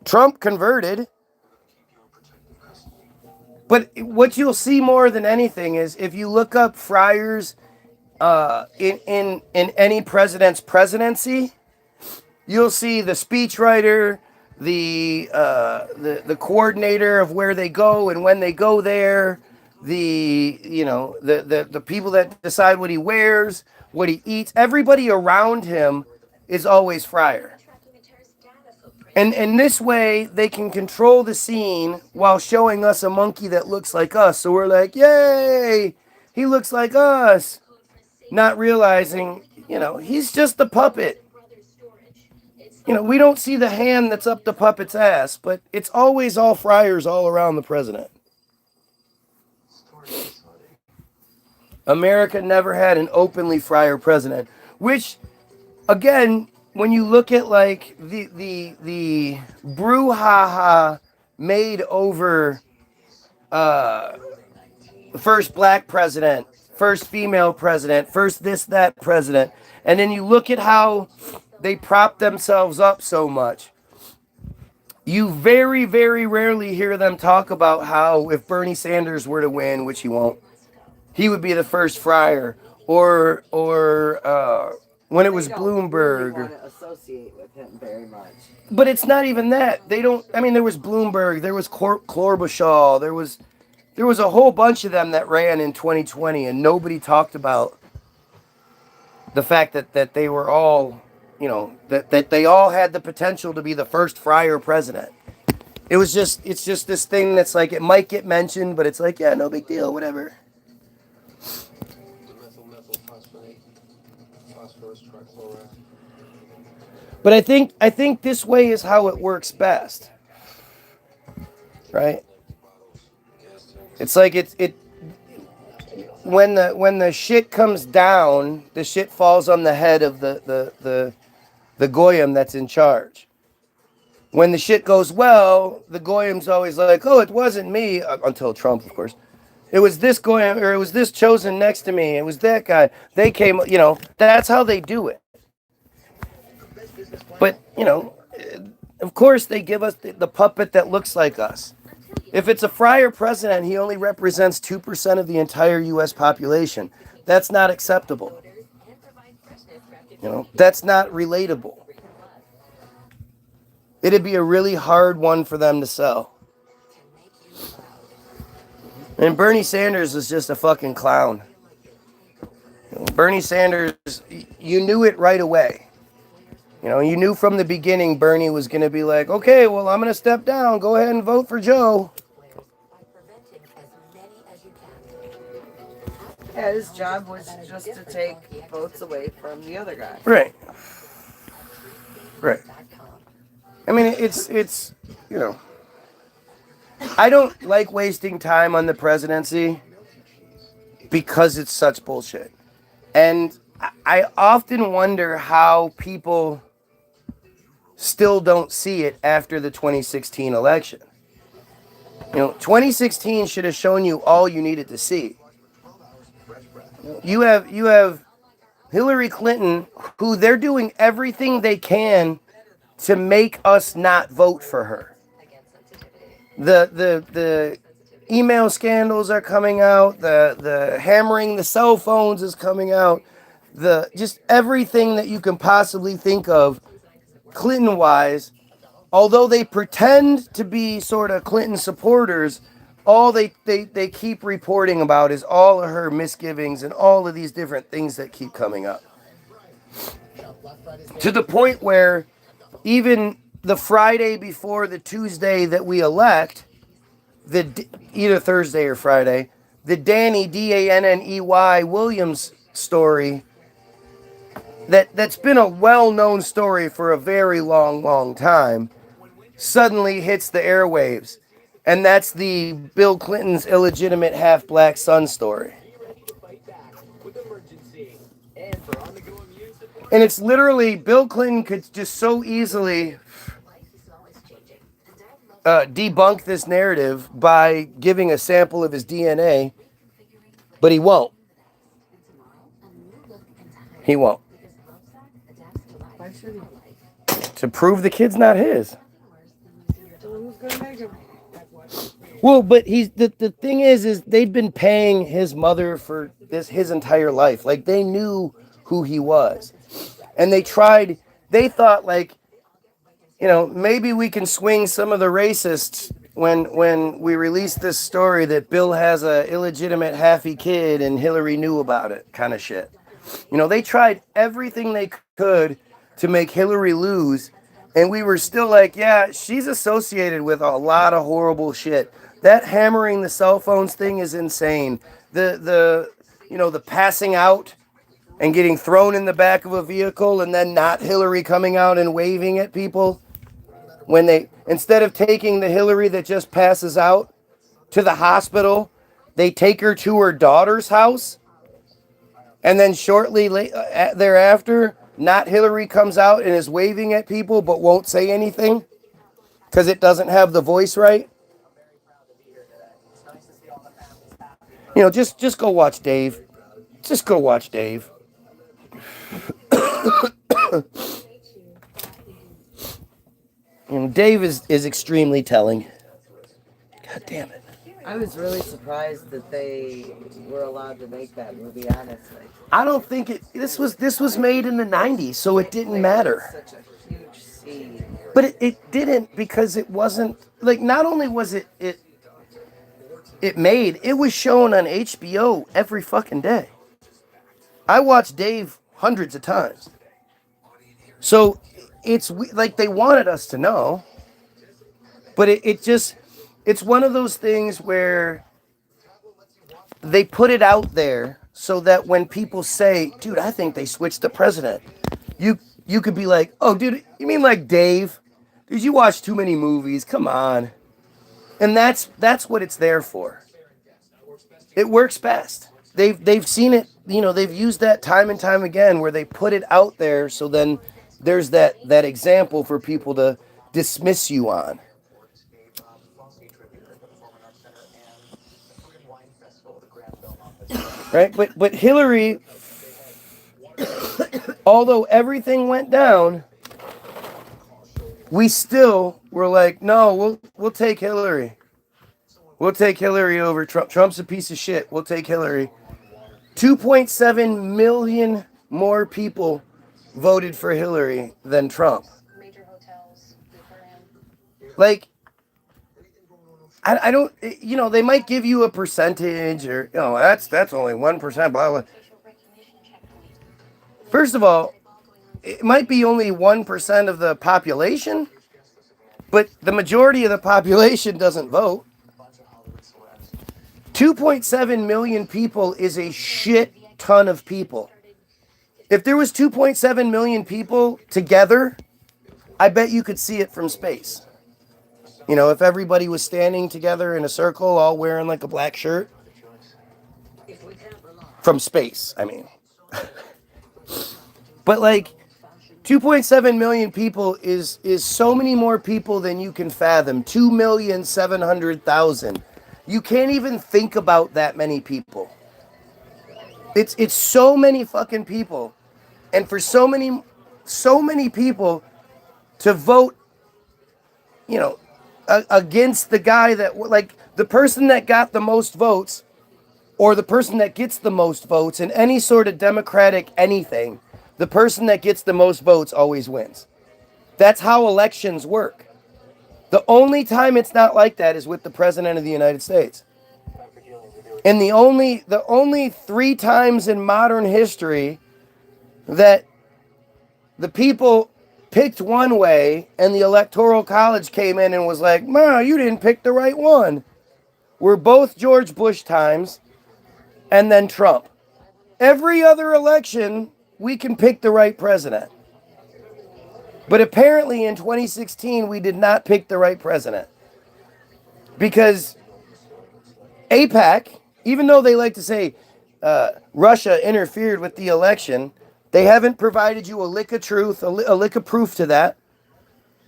Trump converted. But what you'll see more than anything is if you look up friars in any president's presidency, you'll see the speechwriter, the coordinator of where they go and when they go there, the people that decide what he wears, what he eats. Everybody around him is always friar. And this way, they can control the scene while showing us a monkey that looks like us. So we're like, yay, he looks like us. Not realizing, he's just the puppet. We don't see the hand that's up the puppet's ass, but it's always all friars all around the president. America never had an openly friar president, which, again, when you look at like the brouhaha made over first black president, first female president, first this, that president, and then you look at how they prop themselves up so much, you very, very rarely hear them talk about how if Bernie Sanders were to win, which he won't, he would be the first friar, or when it was Bloomberg. Really want to associate with him very much. But it's not even that. They don't. I mean, there was Bloomberg, there was Klobuchar, there was a whole bunch of them that ran in 2020, and nobody talked about the fact that they were all, that they all had the potential to be the first friar president. It's just this thing that's like, it might get mentioned, but it's like, yeah, no big deal, whatever. But I think this way is how it works best, right? It's like when the shit comes down, the shit falls on the head of the goyim that's in charge. When the shit goes well, the goyim's always like, oh, it wasn't me, until Trump, of course. It was this goyim, or it was this chosen next to me. It was that guy. They came, that's how they do it. But, of course they give us the puppet that looks like us. If it's a friar president, he only represents 2% of the entire U.S. population. That's not acceptable. That's not relatable. It'd be a really hard one for them to sell. And Bernie Sanders is just a fucking clown. Bernie Sanders, you knew it right away. You know, you knew from the beginning Bernie was going to be like, okay, well, I'm going to step down. Go ahead and vote for Joe. Yeah, his job was just to take votes away from the other guy. Right. Right. I mean, it's you know, I don't like wasting time on the presidency because it's such bullshit. And I often wonder how people still don't see it after the 2016 election. You know, 2016 should have shown you all you needed to see. You have Hillary Clinton, who they're doing everything they can to make us not vote for her. The email scandals are coming out, the hammering the cell phones is coming out, just everything that you can possibly think of Clinton-wise. Although they pretend to be sort of Clinton supporters, all they keep reporting about is all of her misgivings and all of these different things that keep coming up. To the point where even the Friday before the Tuesday that we elect, either Thursday or Friday, the Danny, D-A-N-N-E-Y, Williams story, that's been a well-known story for a very long time, suddenly hits the airwaves. And that's the Bill Clinton's illegitimate half-black son story. And it's literally, Bill Clinton could just so easily debunk this narrative by giving a sample of his DNA, but he won't. He won't. Why should he? To prove the kid's not his. Well, but the thing is they'd been paying his mother for his entire life. Like, they knew who he was. And they thought, like, you know, maybe we can swing some of the racists when we release this story that Bill has a illegitimate halfy kid and Hillary knew about it, kind of shit. You know, they tried everything they could to make Hillary lose, and we were still like, yeah, she's associated with a lot of horrible shit. That hammering the cell phones thing is insane. The passing out and getting thrown in the back of a vehicle and then not Hillary coming out and waving at people when they, instead of taking the Hillary that just passes out to the hospital, they take her to her daughter's house, and then shortly thereafter, not Hillary comes out and is waving at people but won't say anything because it doesn't have the voice right. You know, just go watch Dave. Just go watch Dave. You know, Dave is extremely telling. God damn it. I was really surprised that they were allowed to make that movie, honestly. I don't think this was made in the 90s, so it didn't matter. Such a huge scene. But it didn't, because it wasn't, like, not only was it made, it was shown on HBO every fucking day. I watched Dave hundreds of times. So it's like they wanted us to know, but it's one of those things where they put it out there so that when people say, dude, I think they switched the president, you could be like, oh, dude, you mean like Dave? Dude, you watch too many movies, come on. And that's what it's there for. It works best. They've seen it, you know, they've used that time and time again where they put it out there so then there's that example for people to dismiss you on. Right? But Hillary, although everything went down, we still were like, no, we'll take Hillary. We'll take Hillary over Trump. Trump's a piece of shit. We'll take Hillary. 2.7 million more people voted for Hillary than Trump. Like, I don't, you know, they might give you a percentage or, you know, that's only 1%, blah, blah. First of all, it might be only 1% of the population, but the majority of the population doesn't vote. 2.7 million people is a shit ton of people. If there was 2.7 million people together, I bet you could see it from space. You know, if everybody was standing together in a circle, all wearing like a black shirt. From space, I mean. But like, 2.7 million people is so many more people than you can fathom. 2,700,000. You can't even think about that many people. It's so many fucking people. And for so many people to vote, you know, against the guy that, like, the person that got the most votes, or the person that gets the most votes in any sort of democratic anything, the person that gets the most votes always wins. That's how elections work. The only time it's not like that is with the President of the United States. And the only 3 times in modern history that the people picked one way and the Electoral College came in and was like, "Ma, you didn't pick the right one," were both George Bush times and then Trump. Every other election, we can pick the right president. But apparently in 2016, we did not pick the right president. Because AIPAC, even though they like to say Russia interfered with the election, they haven't provided you a lick of truth, a lick of proof to that.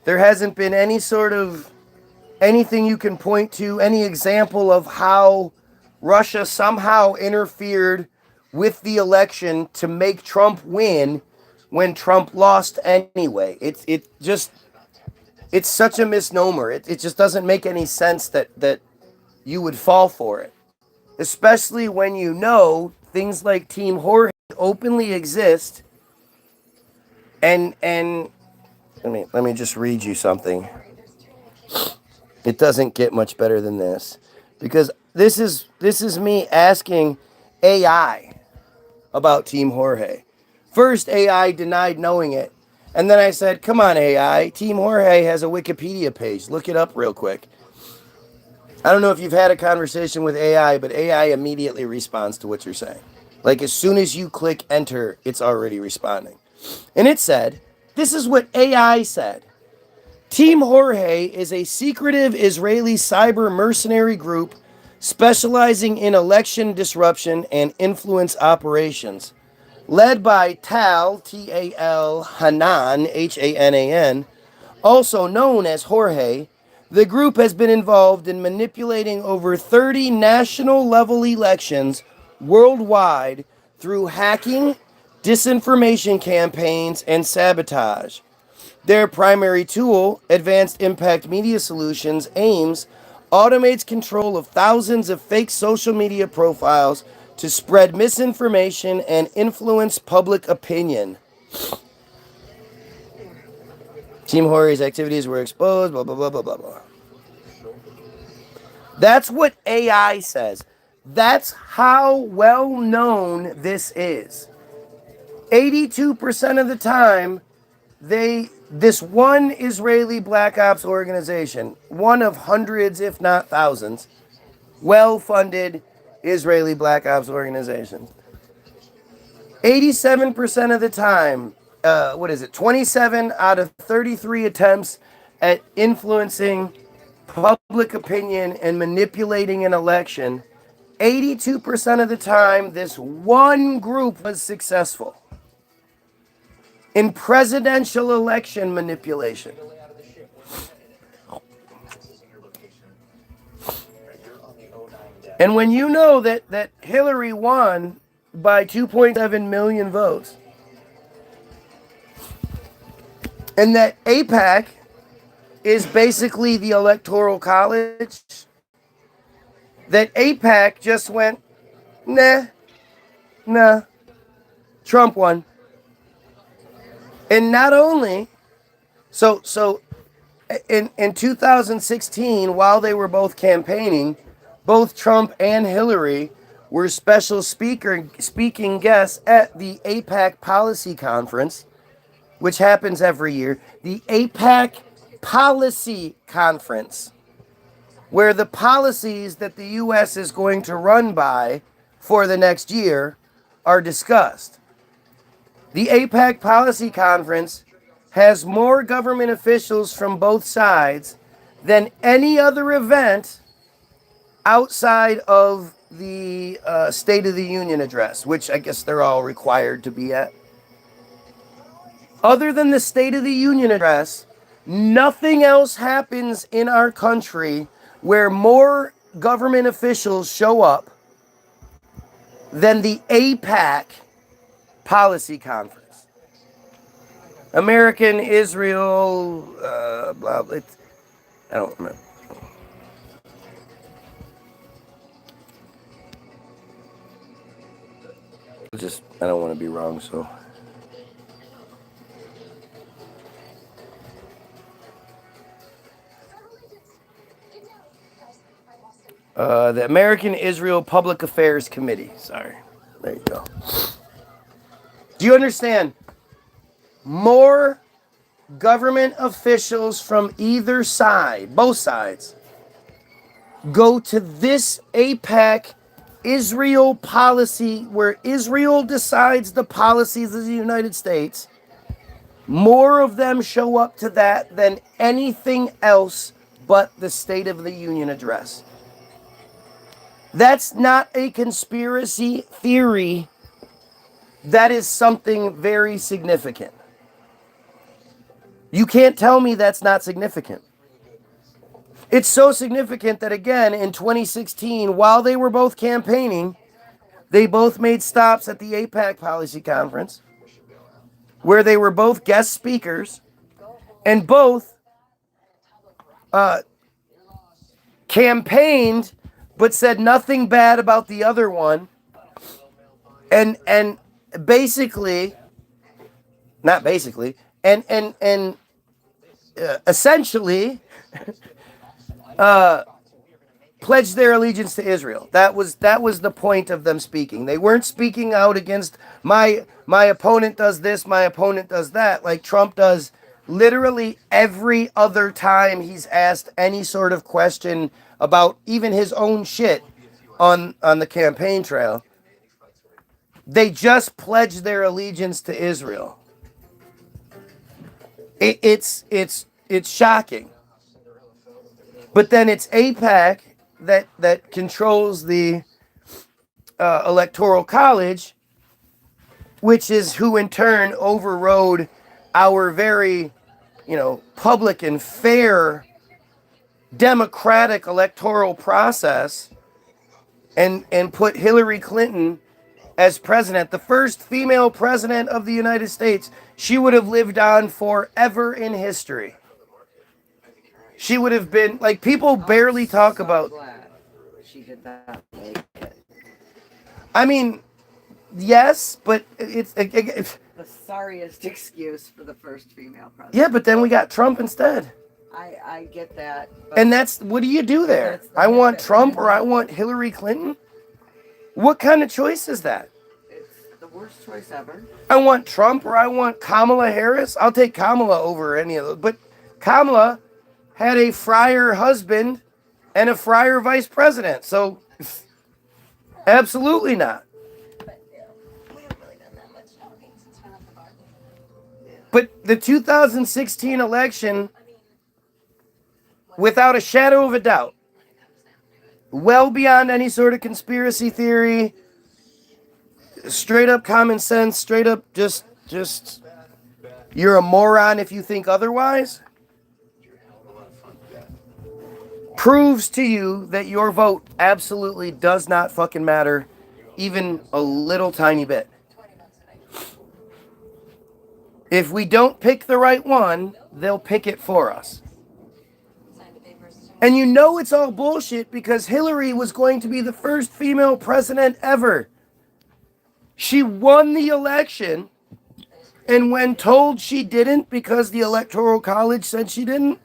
There hasn't been any sort of anything you can point to, any example of how Russia somehow interfered with the election to make Trump win when Trump lost anyway. It's such a misnomer. It just doesn't make any sense that you would fall for it. Especially when you know things like Team Jorge openly exist. And let me just read you something. It doesn't get much better than this. Because this is me asking AI about Team Jorge. First, AI denied knowing it. And then I said, come on, AI. Team Jorge has a Wikipedia page. Look it up real quick. I don't know if you've had a conversation with AI, but AI immediately responds to what you're saying. Like, as soon as you click enter, it's already responding. And it said, this is what AI said. Team Jorge is a secretive Israeli cyber mercenary group specializing in election disruption and influence operations. Led by Tal, T-A-L, Hanan, H-A-N-A-N, also known as Jorge, the group has been involved in manipulating over 30 national-level elections worldwide through hacking, disinformation campaigns, and sabotage. Their primary tool, Advanced Impact Media Solutions, AIMS, automates control of thousands of fake social media profiles to spread misinformation and influence public opinion. Team Jorge's activities were exposed, blah, blah, blah, blah, blah, blah. That's what AI says. That's how well known this is. 82% of the time, this one Israeli Black Ops organization, one of hundreds, if not thousands, well-funded Israeli Black Ops organizations. 87% of the time, 27 out of 33 attempts at influencing public opinion and manipulating an election, 82% of the time, this one group was successful in presidential election manipulation. And when you know that Hillary won by 2.7 million votes, and that AIPAC is basically the Electoral College, that AIPAC just went, nah, Trump won. And not only, so in 2016, while they were both campaigning, both Trump and Hillary were special speaking guests at the AIPAC Policy Conference. which happens every year, the APAC Policy Conference, where the policies that the U.S. is going to run by for the next year are discussed. The APAC Policy Conference has more government officials from both sides than any other event outside of the State of the Union address, which I guess they're all required to be at. Other than the State of the Union address, nothing else happens in our country where more government officials show up than the APAC Policy Conference. American, Israel, blah, blah, I don't remember. I don't want to be wrong, so. The American Israel Public Affairs Committee. Sorry. There you go. Do you understand? More government officials from either side, both sides, go to this APAC Israel policy where Israel decides the policies of the United States. More of them show up to that than anything else but the State of the Union address. That's not a conspiracy theory. That is something very significant. You can't tell me that's not significant. It's so significant that, again, in 2016, while they were both campaigning, they both made stops at the APAC Policy Conference, where they were both guest speakers, and both campaigned, but said nothing bad about the other one, and basically, not basically, and essentially pledged their allegiance to Israel. That was the point of them speaking. They weren't speaking out against my opponent does this, my opponent does that, like Trump does literally every other time he's asked any sort of question about even his own shit on the campaign trail. They just pledged their allegiance to Israel. It's shocking. But then it's AIPAC that controls the Electoral College, which is who in turn overrode our very, public and fair democratic electoral process and put Hillary Clinton as president, the first female president of the United States. She would have lived on forever in history. She would have been, like, people barely talk about. Glad she did not make it. I mean, yes, but it's The sorriest excuse for the first female president. yeah, but then we got Trump instead. I get that. And that's, what do you do there? I want Trump or I want Hillary Clinton? What kind of choice is that? It's the worst choice ever. I want Trump or I want Kamala Harris? I'll take Kamala over any of those. But Kamala had a friar husband and a friar vice president. So, absolutely not. But the 2016 election, without a shadow of a doubt, well beyond any sort of conspiracy theory, straight up common sense, straight up just you're a moron if you think otherwise, proves to you that your vote absolutely does not fucking matter even a little tiny bit. If we don't pick the right one, they'll pick it for us. And you know it's all bullshit because Hillary was going to be the first female president ever. She won the election, and when told she didn't because the Electoral College said she didn't,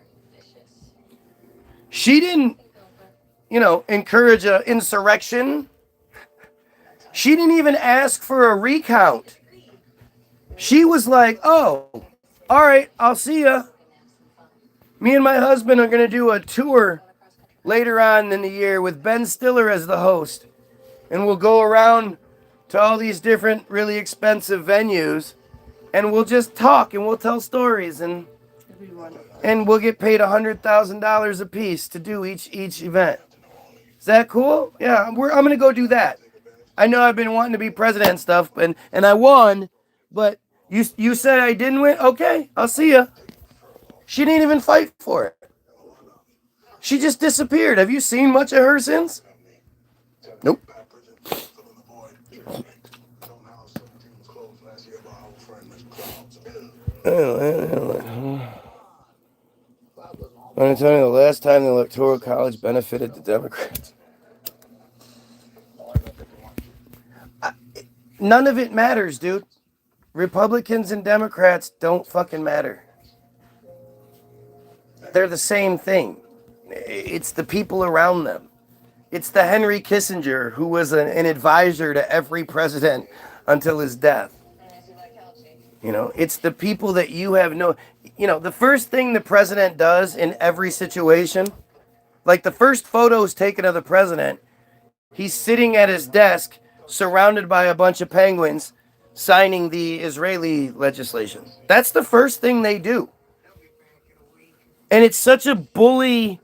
encourage an insurrection. She didn't even ask for a recount. She was like, oh, All right, I'll see ya. Me and my husband are going to do a tour later on in the year with Ben Stiller as the host. And we'll go around to all these different really expensive venues and we'll just talk and we'll tell stories and we'll get paid $100,000 a piece to do each event. Is that cool? Yeah, I'm going to go do that. I know I've been wanting to be president and stuff, and I won, but you said I didn't win? Okay, I'll see ya. She didn't even fight for it. She just disappeared. Have you seen much of her since? Nope. I'm telling you, the last time the Electoral College benefited the Democrats. None of it matters, dude. Republicans and Democrats don't fucking matter. They're the same thing. It's the people around them. It's the Henry Kissinger who was an advisor to every president until his death. You know, it's the people that you have no... You know, the first thing the president does in every situation, like the first photos taken of the president, he's sitting at his desk surrounded by a bunch of penguins signing the Israeli legislation. That's the first thing they do. And it's such a bully,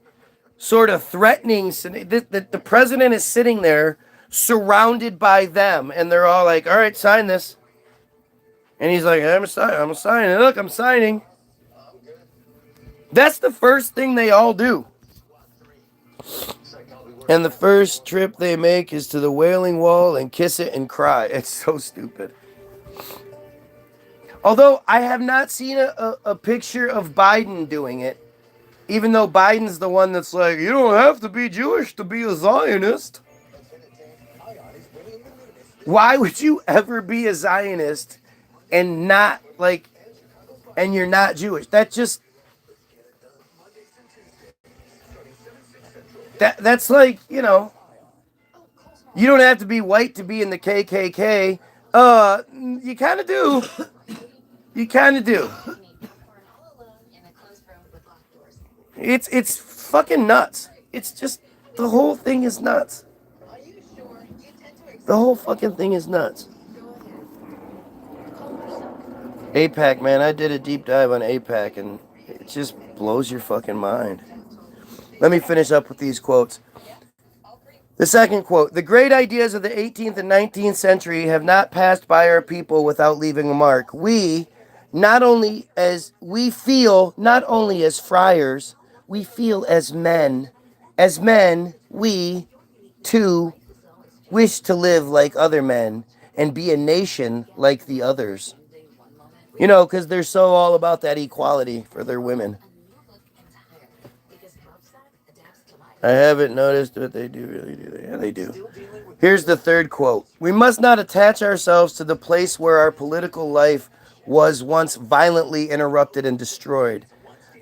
sort of threatening, that the president is sitting there surrounded by them, and they're all like, all right, sign this. And he's like, I'm signing. Look, I'm signing. That's the first thing they all do. And the first trip they make is to the Wailing Wall and kiss it and cry. It's so stupid. Although I have not seen a picture of Biden doing it, even though Biden's the one that's like, you don't have to be Jewish to be a Zionist. Why would you ever be a Zionist and not like, and you're not Jewish? That just, that's like, you know, you don't have to be white to be in the KKK. You kind of do. You kind of do. It's fucking nuts. It's just, the whole thing is nuts. The whole fucking thing is nuts. AIPAC, man, I did a deep dive on AIPAC and it just blows your fucking mind. Let me finish up with these quotes. The second quote, the great ideas of the 18th and 19th century have not passed by our people without leaving a mark. We, not only as friars, we feel as men. As men, we, too, wish to live like other men and be a nation like the others. You know, because they're so all about that equality for their women. I haven't noticed, but they do really do. Yeah, they do. Here's the third quote. We must not attach ourselves to the place where our political life was once violently interrupted and destroyed.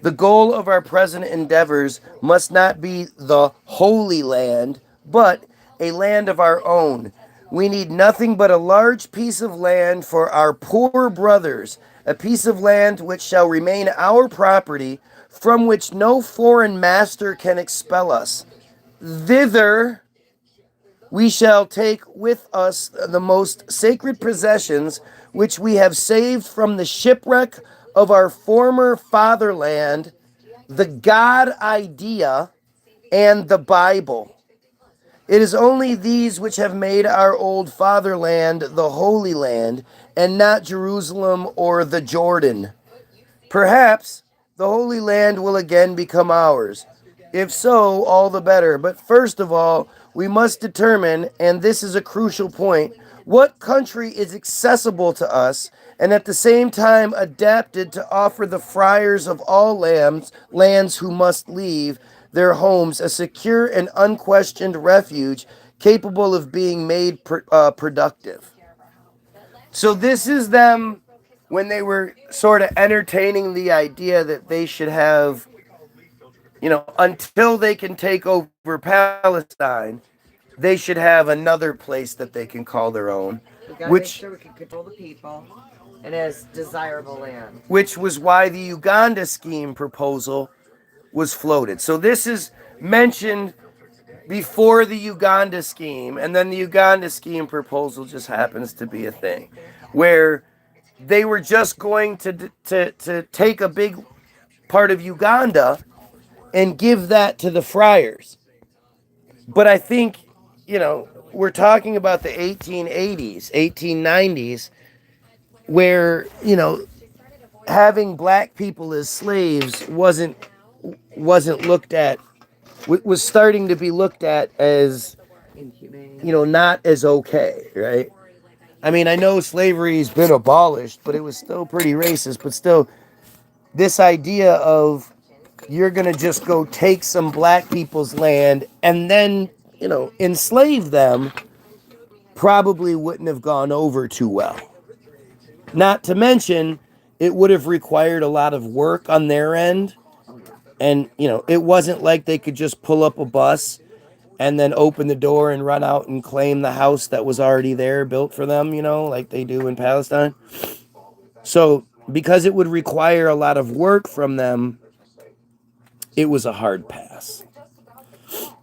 The goal of our present endeavors must not be the Holy Land, but a land of our own. We need nothing but a large piece of land for our poor brothers, a piece of land which shall remain our property, from which no foreign master can expel us. Thither we shall take with us the most sacred possessions which we have saved from the shipwreck of our former fatherland, the God idea, and the Bible. It is only these which have made our old fatherland the Holy Land, and not Jerusalem or the Jordan. Perhaps the Holy Land will again become ours. If so, all the better. But first of all, we must determine, and this is a crucial point, what country is accessible to us and at the same time adapted to offer the friars of all lands who must leave their homes a secure and unquestioned refuge capable of being made productive. So this is them when they were sort of entertaining the idea that they should have, you know, until they can take over Palestine, they should have another place that they can call their own. We gotta make sure we can control the people And as desirable land. which was why the Uganda scheme proposal was floated. So this is mentioned before the Uganda scheme, and then the Uganda scheme proposal just happens to be a thing where they were just going to take a big part of Uganda and give that to the friars. But I think, we're talking about the 1880s, 1890s, where, having black people as slaves wasn't looked at, was starting to be looked at as, not as okay, right? I mean, I know slavery's been abolished, but it was still pretty racist. But still, this idea of you're going to just go take some black people's land and then, enslave them probably wouldn't have gone over too well. Not to mention, it would have required a lot of work on their end. And, it wasn't like they could just pull up a bus and then open the door and run out and claim the house that was already there, built for them, like they do in Palestine. So, because it would require a lot of work from them, it was a hard pass.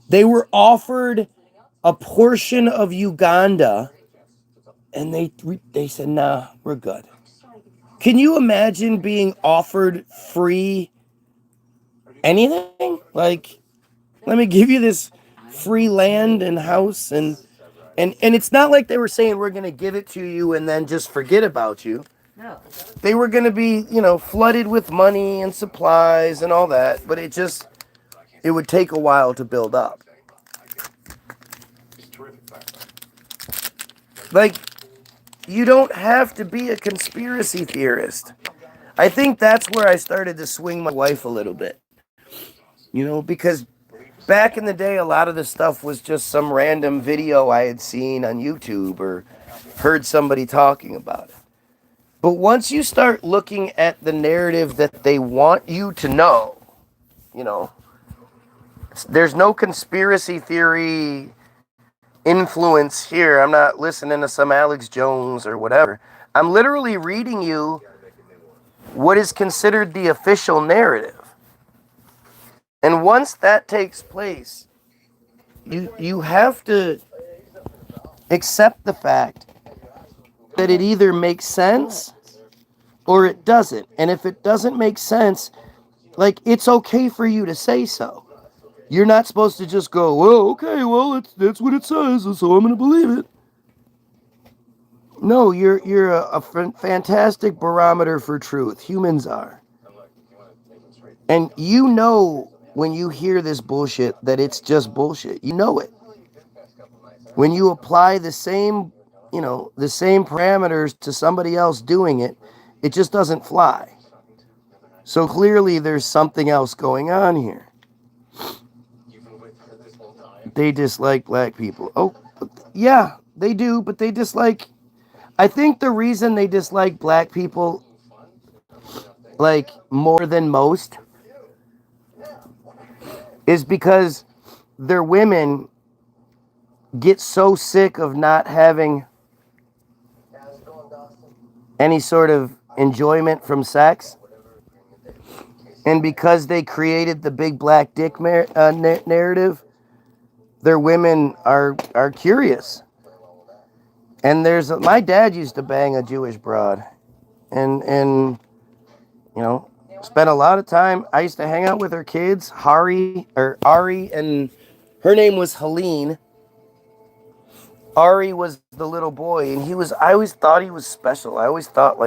They were offered a portion of Uganda, and they said, nah, we're good. Can you imagine being offered free anything? Like, let me give you this free land and house, and it's not like they were saying we're going to give it to you and then just forget about you. No. They were going to be, flooded with money and supplies and all that, but it would take a while to build up. Like, you don't have to be a conspiracy theorist. I think that's where I started to swing my wife a little bit. Because back in the day, a lot of the stuff was just some random video I had seen on YouTube or heard somebody talking about it. But once you start looking at the narrative that they want you to know, there's no conspiracy theory influence here. I'm not listening to some Alex Jones or whatever. I'm literally reading you what is considered the official narrative. And once that takes place, you have to accept the fact that it either makes sense or it doesn't. And if it doesn't make sense, it's okay for you to say so. You're not supposed to just go, well, okay, well, that's what it says, so I'm going to believe it. No, you're a fantastic barometer for truth. Humans are. And when you hear this bullshit that it's just bullshit. You know it. When you apply the same parameters to somebody else doing it, it just doesn't fly. So clearly there's something else going on here. They dislike black people. Oh, yeah, they do, but they dislike... I think the reason they dislike black people, more than most, is because their women get so sick of not having any sort of enjoyment from sex. And because they created the big black dick narrative, their women are curious. And my dad used to bang a Jewish broad, and spent a lot of time. I used to hang out with her kids, Ari, and her name was Helene. Ari was the little boy, and I always thought he was special. I always thought,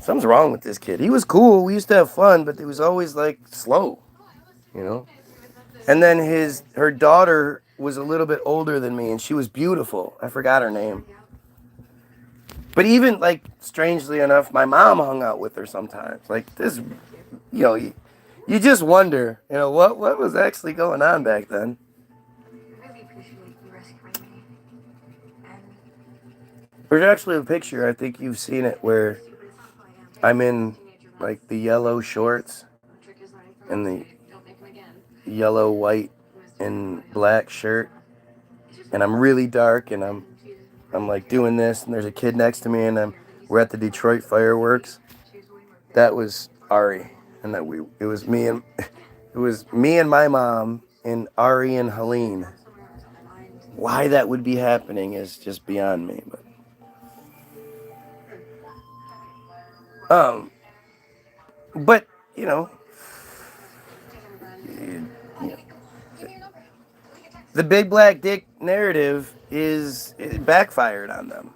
something's wrong with this kid. He was cool. We used to have fun, but it was always, slow, And then her daughter was a little bit older than me, and she was beautiful. I forgot her name. But even, strangely enough, my mom hung out with her sometimes. This, you just wonder, what was actually going on back then. There's actually a picture, I think you've seen it, where I'm in, the yellow shorts and the yellow, white, and black shirt. And I'm really dark, and I'm doing this, and there's a kid next to me, and I'm were at the Detroit fireworks, that was Ari, and it was me and my mom and Ari and Helene. Why that would be happening is just beyond me. But you know, the big black dick narrative it backfired on them,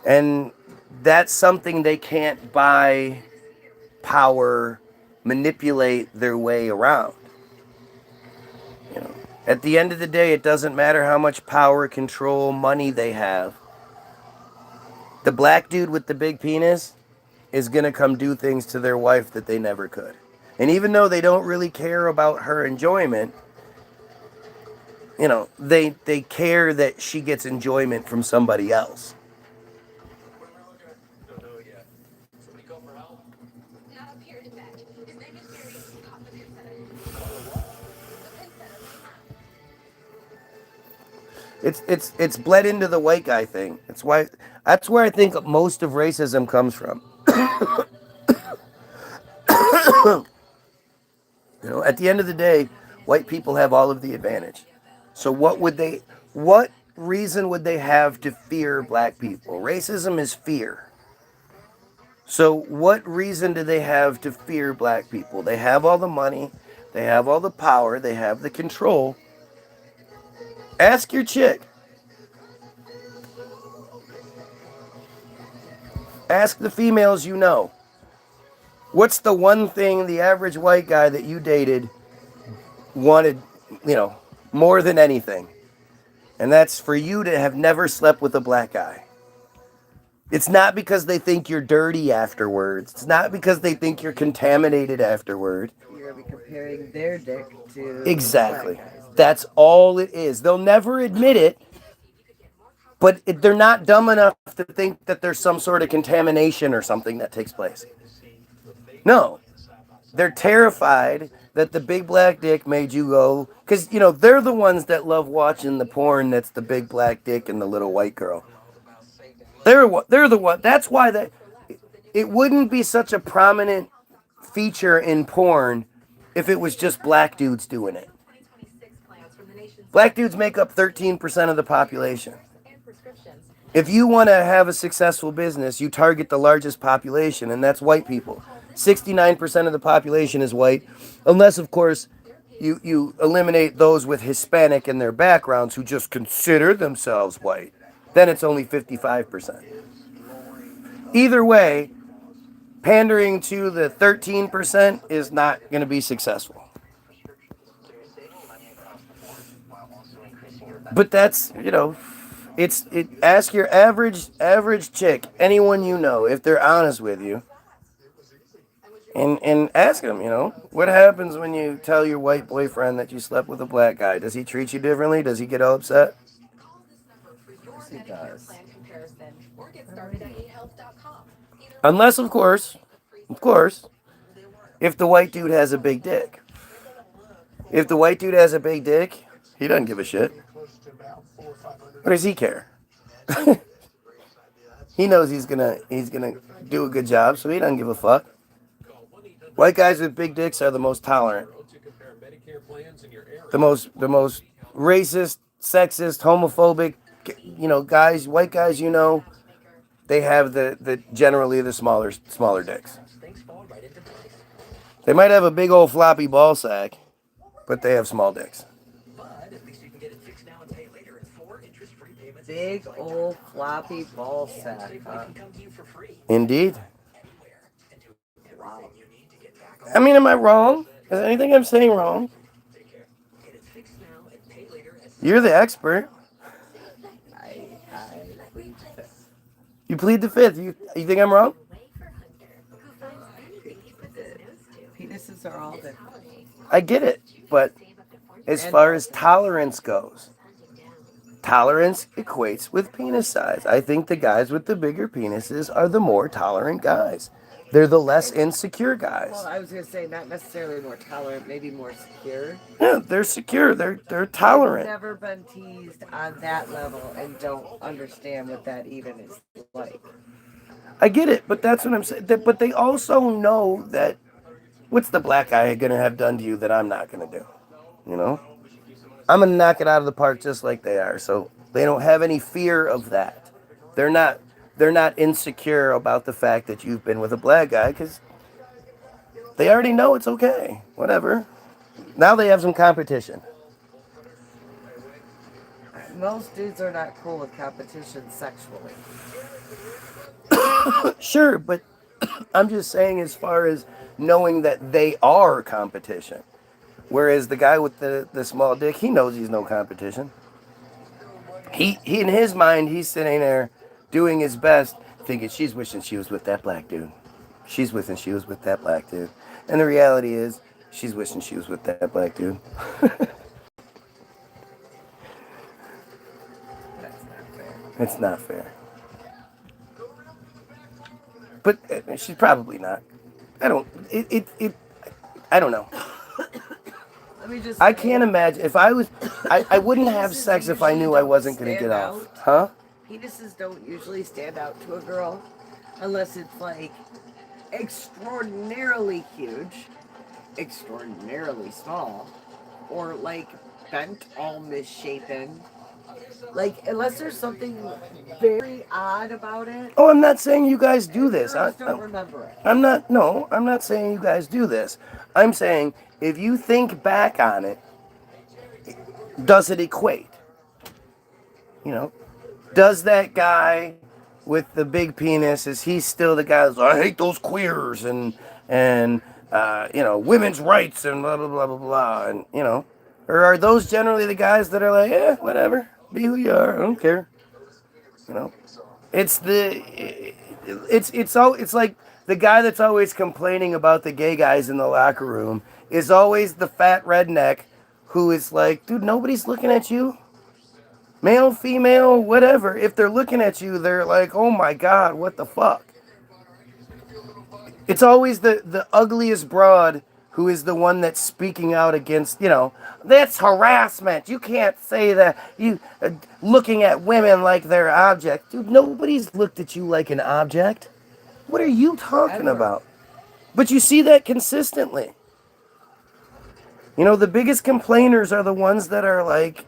and that's something they can't buy, power, manipulate their way around. You know, at the end of the day, it doesn't matter how much power, control, money they have. The black dude with the big penis is going to come do things to their wife that they never could. And even though they don't really care about her enjoyment, you know, they care that she gets enjoyment from somebody else. It's bled into the white guy thing. That's where I think most of racism comes from. You know, at the end of the day, white people have all of the advantage. So what reason would they have to fear black people? Racism is fear. So what reason do they have to fear black people? They have all the money, they have all the power, they have the control. Ask your chick. Ask the females you know. What's the one thing the average white guy that you dated wanted, you know, more than anything? And that's for you to have never slept with a black guy. It's not because they think you're dirty afterwards. It's not because they think you're contaminated afterward. You're going to be comparing their dick to... Exactly. That's all it is. They'll never admit it, but they're not dumb enough to think that there's some sort of contamination or something that takes place. No. They're terrified that the big black dick made you go... Because, you know, they're the ones that love watching the porn that's the big black dick and the little white girl. They're the one. That's why it wouldn't be such a prominent feature in porn if it was just black dudes doing it. Black dudes make up 13% of the population. If you want to have a successful business, you target the largest population, and that's white people. 69% of the population is white, unless, of course, you eliminate those with Hispanic in their backgrounds who just consider themselves white. Then it's only 55%. Either way, pandering to the 13% is not going to be successful. But that's, you know, ask your average chick, anyone you know, if they're honest with you, and ask them, you know, what happens when you tell your white boyfriend that you slept with a black guy? Does he treat you differently? Does he get all upset? He does. Unless, of course, if the white dude has a big dick. If the white dude has a big dick, he doesn't give a shit. What does he care? He knows he's gonna do a good job, so he doesn't give a fuck. White guys with big dicks are the most tolerant. The most racist, sexist, homophobic, you know, white guys, you know, they have the generally the smaller dicks. They might have a big old floppy ball sack, but they have small dicks. Big old floppy ball sack. Indeed. I mean, am I wrong? Is anything I'm saying wrong? You're the expert. You plead the fifth. You think I'm wrong? Penises are all different. I get it, but as far as tolerance goes, tolerance equates with penis size. I think the guys with the bigger penises are the more tolerant guys. They're the less insecure guys. Well, I was going to say not necessarily more tolerant, maybe more secure. Yeah, they're secure. They're tolerant. I've never been teased on that level and don't understand what that even is like. I get it, but that's what I'm saying. But they also know that what's the black guy gonna have done to you that I'm not gonna do? You know, I'm gonna knock it out of the park just like they are. So they don't have any fear of that. They're not. They're not insecure about the fact that you've been with a black guy because they already know it's okay. Whatever. Now they have some competition. Most dudes are not cool with competition sexually. Sure, but I'm just saying as far as knowing that they are competition. Whereas the guy with the small dick, he knows he's no competition. He in his mind, he's sitting there doing his best, thinking she's wishing she was with that black dude. She's wishing she was with that black dude. And the reality is, she's wishing she was with that black dude. That's not fair. It's not fair. But she's probably not. I don't know. Let me just I can't imagine if I was. I wouldn't have Penises sex if I usually knew I don't wasn't going to stand get off. out. Huh? Penises don't usually stand out to a girl unless it's like extraordinarily huge, extraordinarily small, or like bent, all misshapen. Like, unless there's something very odd about it. Oh, I'm not saying you guys do this. I just don't remember it. I'm not. No, I'm not saying you guys do this. I'm saying if you think back on it, does it equate? You know, does that guy with the big penis, is he still the guy that's, I hate those queers and women's rights and blah blah blah blah blah, and or are those generally the guys that are like, whatever, be who you are, I don't care. It's like the guy that's always complaining about the gay guys in the locker room is always the fat redneck who is like, dude, nobody's looking at you. Male, female, whatever. If they're looking at you, they're like, oh my God, what the fuck? It's always the ugliest broad who is the one that's speaking out against, that's harassment. You can't say that. You looking at women like they're object. Dude, nobody's looked at you like an object. What are you talking about? But you see that consistently. The biggest complainers are the ones that are like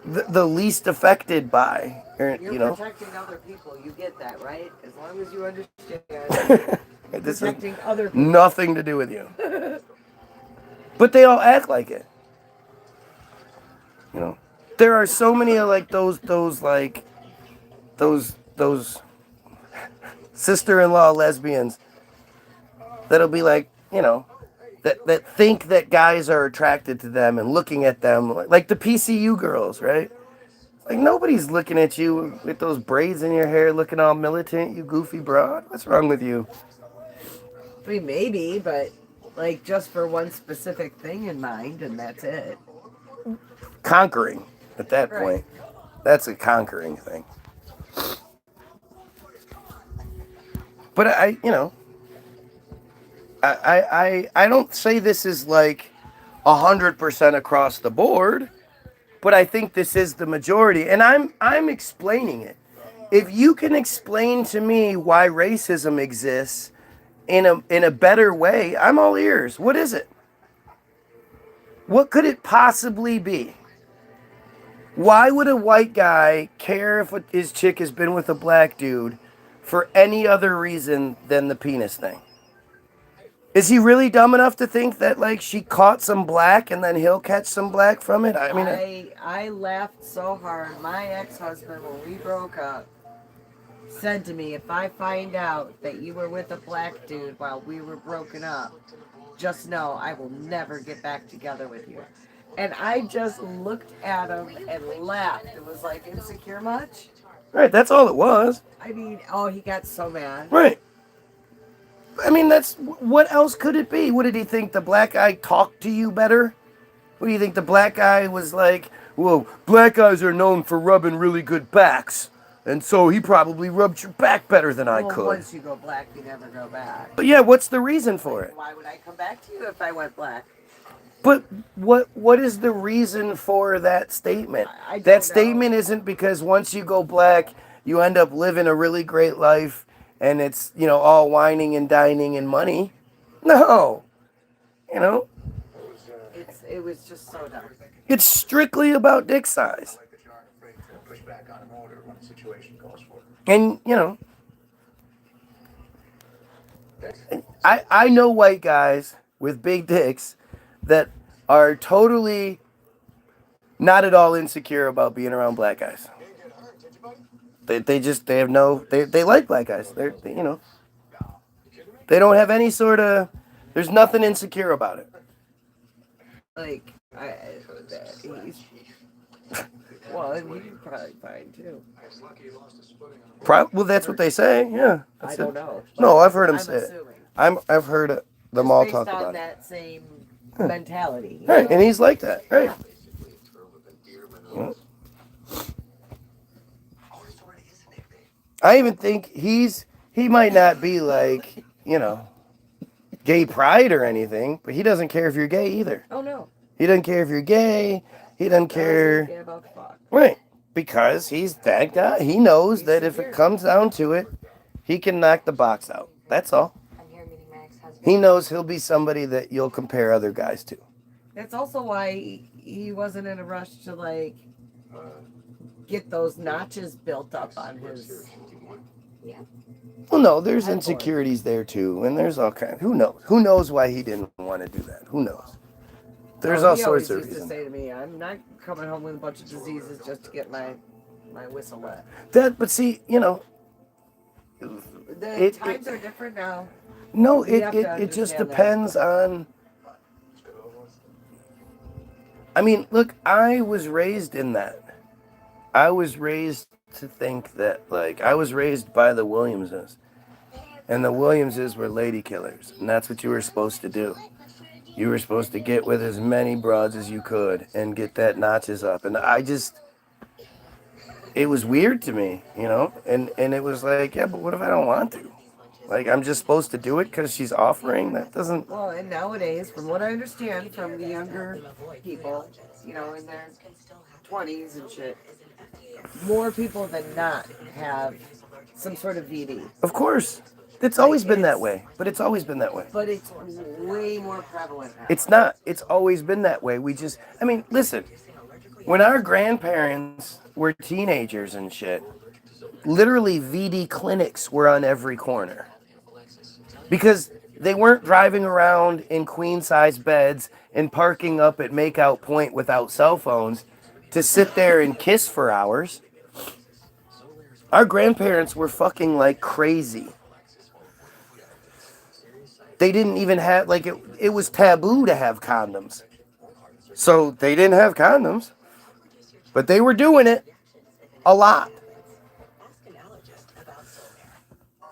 the least affected by. You're protecting other people. You get that, right? As long as you understand. This protecting has other people. nothing to do with you. But they all act like it. There are so many of like those sister-in-law lesbians that'll be like, that think that guys are attracted to them and looking at them like the PCU girls, right? Like nobody's looking at you with those braids in your hair looking all militant, you goofy broad. What's wrong with you? I mean, maybe, but like just for one specific thing in mind, and that's it. Conquering at that point. That's a conquering thing. But I don't say this is like 100% across the board, but I think this is the majority, and I'm explaining it. If you can explain to me why racism exists in a better way, I'm all ears. What is it? What could it possibly be? Why would a white guy care if his chick has been with a black dude for any other reason than the penis thing? Is he really dumb enough to think that like she caught some black and then he'll catch some black from it? I mean, I laughed so hard. My ex-husband, when we broke up, said to me, if I find out that you were with a black dude while we were broken up, just know I will never get back together with you. And I just looked at him and laughed. It was like, insecure much? Right, that's all it was. I mean, he got so mad. Right. I mean, what else could it be? What did he think, the black guy talked to you better? What do you think, the black guy was like, well, black guys are known for rubbing really good backs, and so he probably rubbed your back better than I could. Once you go black, you never go back. But yeah, what's the reason for it? Why would I come back to you if I went black? But what is the reason for that statement? I don't That know. statement isn't because once you go black, you end up living a really great life and it's, all whining and dining and money. No. It was just so dumb. It's strictly about dick size. And, I know white guys with big dicks that are totally not at all insecure about being around black guys. They like black guys. They don't have any sort of, there's nothing insecure about it. Like, he's, well, he's probably fine too. Well, that's what they say. Yeah. I don't know. No, I've heard them say assuming. it. I've heard them all talk based on about that same mentality. it. Right, and he's like that. Right. Yeah. I even think he might not be like, gay pride or anything, but he doesn't care if you're gay either. Oh no. He doesn't care if you're gay. He doesn't care. Care about fuck. Right. Because he's that guy. He knows that if it comes down to it, he can knock the box out. That's all. He knows he'll be somebody that you'll compare other guys to. That's also why he wasn't in a rush to like get those notches built up on his. Well, no, there's insecurities there too, and there's all kinds. Who knows? Who knows why he didn't want to do that? Who knows? There's all sorts of reasons. He used to say to me, "I'm not coming home with a bunch of diseases just to get my whistle wet." But see, the times are different now. No, it just depends on. I mean, look, I was raised in that. I was raised to think that, I was raised by the Williamses. And the Williamses were lady killers. And that's what you were supposed to do. You were supposed to get with as many broads as you could and get that notches up. And it was weird to me, And it was like, yeah, but what if I don't want to? I'm just supposed to do it because she's offering? That doesn't... Well, and nowadays, from what I understand from the younger people, in their 20s and shit, more people than not have some sort of VD. Of course. It's always been that way. But it's always been that way. But it's way more prevalent now. It's not. It's always been that way. Listen. When our grandparents were teenagers and shit, literally VD clinics were on every corner. Because they weren't driving around in queen-size beds and parking up at Makeout Point without cell phones to sit there and kiss for hours. Our grandparents were fucking like crazy. They didn't even have, it was taboo to have condoms. So they didn't have condoms. But they were doing it a lot.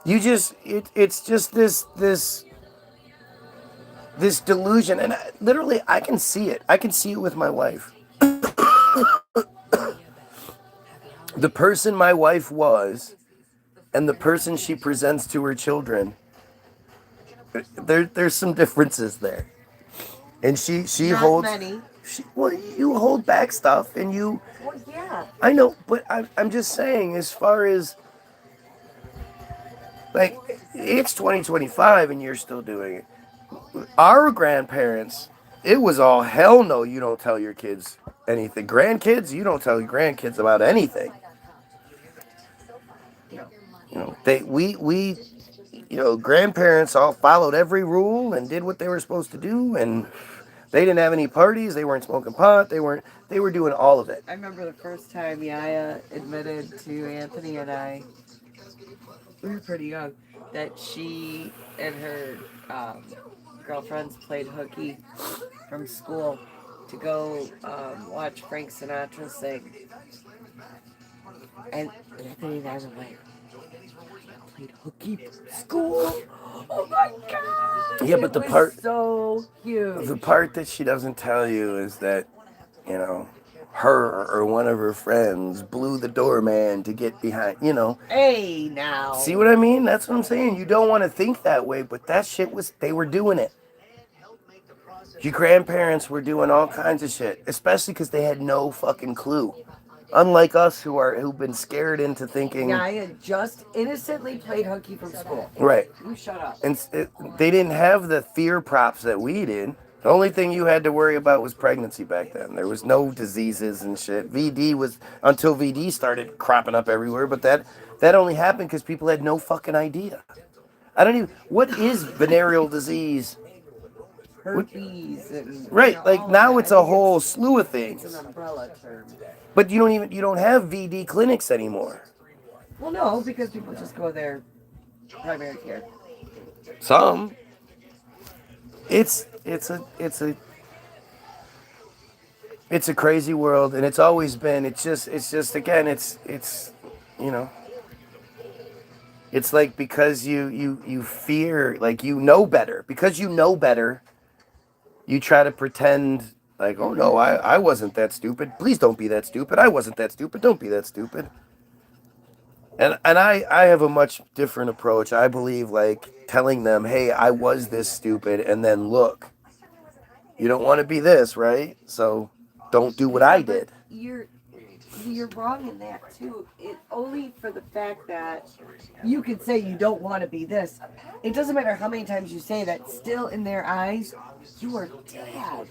It's just this delusion, and literally I can see it. I can see it with my wife. The person my wife was, and the person she presents to her children, there's some differences there. And she Not holds many. You hold back stuff, and you. Well, yeah. I know, but I'm just saying, as far as. It's 2025 and you're still doing it. Our grandparents, it was all hell no, you don't tell your kids anything. Grandkids, you don't tell your grandkids about anything. Grandparents all followed every rule and did what they were supposed to do, and they didn't have any parties, they weren't smoking pot, they were doing all of it. I remember the first time Yaya admitted to Anthony and I, we were pretty young, that she and her girlfriends played hooky from school to go watch Frank Sinatra sing. And Anthony and I were like, played hooky from school? Oh my God! Yeah, but the part, so huge. The part that she doesn't tell you is that, her or one of her friends blew the doorman to get behind, Hey, now. See what I mean? That's what I'm saying. You don't want to think that way, but that shit they were doing it. Your grandparents were doing all kinds of shit, especially because they had no fucking clue. Unlike us who've been scared into thinking. Yeah, I had just innocently played hooky from school. Right. You shut up. And they didn't have the fear props that we did. The only thing you had to worry about was pregnancy back then. There was no diseases and shit. VD was until VD started cropping up everywhere, but that only happened because people had no fucking idea. I don't even. What is venereal disease? Herpes. And, Right, like now it's a whole slew of things. It's an umbrella term. But you don't have VD clinics anymore. Well, no, because people just go there primary care. Some. It's a crazy world, and it's always been. It's just again, it's you know. It's like because you fear, like you know better. Because you know better, you try to pretend like, oh no, I wasn't that stupid. Please don't be that stupid. I wasn't that stupid. Don't be that stupid. And I have a much different approach. I believe like telling them, hey, I was this stupid, and then look, you don't want to be this, right? So don't do what I did. You're wrong in that too. It only for the fact that you could say you don't want to be this. It doesn't matter how many times you say that. Still in their eyes, you are dad.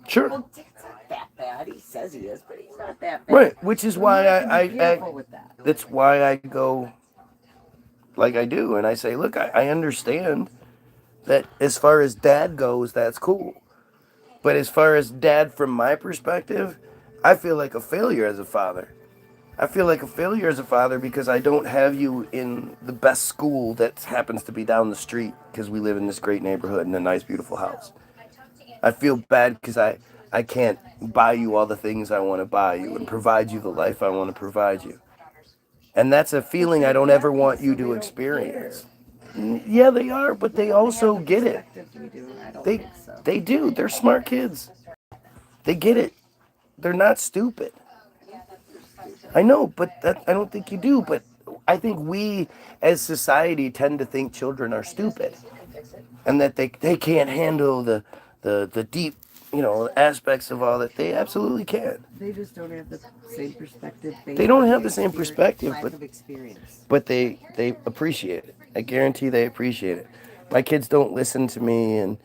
Sure. Well, Dad's not that bad. He says he is, but he's not that bad. Right, which is why I careful with that. That's why I go like I do, and I say, look, I understand that as far as dad goes, that's cool. But as far as dad from my perspective, I feel like a failure as a father. I feel like a failure as a father because I don't have you in the best school that happens to be down the street because we live in this great neighborhood in a nice, beautiful house. I feel bad because I can't buy you all the things I want to buy you and provide you the life I want to provide you. And that's a feeling I don't ever want you to experience. Yeah, they are, but they also get it. They do. They're smart kids. They get it. They're not stupid. I know, but I don't think you do. But I think we, as society, tend to think children are stupid, and that they can't handle the deep, aspects of all that. They absolutely can. They just don't have the same perspective. They don't have the same perspective, but they appreciate it. I guarantee they appreciate it. My kids don't listen to me and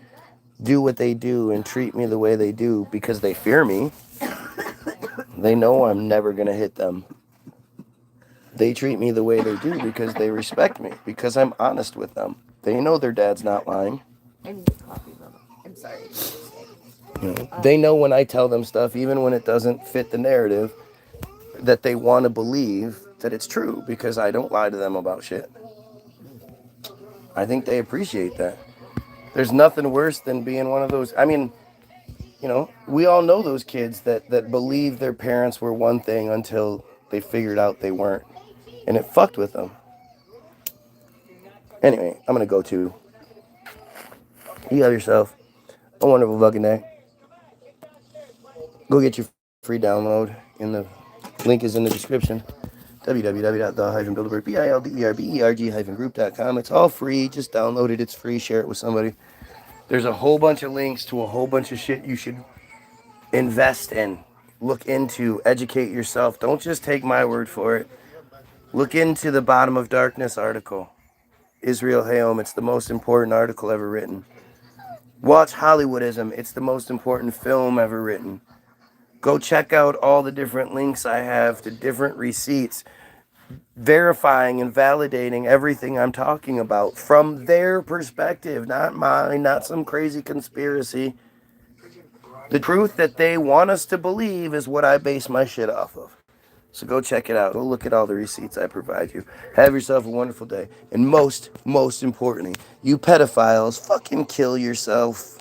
do what they do and treat me the way they do because they fear me. They know I'm never going to hit them. They treat me the way they do because they respect me, because I'm honest with them. They know their dad's not lying. I need coffee, Mama. I'm sorry. They know when I tell them stuff, even when it doesn't fit the narrative, that they want to believe that it's true because I don't lie to them about shit. I think they appreciate that. There's nothing worse than being one of those. I mean, we all know those kids that believe their parents were one thing until they figured out they weren't. And it fucked with them. Anyway, I'm going to go to. You have yourself a wonderful fucking day. Go get your free download. The link is in the description. www.the-bilderberg.group.com. It's all free. Just download it. It's free. Share it with somebody. There's a whole bunch of links to a whole bunch of shit you should invest in, look into, educate yourself. Don't just take my word for it. Look into the Bottom of Darkness article. Israel Hayom, it's the most important article ever written. Watch Hollywoodism, it's the most important film ever written. Go check out all the different links I have to different receipts, verifying and validating everything I'm talking about from their perspective, not mine, not some crazy conspiracy. The truth that they want us to believe is what I base my shit off of. So go check it out. Go look at all the receipts I provide you. Have yourself a wonderful day. And most importantly, you pedophiles, fucking kill yourself.